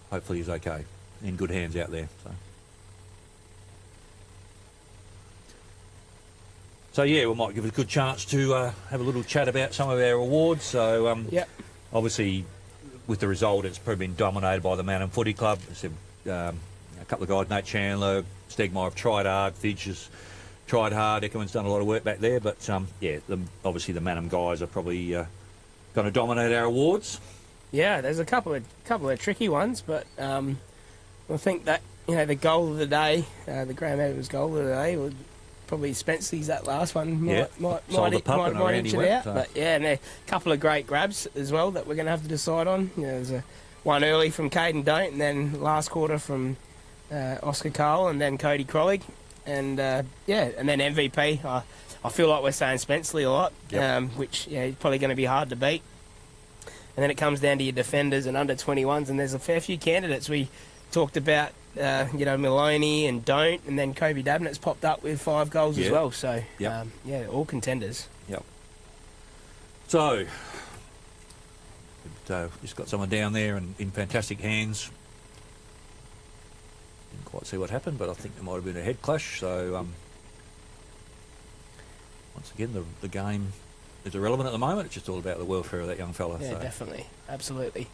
hopefully he's okay. In good hands out there. So yeah, we might give it a good chance to have a little chat about some of our awards. So obviously, with the result, it's probably been dominated by the Mannum Footy Club. A couple of guys, Nate Chandler, Stegmaier have tried hard, Fidge has tried hard, Eckerman's done a lot of work back there. But obviously the Mannum guys are probably going to dominate our awards. Yeah, there's a couple of tricky ones, but I think that the goal of the day, the Graham Evans goal of the day, would probably Spenceley's that last one might inch it out. But yeah, and a couple of great grabs as well that we're going to have to decide on. There's one early from Caden Don't, and then last quarter from Oscar Cole, and then Cody Crollig, and and then MVP. I feel like we're saying Spenceley a lot, which is probably going to be hard to beat. And then it comes down to your defenders and under 21s, and there's a fair few candidates. We talked about Maloney and Don't, and then Kobe Dabnett's popped up with 5 goals as well. So all contenders. Yep. So just got someone down there and in fantastic hands. Didn't quite see what happened, but I think there might have been a head clash. So once again, the game is irrelevant at the moment. It's just all about the welfare of that young fella. Yeah, so. definitely, absolutely.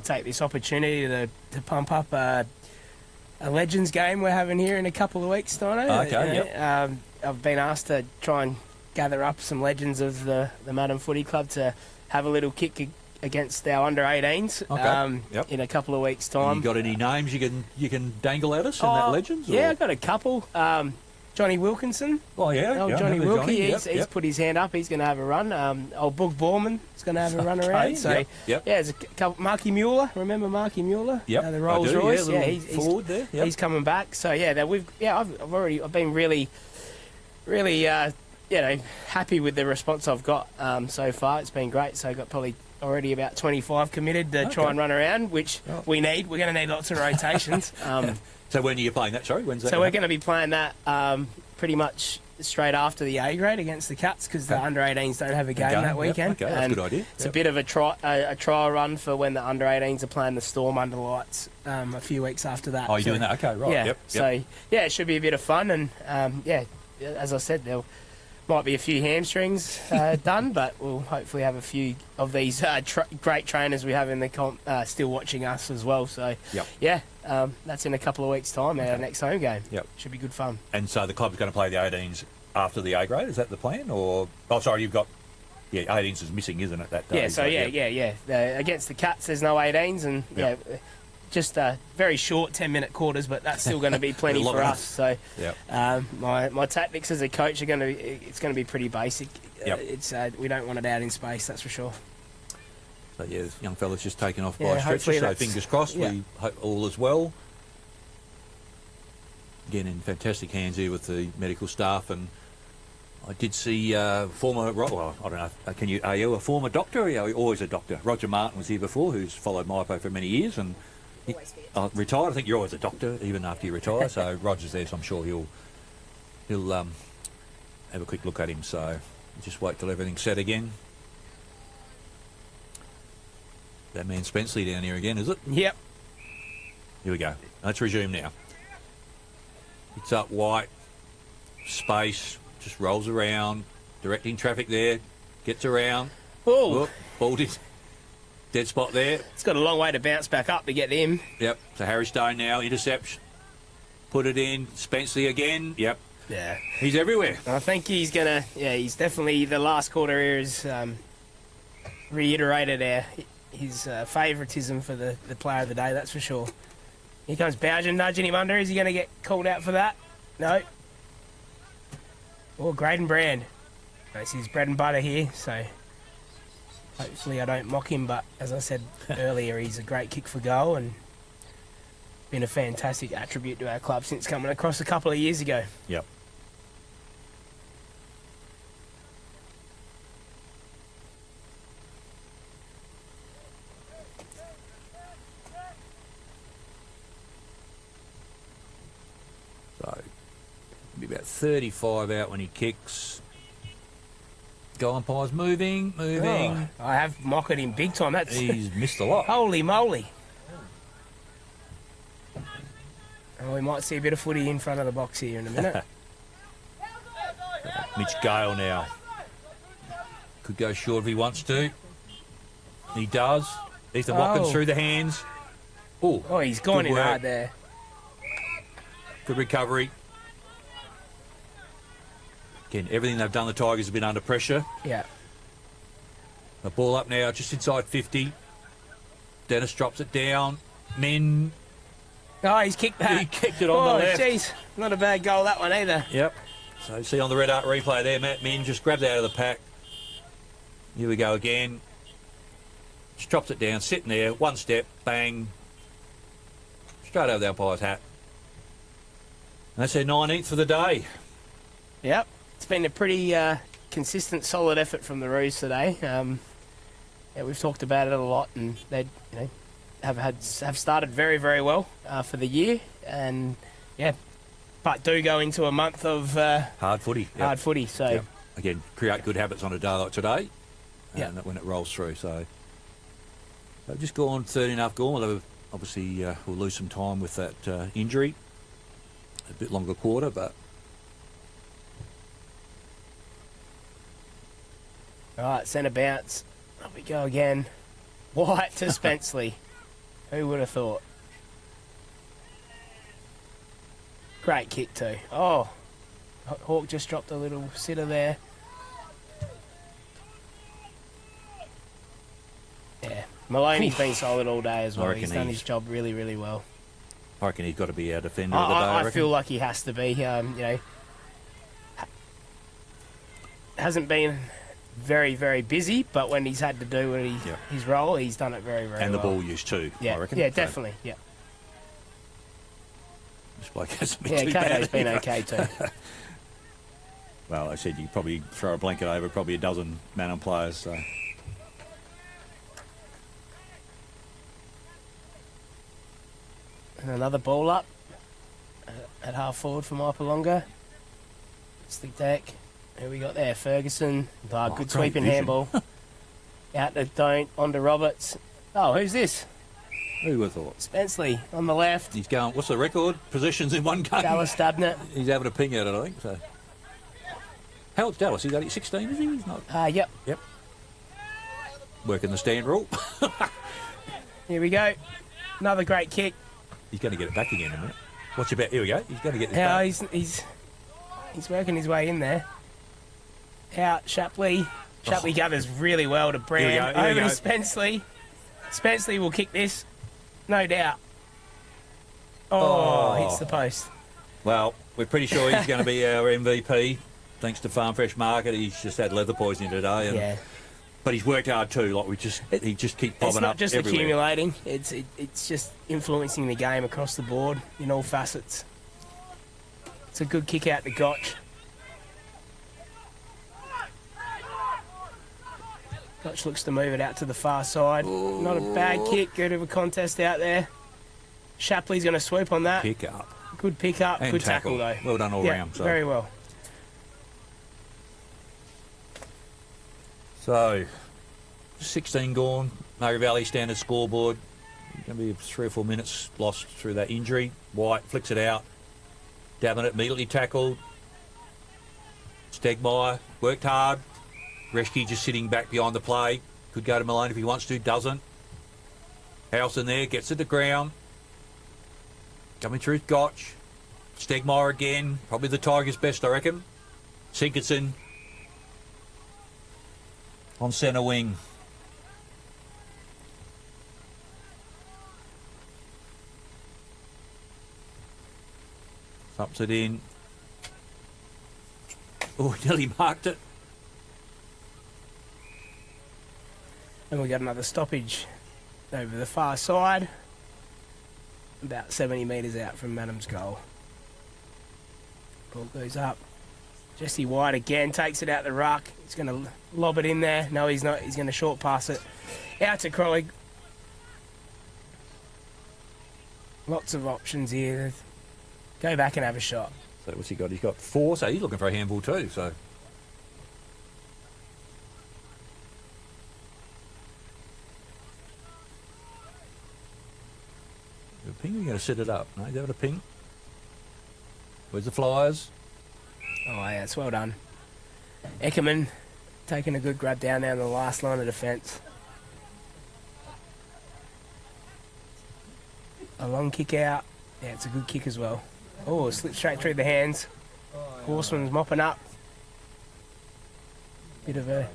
Take this opportunity to pump up a Legends game we're having here in a couple of weeks, Dino. Okay, I've been asked to try and gather up some legends of the Mannum Footy Club to have a little kick against our under-18s in a couple of weeks' time. You got any names you can dangle at us in that Legends? Yeah, I've got a couple. Johnny Wilkinson. Oh, yeah. Johnny Wilkie. He's put his hand up. He's going to have a run. Old Boog Borman is going to have a run around. So, there's a couple. Marky Mueller. Remember Marky Mueller? Yep. The Rolls Royce. He's forward there. Yep. He's coming back. So, I've been really happy with the response I've got so far. It's been great. So, I've got probably already about 25 committed to try and run around, which we need. We're going to need lots of rotations. So when are you playing that? Sorry, when's that? So we're going to be playing that pretty much straight after the A grade against the Cats, because the under-18s don't have a game that weekend. Okay, that's a good idea. It's a bit of a trial run for when the under-18s are playing the Storm under lights a few weeks after that. Oh, you're doing that? Okay, right. Yeah. Yep. So it should be a bit of fun, and as I said, there might be a few hamstrings done, but we'll hopefully have a few of these great trainers we have in the comp still watching us as well. So that's in a couple of weeks' time, our next home game. Yep. Should be good fun. And so the club's going to play the 18s after the A grade, is that the plan? Or you've got 18s is missing, isn't it, that day? Yeah, so against the Cats there's no 18s, and just very short 10-minute quarters, but that's still going to be plenty for us. So my tactics as a coach are going to be pretty basic. We don't want it out in space, that's for sure. So this young fella's just taken off by stretcher, so fingers crossed. We hope all is well. Again, in fantastic hands here with the medical staff, and I did see former. Well, I don't know. Are you a former doctor? Or are you always a doctor? Roger Martin was here before, who's followed Mypo for many years, and retired. I think you're always a doctor even after you retire. So Roger's there, so I'm sure he'll have a quick look at him. So just wait till everything's set again. That man Spenceley down here again, is it? Yep. Here we go. Let's resume now. It's up White. Space. Just rolls around. Directing traffic there. Gets around. Oh. Balled it. Dead spot there. It's got a long way to bounce back up to get him. Yep. So Harry Stone now. Intercepts. Put it in. Spenceley again. Yep. Yeah. He's everywhere. I think he's going to... Yeah, he's definitely... The last quarter here has reiterated his favouritism for the player of the day, that's for sure. Here comes Bowden nudging him under. Is he going to get called out for that? No. Oh, Graydon Brand. That's his bread and butter here, so hopefully I don't mock him, but as I said earlier, he's a great kick for goal and been a fantastic attribute to our club since coming across a couple of years ago. Yep. So, be about 35 out when he kicks. Goal umpire's moving. Oh, I have mocked him big time. He's missed a lot. Holy moly. Oh, we might see a bit of footy in front of the box here in a minute. Mitch Gale now. Could go short if he wants to. He does. Ethan Watkins through the hands. Oh, he's gone in hard there. Good recovery. Again, everything they've done, the Tigers have been under pressure. Yeah. The ball up now, just inside 50. Dennis drops it down. Men. Oh, he's kicked that. He kicked it on the left. Oh, jeez. Not a bad goal, that one either. Yep. So see on the red art replay there, Matt Min just grabs it out of the pack. Here we go again. Just drops it down, sitting there, one step, bang. Straight over the umpire's hat. And that's their 19th for the day. Yep. It's been a pretty consistent, solid effort from the Roos today. Yeah, we've talked about it a lot, and they, have started very, very well for the year, and but do go into a month of hard footy. Yep. Hard footy. So again, create good habits on a day like today, and when it rolls through. So they've just gone 13.5 gone. Well, obviously we'll lose some time with that injury. A bit longer quarter, but. All right, centre bounce. Up we go again. White to Spenceley. Who would have thought? Great kick too. Oh, Hawk just dropped a little sitter there. Yeah, Maloney's been solid all day as well. He's done his job really, really well. I reckon he's got to be our defender of the day. I feel like he has to be. Hasn't been very, very busy, but when he's had to do his role, he's done it very, very well. And the ball use too, I reckon. Yeah, definitely, yeah. This bloke hasn't been too bad. Kato's been okay too. Well, I said you probably throw a blanket over probably a dozen Mannum players, so... And another ball up at half forward for Mypolonga. Slick deck. Who we got there? Ferguson. Good sweeping handball. Out to Don't, on to Roberts. Oh, who's this? Who would have thought? Spenceley on the left. He's going, what's the record? Positions in one game? Dallas Stabner. He's having a ping at it, I think. So. How old's Dallas? He's only 16, is he? He's not. Yep. Yep. Working the stand rule. Here we go. Another great kick. He's going to get it back again in a minute. What's your bet? Here we go. He's going to get this back. He's working his way in there. Out, Shapley. Shapley gathers really well to Brand. Over to Spenceley. Spenceley will kick this. No doubt. Oh, hits the post. Well, we're pretty sure he's going to be our MVP. Thanks to Farm Fresh Market. He's just had leather poisoning today. And, but he's worked hard too. Like he just keeps popping up. It's not just everywhere. accumulating. It's just influencing the game across the board in all facets. It's a good kick out to Gotch. Gotch looks to move it out to the far side. Ooh. Not a bad kick. Good of a contest out there. Shapley's going to swoop on that. Pick up. Good pick up. And good tackle though. Well done all round. So. Very well. So, 16 gone. Murray Valley Standard scoreboard. Going to be 3 or 4 minutes lost through that injury. White flicks it out. Davenant immediately tackled. Stegmeyer worked hard. Reschke just sitting back behind the play. Could go to Malone if he wants to, doesn't. House in there, gets it to ground. Coming through Gotch. Stegmeyer again. Probably the Tigers' best, I reckon. Sinkerson on centre wing. Thumps it in. Oh, nearly marked it. And we got another stoppage over the far side. About 70 metres out from Mannum's goal. Ball goes up. Jesse White again takes it out the ruck. He's going to lob it in there. No, he's not. He's going to short pass it. Out to Crowley. Lots of options here. Go back and have a shot. So what's he got? He's got 4, so he's looking for a handball too. So a ping, you're going to set it up. No, give it a ping. Where's the Flyers? Oh, yeah, it's well done. Eckerman taking a good grab down there on the last line of defence. A long kick out. Yeah, it's a good kick as well. Oh, it slipped straight through the hands. Horseman's mopping up. Bit of a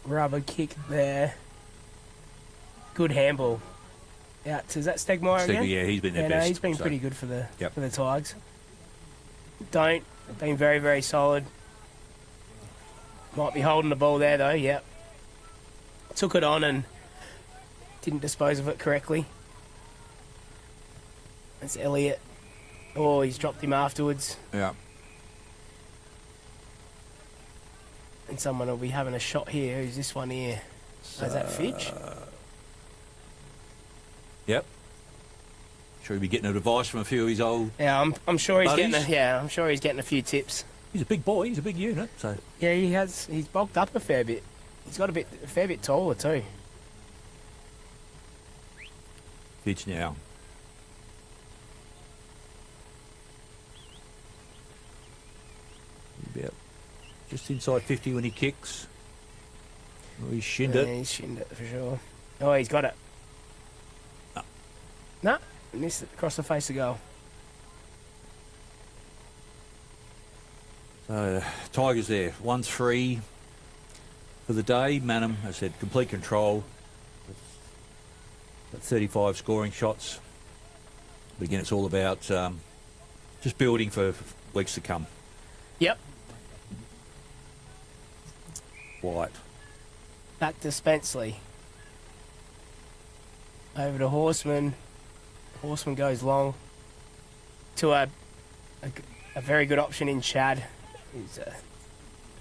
rubber kick there. Good handball. Out to, is that Stegmeyer again? Yeah, he's been their no, best. he's been so. pretty good for the Yep. for the Tigers. Been very, very solid. Might be holding the ball there though, yep. Took it on and didn't dispose of it correctly. That's Elliott. Oh, he's dropped him afterwards. Yeah. And someone will be having a shot here. Who's this one here? Oh, is that Fitch? Yep. Sure he'll be getting advice from a few of his old. Yeah, I'm sure he's buddies. I'm sure he's getting a few tips. He's a big boy. He's a big unit. So Yeah, he has. He's bulked up a fair bit. He's got a fair bit taller too. Fitch now. About just inside 50 when he kicks. Oh, he's shinned it. Yeah, he's shinned it for sure. Oh, he's got it. No, missed it across the face of goal. So Tigers there. 1-3 for the day. Mannum, as I said, complete control. Got 35 scoring shots. But again, it's all about just building for weeks to come. Yep. White. Back to Spenceley. Over to Horseman. Horseman goes long to a very good option in Chad. He's a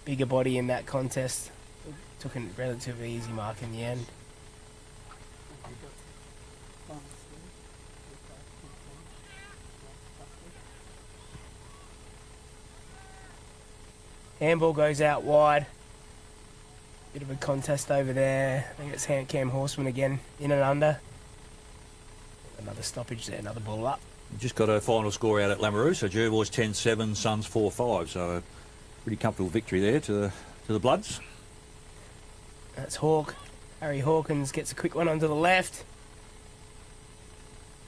bigger body in that contest. Took a relatively easy mark in the end. Handball goes out wide. Bit of a contest over there. I think it's Cam Horseman again, in and under. Another stoppage there, another ball up. Just got a final score out at Lamoureux, so Jervois 10-7, Suns 4-5. So a pretty comfortable victory there to the Bloods. That's Hawk. Harry Hawkins gets a quick one onto the left.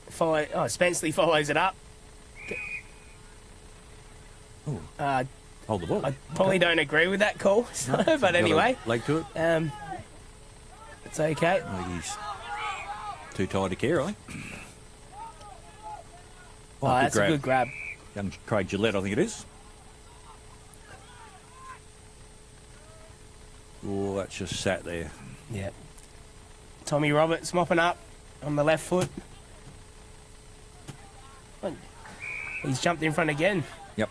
Spenceley follows it up. Hold the ball. I probably don't agree with that call, so, No, but anyway. Leg to it. It's okay. I think he's too tired to care, I think. Oh, that's a good grab. Young Craig Gillette, I think it is. Oh, that's just sat there. Yeah. Tommy Roberts mopping up on the left foot. He's jumped in front again. Yep.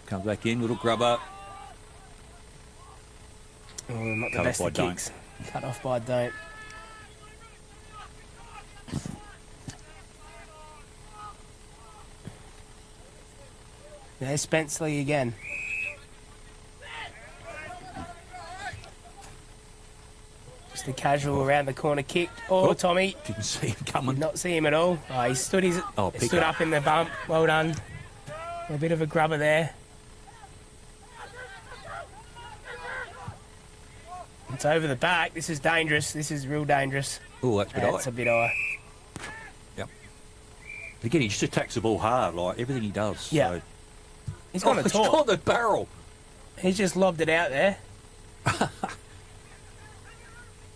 Comes back in, little grubber. Oh, not the Cut best off of by kicks. Cut off by Don't. There's Spenceley again. Just a casual around the corner kick. Oh, Tommy. Didn't see him coming. Did not see him at all. Oh, he stood up in the bump. Well done. A bit of a grubber there. It's over the back. This is dangerous. This is real dangerous. Oh, that's a bit high. That's a bit high. Yep. Again, he just attacks the ball hard, like everything he does. Yeah. So. He's got a He's talk. got the barrel. He's just lobbed it out there.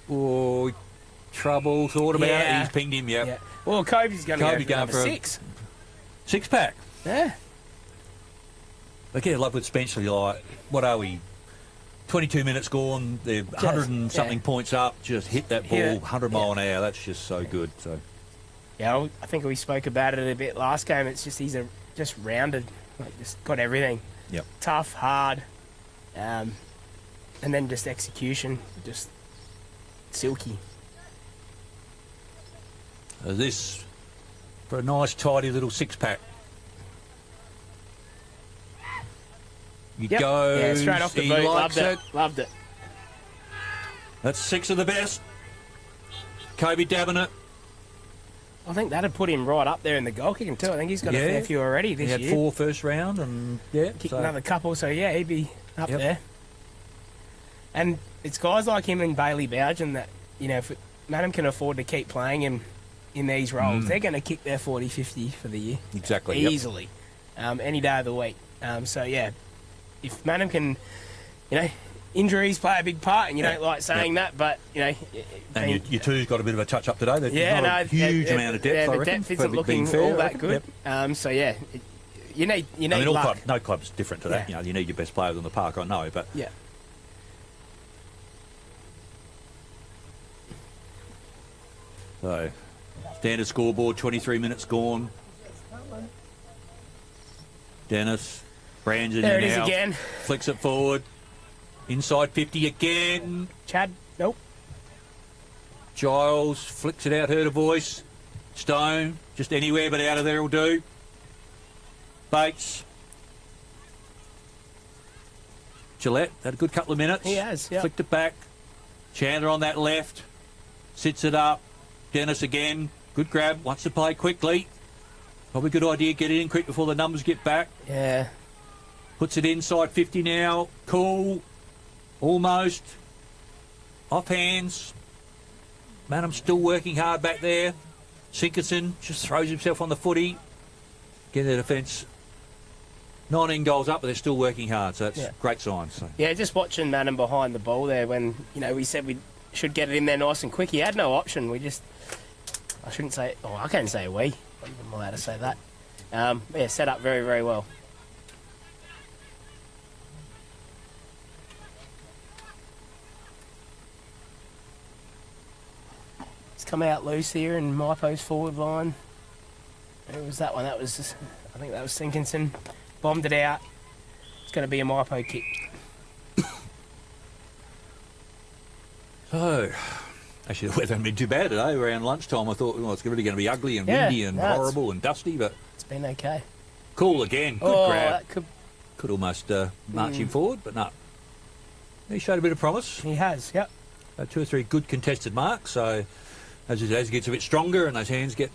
Oh, trouble. Thought about it. He's pinged him. Yep. Yeah. Well, Kobe's going to go for a 6. 6-pack. Yeah. Again, like with Spencer, like, what are we? 22 minutes gone. They're 100 and something points up. Just hit that ball 100 mile an hour. That's just so good. So. Yeah, I think we spoke about it a bit last game. It's just he's just rounded, like just got everything. Yep. Tough, hard, and then just execution, just silky. This for a nice, tidy little 6-pack. He goes. Yeah, straight off the he boot. likes Loved it. Loved it. That's 6 of the best. Kobe dabbing it. I think that'd put him right up there in the goal kicking too. I think he's got a fair few already this year. He had 4 first round and kicked another couple, so yeah, he'd be up there. And it's guys like him and Bailey Bougen that, you know, if Mannum can afford to keep playing him in these roles, they're going to kick their 40-50 for the year. Exactly. Easily. Any day of the week. So yeah, if Mannum can, you know, injuries play a big part, and you don't like saying that, but, you know... And your two's got a bit of a touch-up today. There's not a huge amount of depth, yeah, I the reckon. depth isn't being looking fair, all I that reckon. good. Yep. So, yeah, you need all luck. no club's different to that. You know, you need your best players on the park, I know, but... Yeah. So, standard scoreboard, 23 minutes gone. Dennis, Brandon There it in is now. again. Flicks it forward. Inside 50 again. Chad, nope. Giles flicks it out, heard a voice. Stone, just anywhere but out of there will do. Bates. Gillette, had a good couple of minutes. He has, yeah. Flicked it back. Chandler on that left. Sits it up. Dennis again. Good grab. Wants to play quickly. Probably a good idea. Get it in quick before the numbers get back. Yeah. Puts it inside 50 now. Cool. Almost. Off hands. Mannum still working hard back there. Sinkerson just throws himself on the footy. Get their defence 19 goals up, but they're still working hard, so that's great signs. So. Yeah, just watching Mannum behind the ball there when, you know, we said we should get it in there nice and quick. He had no option. We just... I shouldn't say... Oh, I can't say we. I'm not allowed to say that. Yeah, set up very, very well. Come out loose here in Mypo's forward line. Who was that one? That was, I think that was Sinkinson. Bombed it out. It's going to be a Mypo kick. So, actually the weather hasn't been too bad today. Around lunchtime I thought, well, it's really going to be ugly and windy and horrible and dusty, but... It's been okay. Cool again. Good grab. That could almost march him forward, but no. He showed a bit of promise. He has, yep. 2 or 3 good contested marks, so... As he gets a bit stronger and those hands get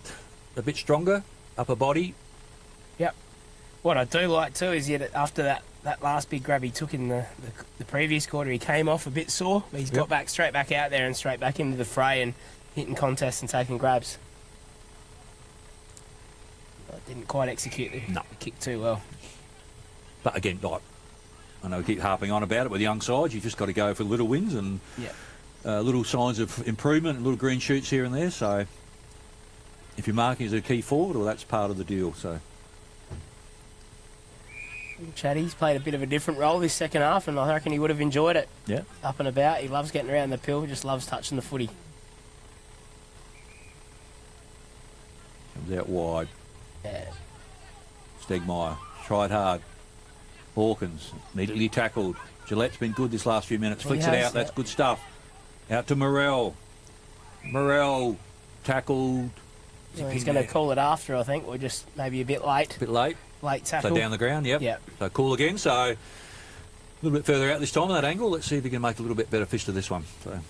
a bit stronger, upper body. Yep. What I do like too is yet after that last big grab he took in the previous quarter, he came off a bit sore, but he's got back straight back out there and straight back into the fray and hitting contests and taking grabs. But didn't quite execute the kick too well. But again, like I know we keep harping on about it with young sides, you've just got to go for little wins and little signs of improvement and little green shoots here and there. So if you're marking as a key forward, well, that's part of the deal. So Chatty's played a bit of a different role this second half, and I reckon he would have enjoyed it. Yeah. Up and about. He loves getting around the pill, just loves touching the footy. Comes out wide. Yeah. Stegmeyer tried hard. Hawkins immediately tackled. Gillette's been good this last few minutes. Flicks it out. That's good stuff. Out to Morrell. Morrell tackled. Well, he's going to call it after, I think. We're just maybe a bit late. A bit late. Late tackle. So down the ground, yep. So cool again. So a little bit further out this time on that angle. Let's see if he can make a little bit better fish to this one. So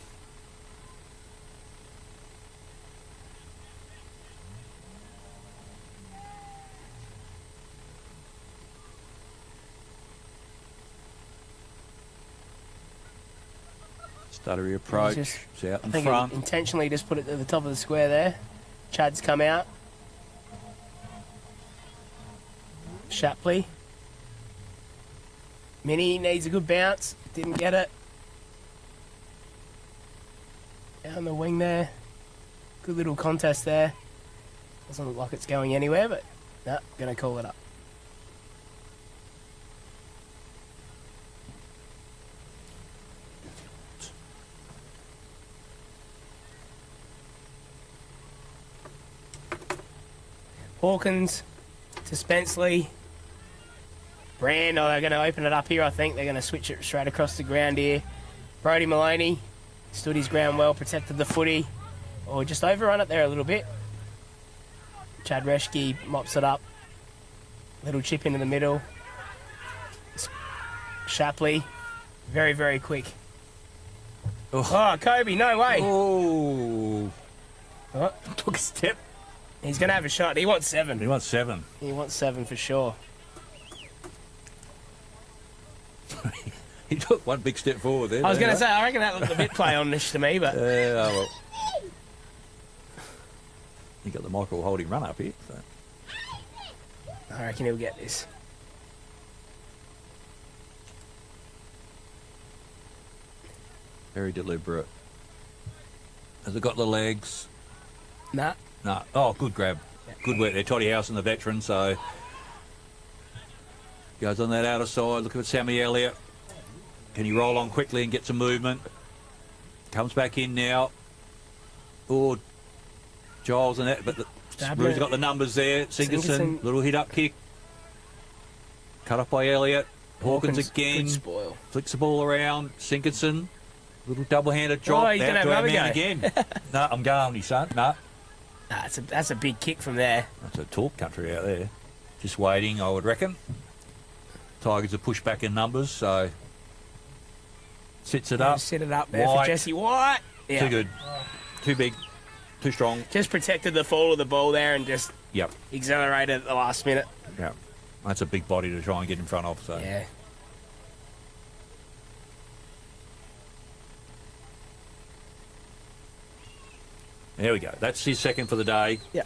Stuttery approach. Just- It's out I in think front. he intentionally just put it to the top of the square there. Chad's come out. Shapley. Minnie needs a good bounce. Didn't get it. Down the wing there. Good little contest there. Doesn't look like it's going anywhere, but no, gonna call it up. Hawkins to Spenceley. Brand, they're going to open it up here, I think. They're going to switch it straight across the ground here. Brodie Maloney stood his ground well, protected the footy. Or just overrun it there a little bit. Chad Reschke mops it up. Little chip into the middle. Shapley, very, very quick. Oh, Kobe, no way. Oh. Took a step. He's going to have a shot. He wants 7. He wants 7. He wants 7 for sure. He took one big step forward there. I was going to say, I reckon that looked a bit play on this to me, but... well. You got the Michael holding run up here. So. I reckon he'll get this. Very deliberate. Has it got the legs? Nah. No. Oh, good grab. Good work there. Toddy House and the veteran, so... Goes on that outer side. Look at Sammy Elliott. Can he roll on quickly and get some movement? Comes back in now. Oh, Giles and that, but Bruce got the numbers there. Sinkerson, little hit up kick. Cut off by Elliott. Hawkins again. Good spoil. Flicks the ball around. Sinkerson, little double-handed drop. Oh, he's going to have another go. Again. No, I'm going, his son. No. That's a big kick from there. That's a talk country out there. Just waiting, I would reckon. Tigers have pushed back in numbers, so sits it up. Set it up there White. for Jesse White. Yeah. Too good. Too big. Too strong. Just protected the fall of the ball there and just Yep. accelerated at the last minute. Yeah. That's a big body to try and get in front of. So. Yeah. There we go. That's his second for the day. Yeah.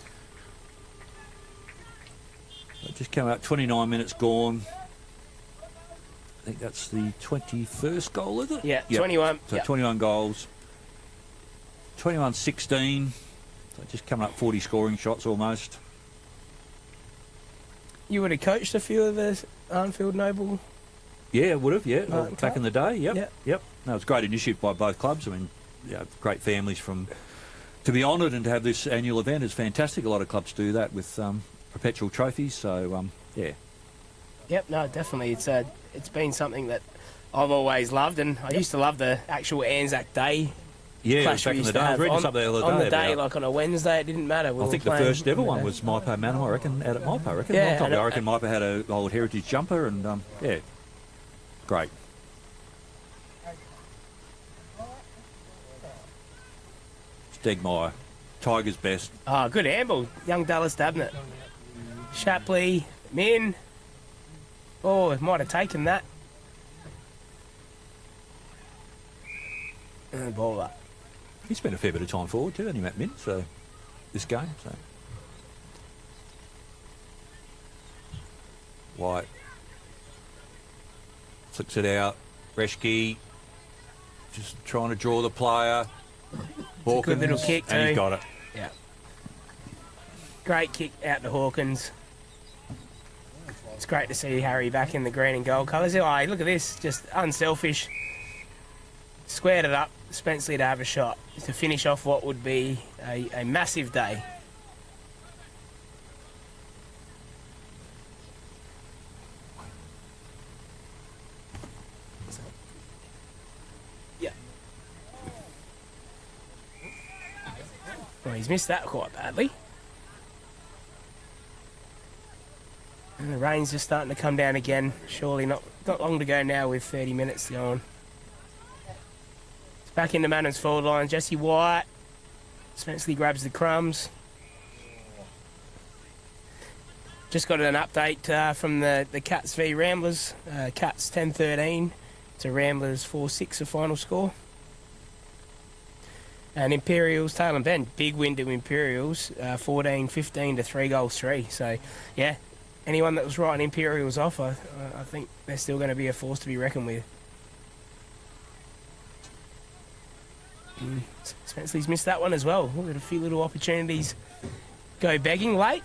Just come out. 29 minutes gone. I think that's the 21st goal, is it? Yeah, Yep. 21. So Yep. 21 goals. 21-16. So just coming up 40 scoring shots almost. You would have coached a few of the Arnfield Noble. Yeah, would have, yeah. Martin Back Cup. in the day, yep. Yep. Yep. No, it's a great initiative by both clubs. I mean, great families from... To be honoured and to have this annual event is fantastic. A lot of clubs do that with perpetual trophies, so, yeah. Yep, no, definitely. It's been something that I've always loved, and I used to love the actual Anzac Day. Yeah, clash back we in the used day. to I was have reading on, something the other on day the day, about- like on a Wednesday, it didn't matter. I think the first ever one was Mypo Mannum, I reckon, out at Mypo, I reckon. Yeah, I and reckon Mypo had an old heritage jumper, and, yeah, great. Stegmeyer, Tigers best. Oh, good handball. Young Dallas Dabnett. Shapley, Min. Oh, it might have taken that. And the ball up. He spent a fair bit of time forward too, hasn't he, Matt Min? So this game, so White flicks it out. Reschke just trying to draw the player. Hawkins, Good little kick too. and he's got it. Yeah. Great kick out to Hawkins. It's great to see Harry back in the green and gold colours. Oh, look at this, just unselfish. Squared it up, Spenceley to have a shot to finish off what would be a massive day. Yeah. Well, he's missed that quite badly. And the rain's just starting to come down again. Surely not long to go now with 30 minutes to go on. It's back into Mannum's forward line. Jesse White. Spenceley grabs the crumbs. Just got an update from the Cats v Ramblers. Cats 10-13 to Ramblers 4-6 the final score. And Imperials, Tail and Bend, big win to Imperials, 14-15 to 3-3. So, yeah, anyone that was writing Imperials off, I think they're still going to be a force to be reckoned with. Spenceley's missed that one as well. We've got a few little opportunities go begging late.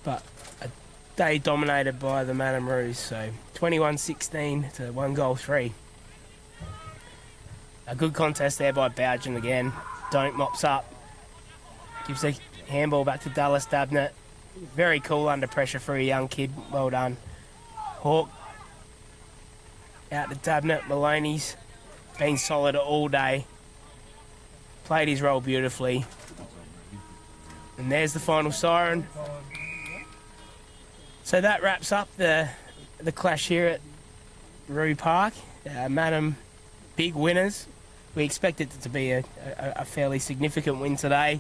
But a day dominated by the Mannum Roos, so 21-16 to 1-3. A good contest there by Bougen again. Don't mops up. Gives the handball back to Dallas Dabnett. Very cool under pressure for a young kid. Well done. Hawk out to Dabnett. Maloney's been solid all day. Played his role beautifully. And there's the final siren. So that wraps up the clash here at Roo Park. Mannum, big winners. We expected it to be a fairly significant win today.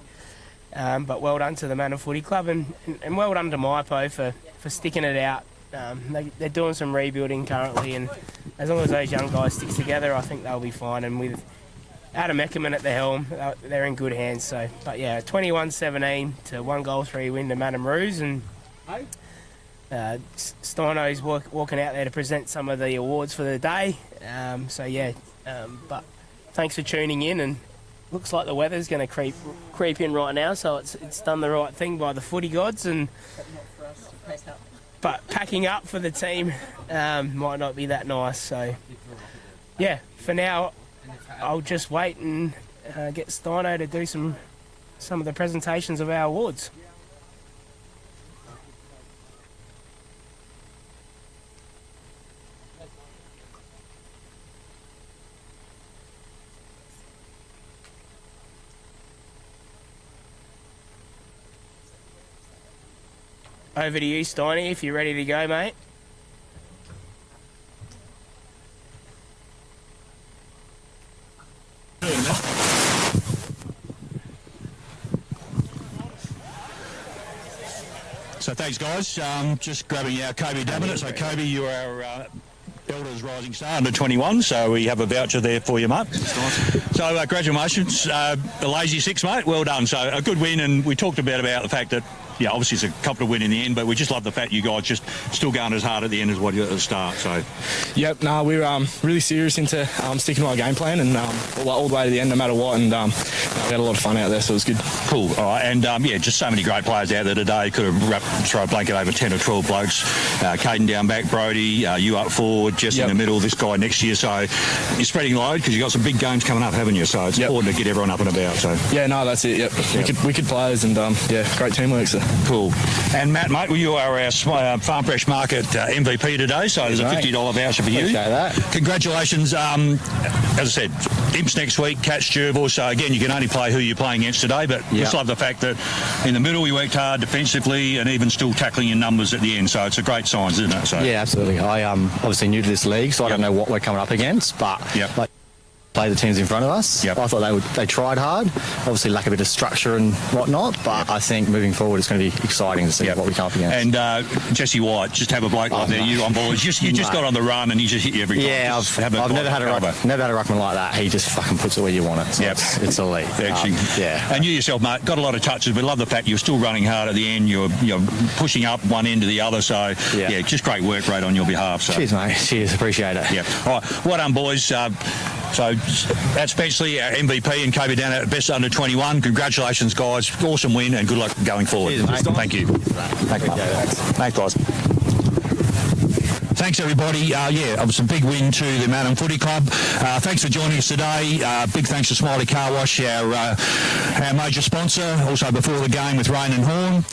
But well done to the Mannum Footy Club and well done to Mypo for sticking it out. They're doing some rebuilding currently, and as long as those young guys stick together, I think they'll be fine. And with Adam Eckerman at the helm, they're in good hands. So, but yeah, 21-17 to 1-3 win to Mannum Roos, and Steino's walking out there to present some of the awards for the day. But thanks for tuning in, and looks like the weather's going to creep in right now, so it's done the right thing by the footy gods. But packing up for the team might not be that nice. So yeah, for now I'll just wait and get Steino to do some of the presentations of our awards. Over to you, Steiny, if you're ready to go, mate. So thanks, guys. Just grabbing our Kobe Davenant. So Kobe, you are our Elders Rising Star under 21, so we have a voucher there for you, mate. So congratulations. A lazy six, mate. Well done. So a good win, and we talked about the fact that, yeah, obviously it's a couple to win in the end, but we just love the fact you guys just still going as hard at the end as what you at the start. So, yep, no, we were really serious into sticking to our game plan and all the way to the end, no matter what. And we had a lot of fun out there, so it was good. Cool. All right, and yeah, just so many great players out there today. Could have throw a blanket over 10 or 12 blokes. Caden down back, Brody, you up forward, Jesse in the middle, this guy next to you. So you're spreading load because you've got some big games coming up, haven't you? So it's important to get everyone up and about. So yeah, no, that's it. Yep. We could players and yeah, great teamwork. So. Cool. And Matt, mate, you are our Farm Fresh Market MVP today, so there's a $50 voucher for you. Appreciate that. Congratulations. As I said, Imps next week, Cats, Gerbil. So again, you can only play who you're playing against today, but just love the fact that in the middle you worked hard defensively and even still tackling your numbers at the end. So it's a great sign, isn't it? So. Yeah, absolutely. I obviously new to this league, so I don't know what we're coming up against, but play the teams in front of us. I thought they tried hard. Obviously lack a bit of structure and whatnot, but I think moving forward it's going to be exciting to see what we come up against. And Jesse White, just have a bloke like that, you on ball. You just got on the run and he just hit you every time. Yeah, I've never had a ruckman like that. He just fucking puts it where you want it. So it's elite. Actually, and you yourself, mate, got a lot of touches, but love the fact you're still running hard at the end. You're pushing up one end to the other. So yeah, just great work rate on your behalf. So. Cheers, mate. Cheers, appreciate it. Yeah. All right, well done, boys. So that's Spenceley, our MVP, and Kobe down at best under 21. Congratulations, guys. Awesome win and good luck going forward. Cheers, mate. Thank you. Thanks, guys. Thanks, everybody. It was a big win to the Mannum Footy Club. Thanks for joining us today. Big thanks to Smiley Car Wash, our major sponsor, also before the game with Rain and Horn.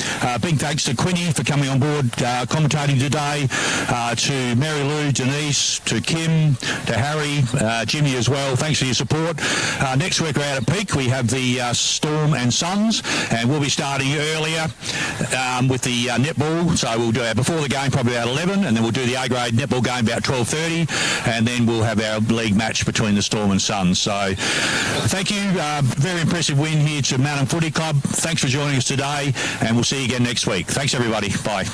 Big thanks to Quinny for coming on board, commentating today, to Mary Lou, Denise, to Kim, to Harry, Jimmy as well. Thanks for your support. Next week we're out at Peak. We have the Storm and Suns, and we'll be starting earlier with the netball. So we'll do our before the game probably about 11, and then we'll do the A-grade netball game about 12:30, and then we'll have our league match between the Storm and Suns. So thank you. Very impressive win here to Mannum Footy Club. Thanks for joining us today, and we'll see you again next week. Thanks, everybody. Bye.